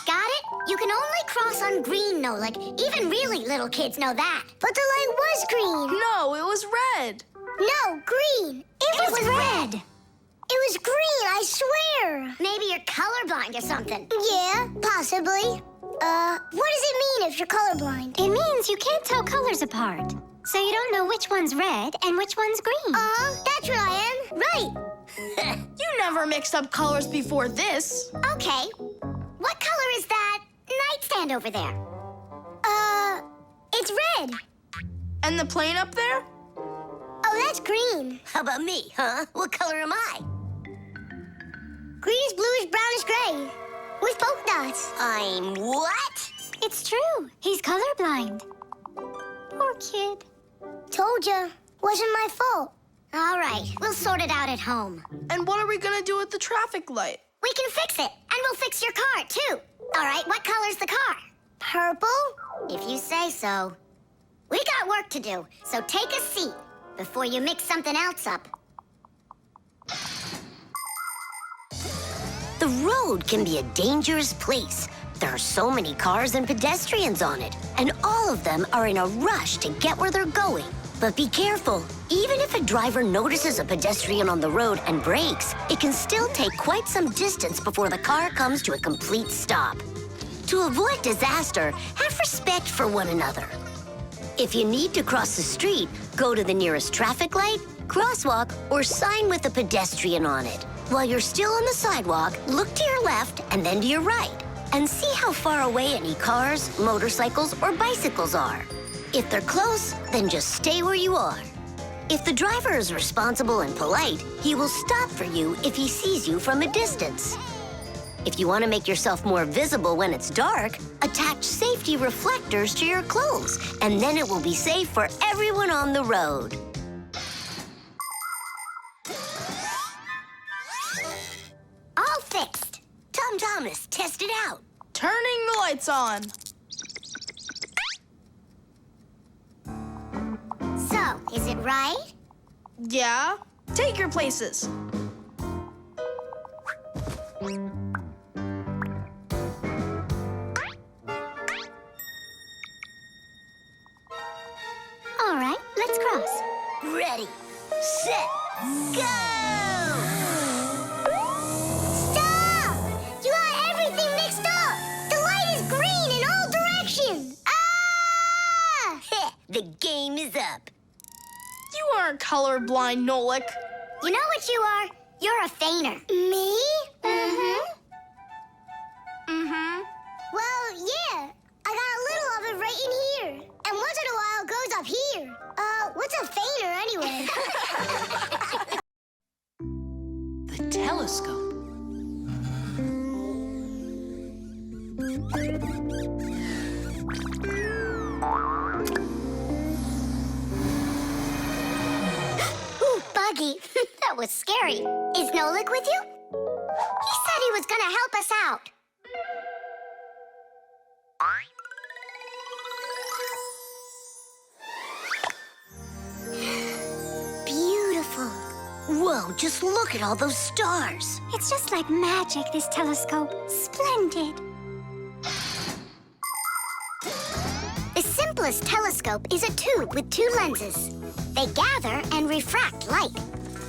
Got it? You can only cross on green, Nolik. Even really little kids know that. But the light was green. No, it was red. No, green. It was red. It was green, I swear. Maybe you're colorblind or something. Yeah, possibly. What does it mean if you're colorblind? It means you can't tell colors apart. So you don't know which one's red and which one's green. That's what I am. Right. You never mixed up colors before this. Okay. What color is that nightstand over there? It's red. And the plane up there? Oh, that's green. How about me, huh? What color am I? Greenish, bluish, brownish, gray. With polka dots. I'm what? It's true. He's colorblind. Poor kid. Told ya. Wasn't my fault. All right, we'll sort it out at home. And what are we gonna do with the traffic light? We can fix it, and we'll fix your car, too. All right, what color's the car? Purple? If you say so. We got work to do, so take a seat before you mix something else up. The road can be a dangerous place. There are so many cars and pedestrians on it, and all of them are in a rush to get where they're going. But be careful. Even if a driver notices a pedestrian on the road and brakes, it can still take quite some distance before the car comes to a complete stop. To avoid disaster, have respect for one another. If you need to cross the street, go to the nearest traffic light, crosswalk, or sign with a pedestrian on it. While you're still on the sidewalk, look to your left and then to your right, and see how far away any cars, motorcycles, or bicycles are. If they're close, then just stay where you are. If the driver is responsible and polite, he will stop for you if he sees you from a distance. If you want to make yourself more visible when it's dark, attach safety reflectors to your clothes, and then it will be safe for everyone on the road. All fixed. Tom Thomas, test it out. Turning the lights on. So, is it right? Yeah. Take your places. All right, let's cross. Ready, set, go! Stop! You got everything mixed up! The light is green in all directions! Ah! The game is up. You aren't colorblind, Nolik. You know what you are? You're a feigner. Me? Mm-hmm. Mm-hmm. Well, yeah. I got a little of it right in here. And once in a while, go It's a fader anyway. The telescope. Ooh, Buggy. That was scary. Is Nolik with you? He said he was gonna help us out. Beautiful. Whoa, just look at all those stars. It's just like magic, this telescope. Splendid. The simplest telescope is a tube with 2 lenses. They gather and refract light.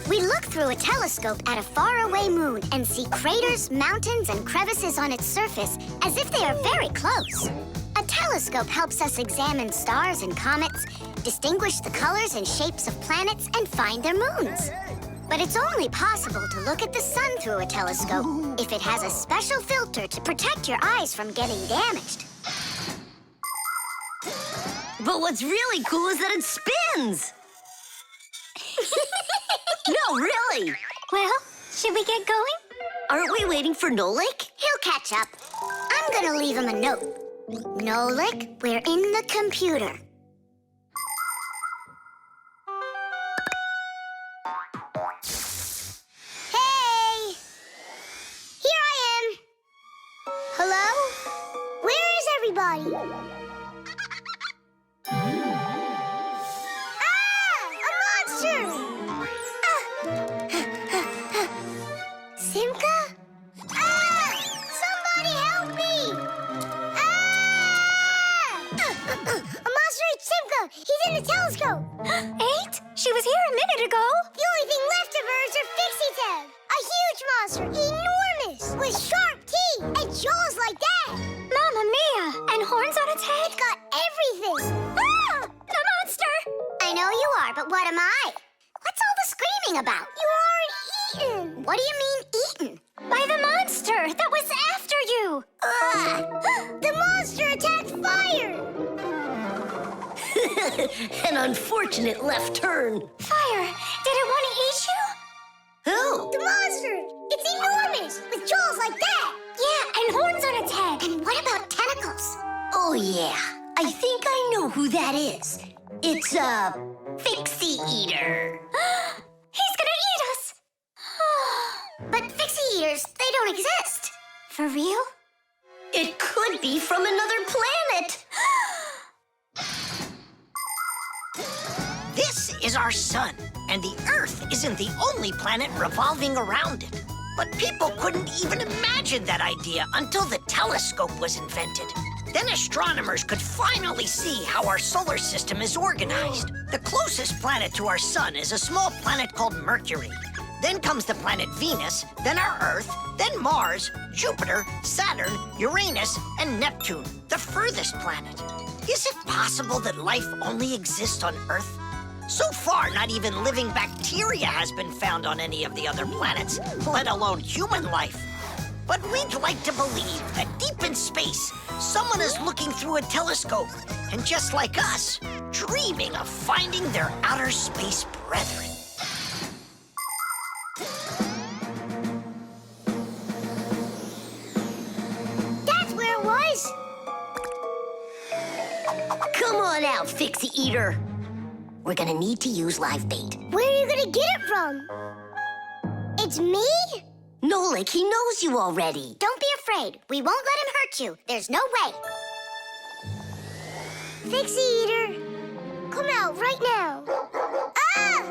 We look through a telescope at a faraway moon and see craters, mountains, and crevices on its surface as if they are very close. A telescope helps us examine stars and comets, distinguish the colors and shapes of planets, and find their moons. But it's only possible to look at the sun through a telescope if it has a special filter to protect your eyes from getting damaged. But what's really cool is that it spins. No, really. Well, should we get going? Aren't we waiting for Nolik? He'll catch up. I'm gonna leave him a note. Nolik, we're in the computer. Hey! Here I am. Hello? Where is everybody? Ah! A monster! Simka? Ah! Somebody help me! Ah! A monster ate Simka! He's in the telescope! Ate? She was here a minute ago. The only thing left of her is her Fixie tag! A huge monster! Enormous! With sharp teeth and jaws like that! Mamma mia! And horns on its head? It's got everything! Ah! The monster! I know you are, but what am I? What's all the screaming about? You aren't eaten! What do you mean, eaten? By the monster that was after you! The monster attacked fire! An unfortunate left turn. Fire! Did it want to eat you? Who? The monster! It's enormous! With jaws like that! Yeah, and horns on its head. And what about tentacles? Oh, yeah. I think I know who that is. It's a Fixie Eater. He's gonna eat us! But Fixie Eaters, they don't exist. For real? It could be from another planet. This is our sun, and the Earth isn't the only planet revolving around it. But people couldn't even imagine that idea until the telescope was invented. Then astronomers could finally see how our solar system is organized. The closest planet to our sun is a small planet called Mercury. Then comes the planet Venus, then our Earth, then Mars, Jupiter, Saturn, Uranus, and Neptune, the furthest planet. Is it possible that life only exists on Earth? So far, not even living bacteria has been found on any of the other planets, let alone human life. But we'd like to believe that deep in space, someone is looking through a telescope, and just like us, dreaming of finding their outer space brethren. That's where it was! Come on out, Fixie Eater. We're gonna need to use live bait. Where are you gonna get it from? It's me? Nolik, he knows you already. Don't be afraid. We won't let him hurt you. There's no way. Fixie Eater, come out right now. Ah!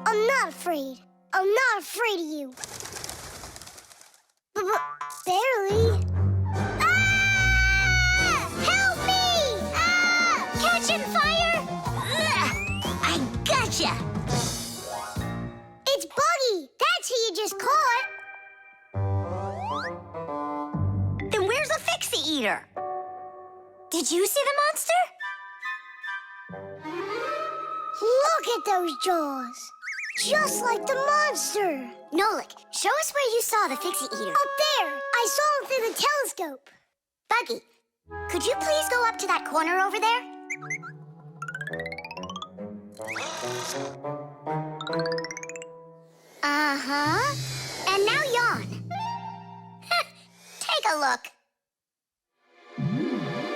I'm not afraid. I'm not afraid of you. Barely. Ah! Help me! Ah! Catching fire! I gotcha. It's Buggy. That's who you just caught. Then where's the Fixie Eater? Did you see the monster? Look at those jaws. Just like the monster. Nolik, show us where you saw the Fixie Eater. Up there. I saw him through the telescope. Buggy, could you please go up to that corner over there? Uh-huh. And now yawn. Take a look.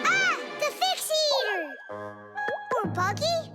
Ah! The Fixie Eater! Poor Buggy.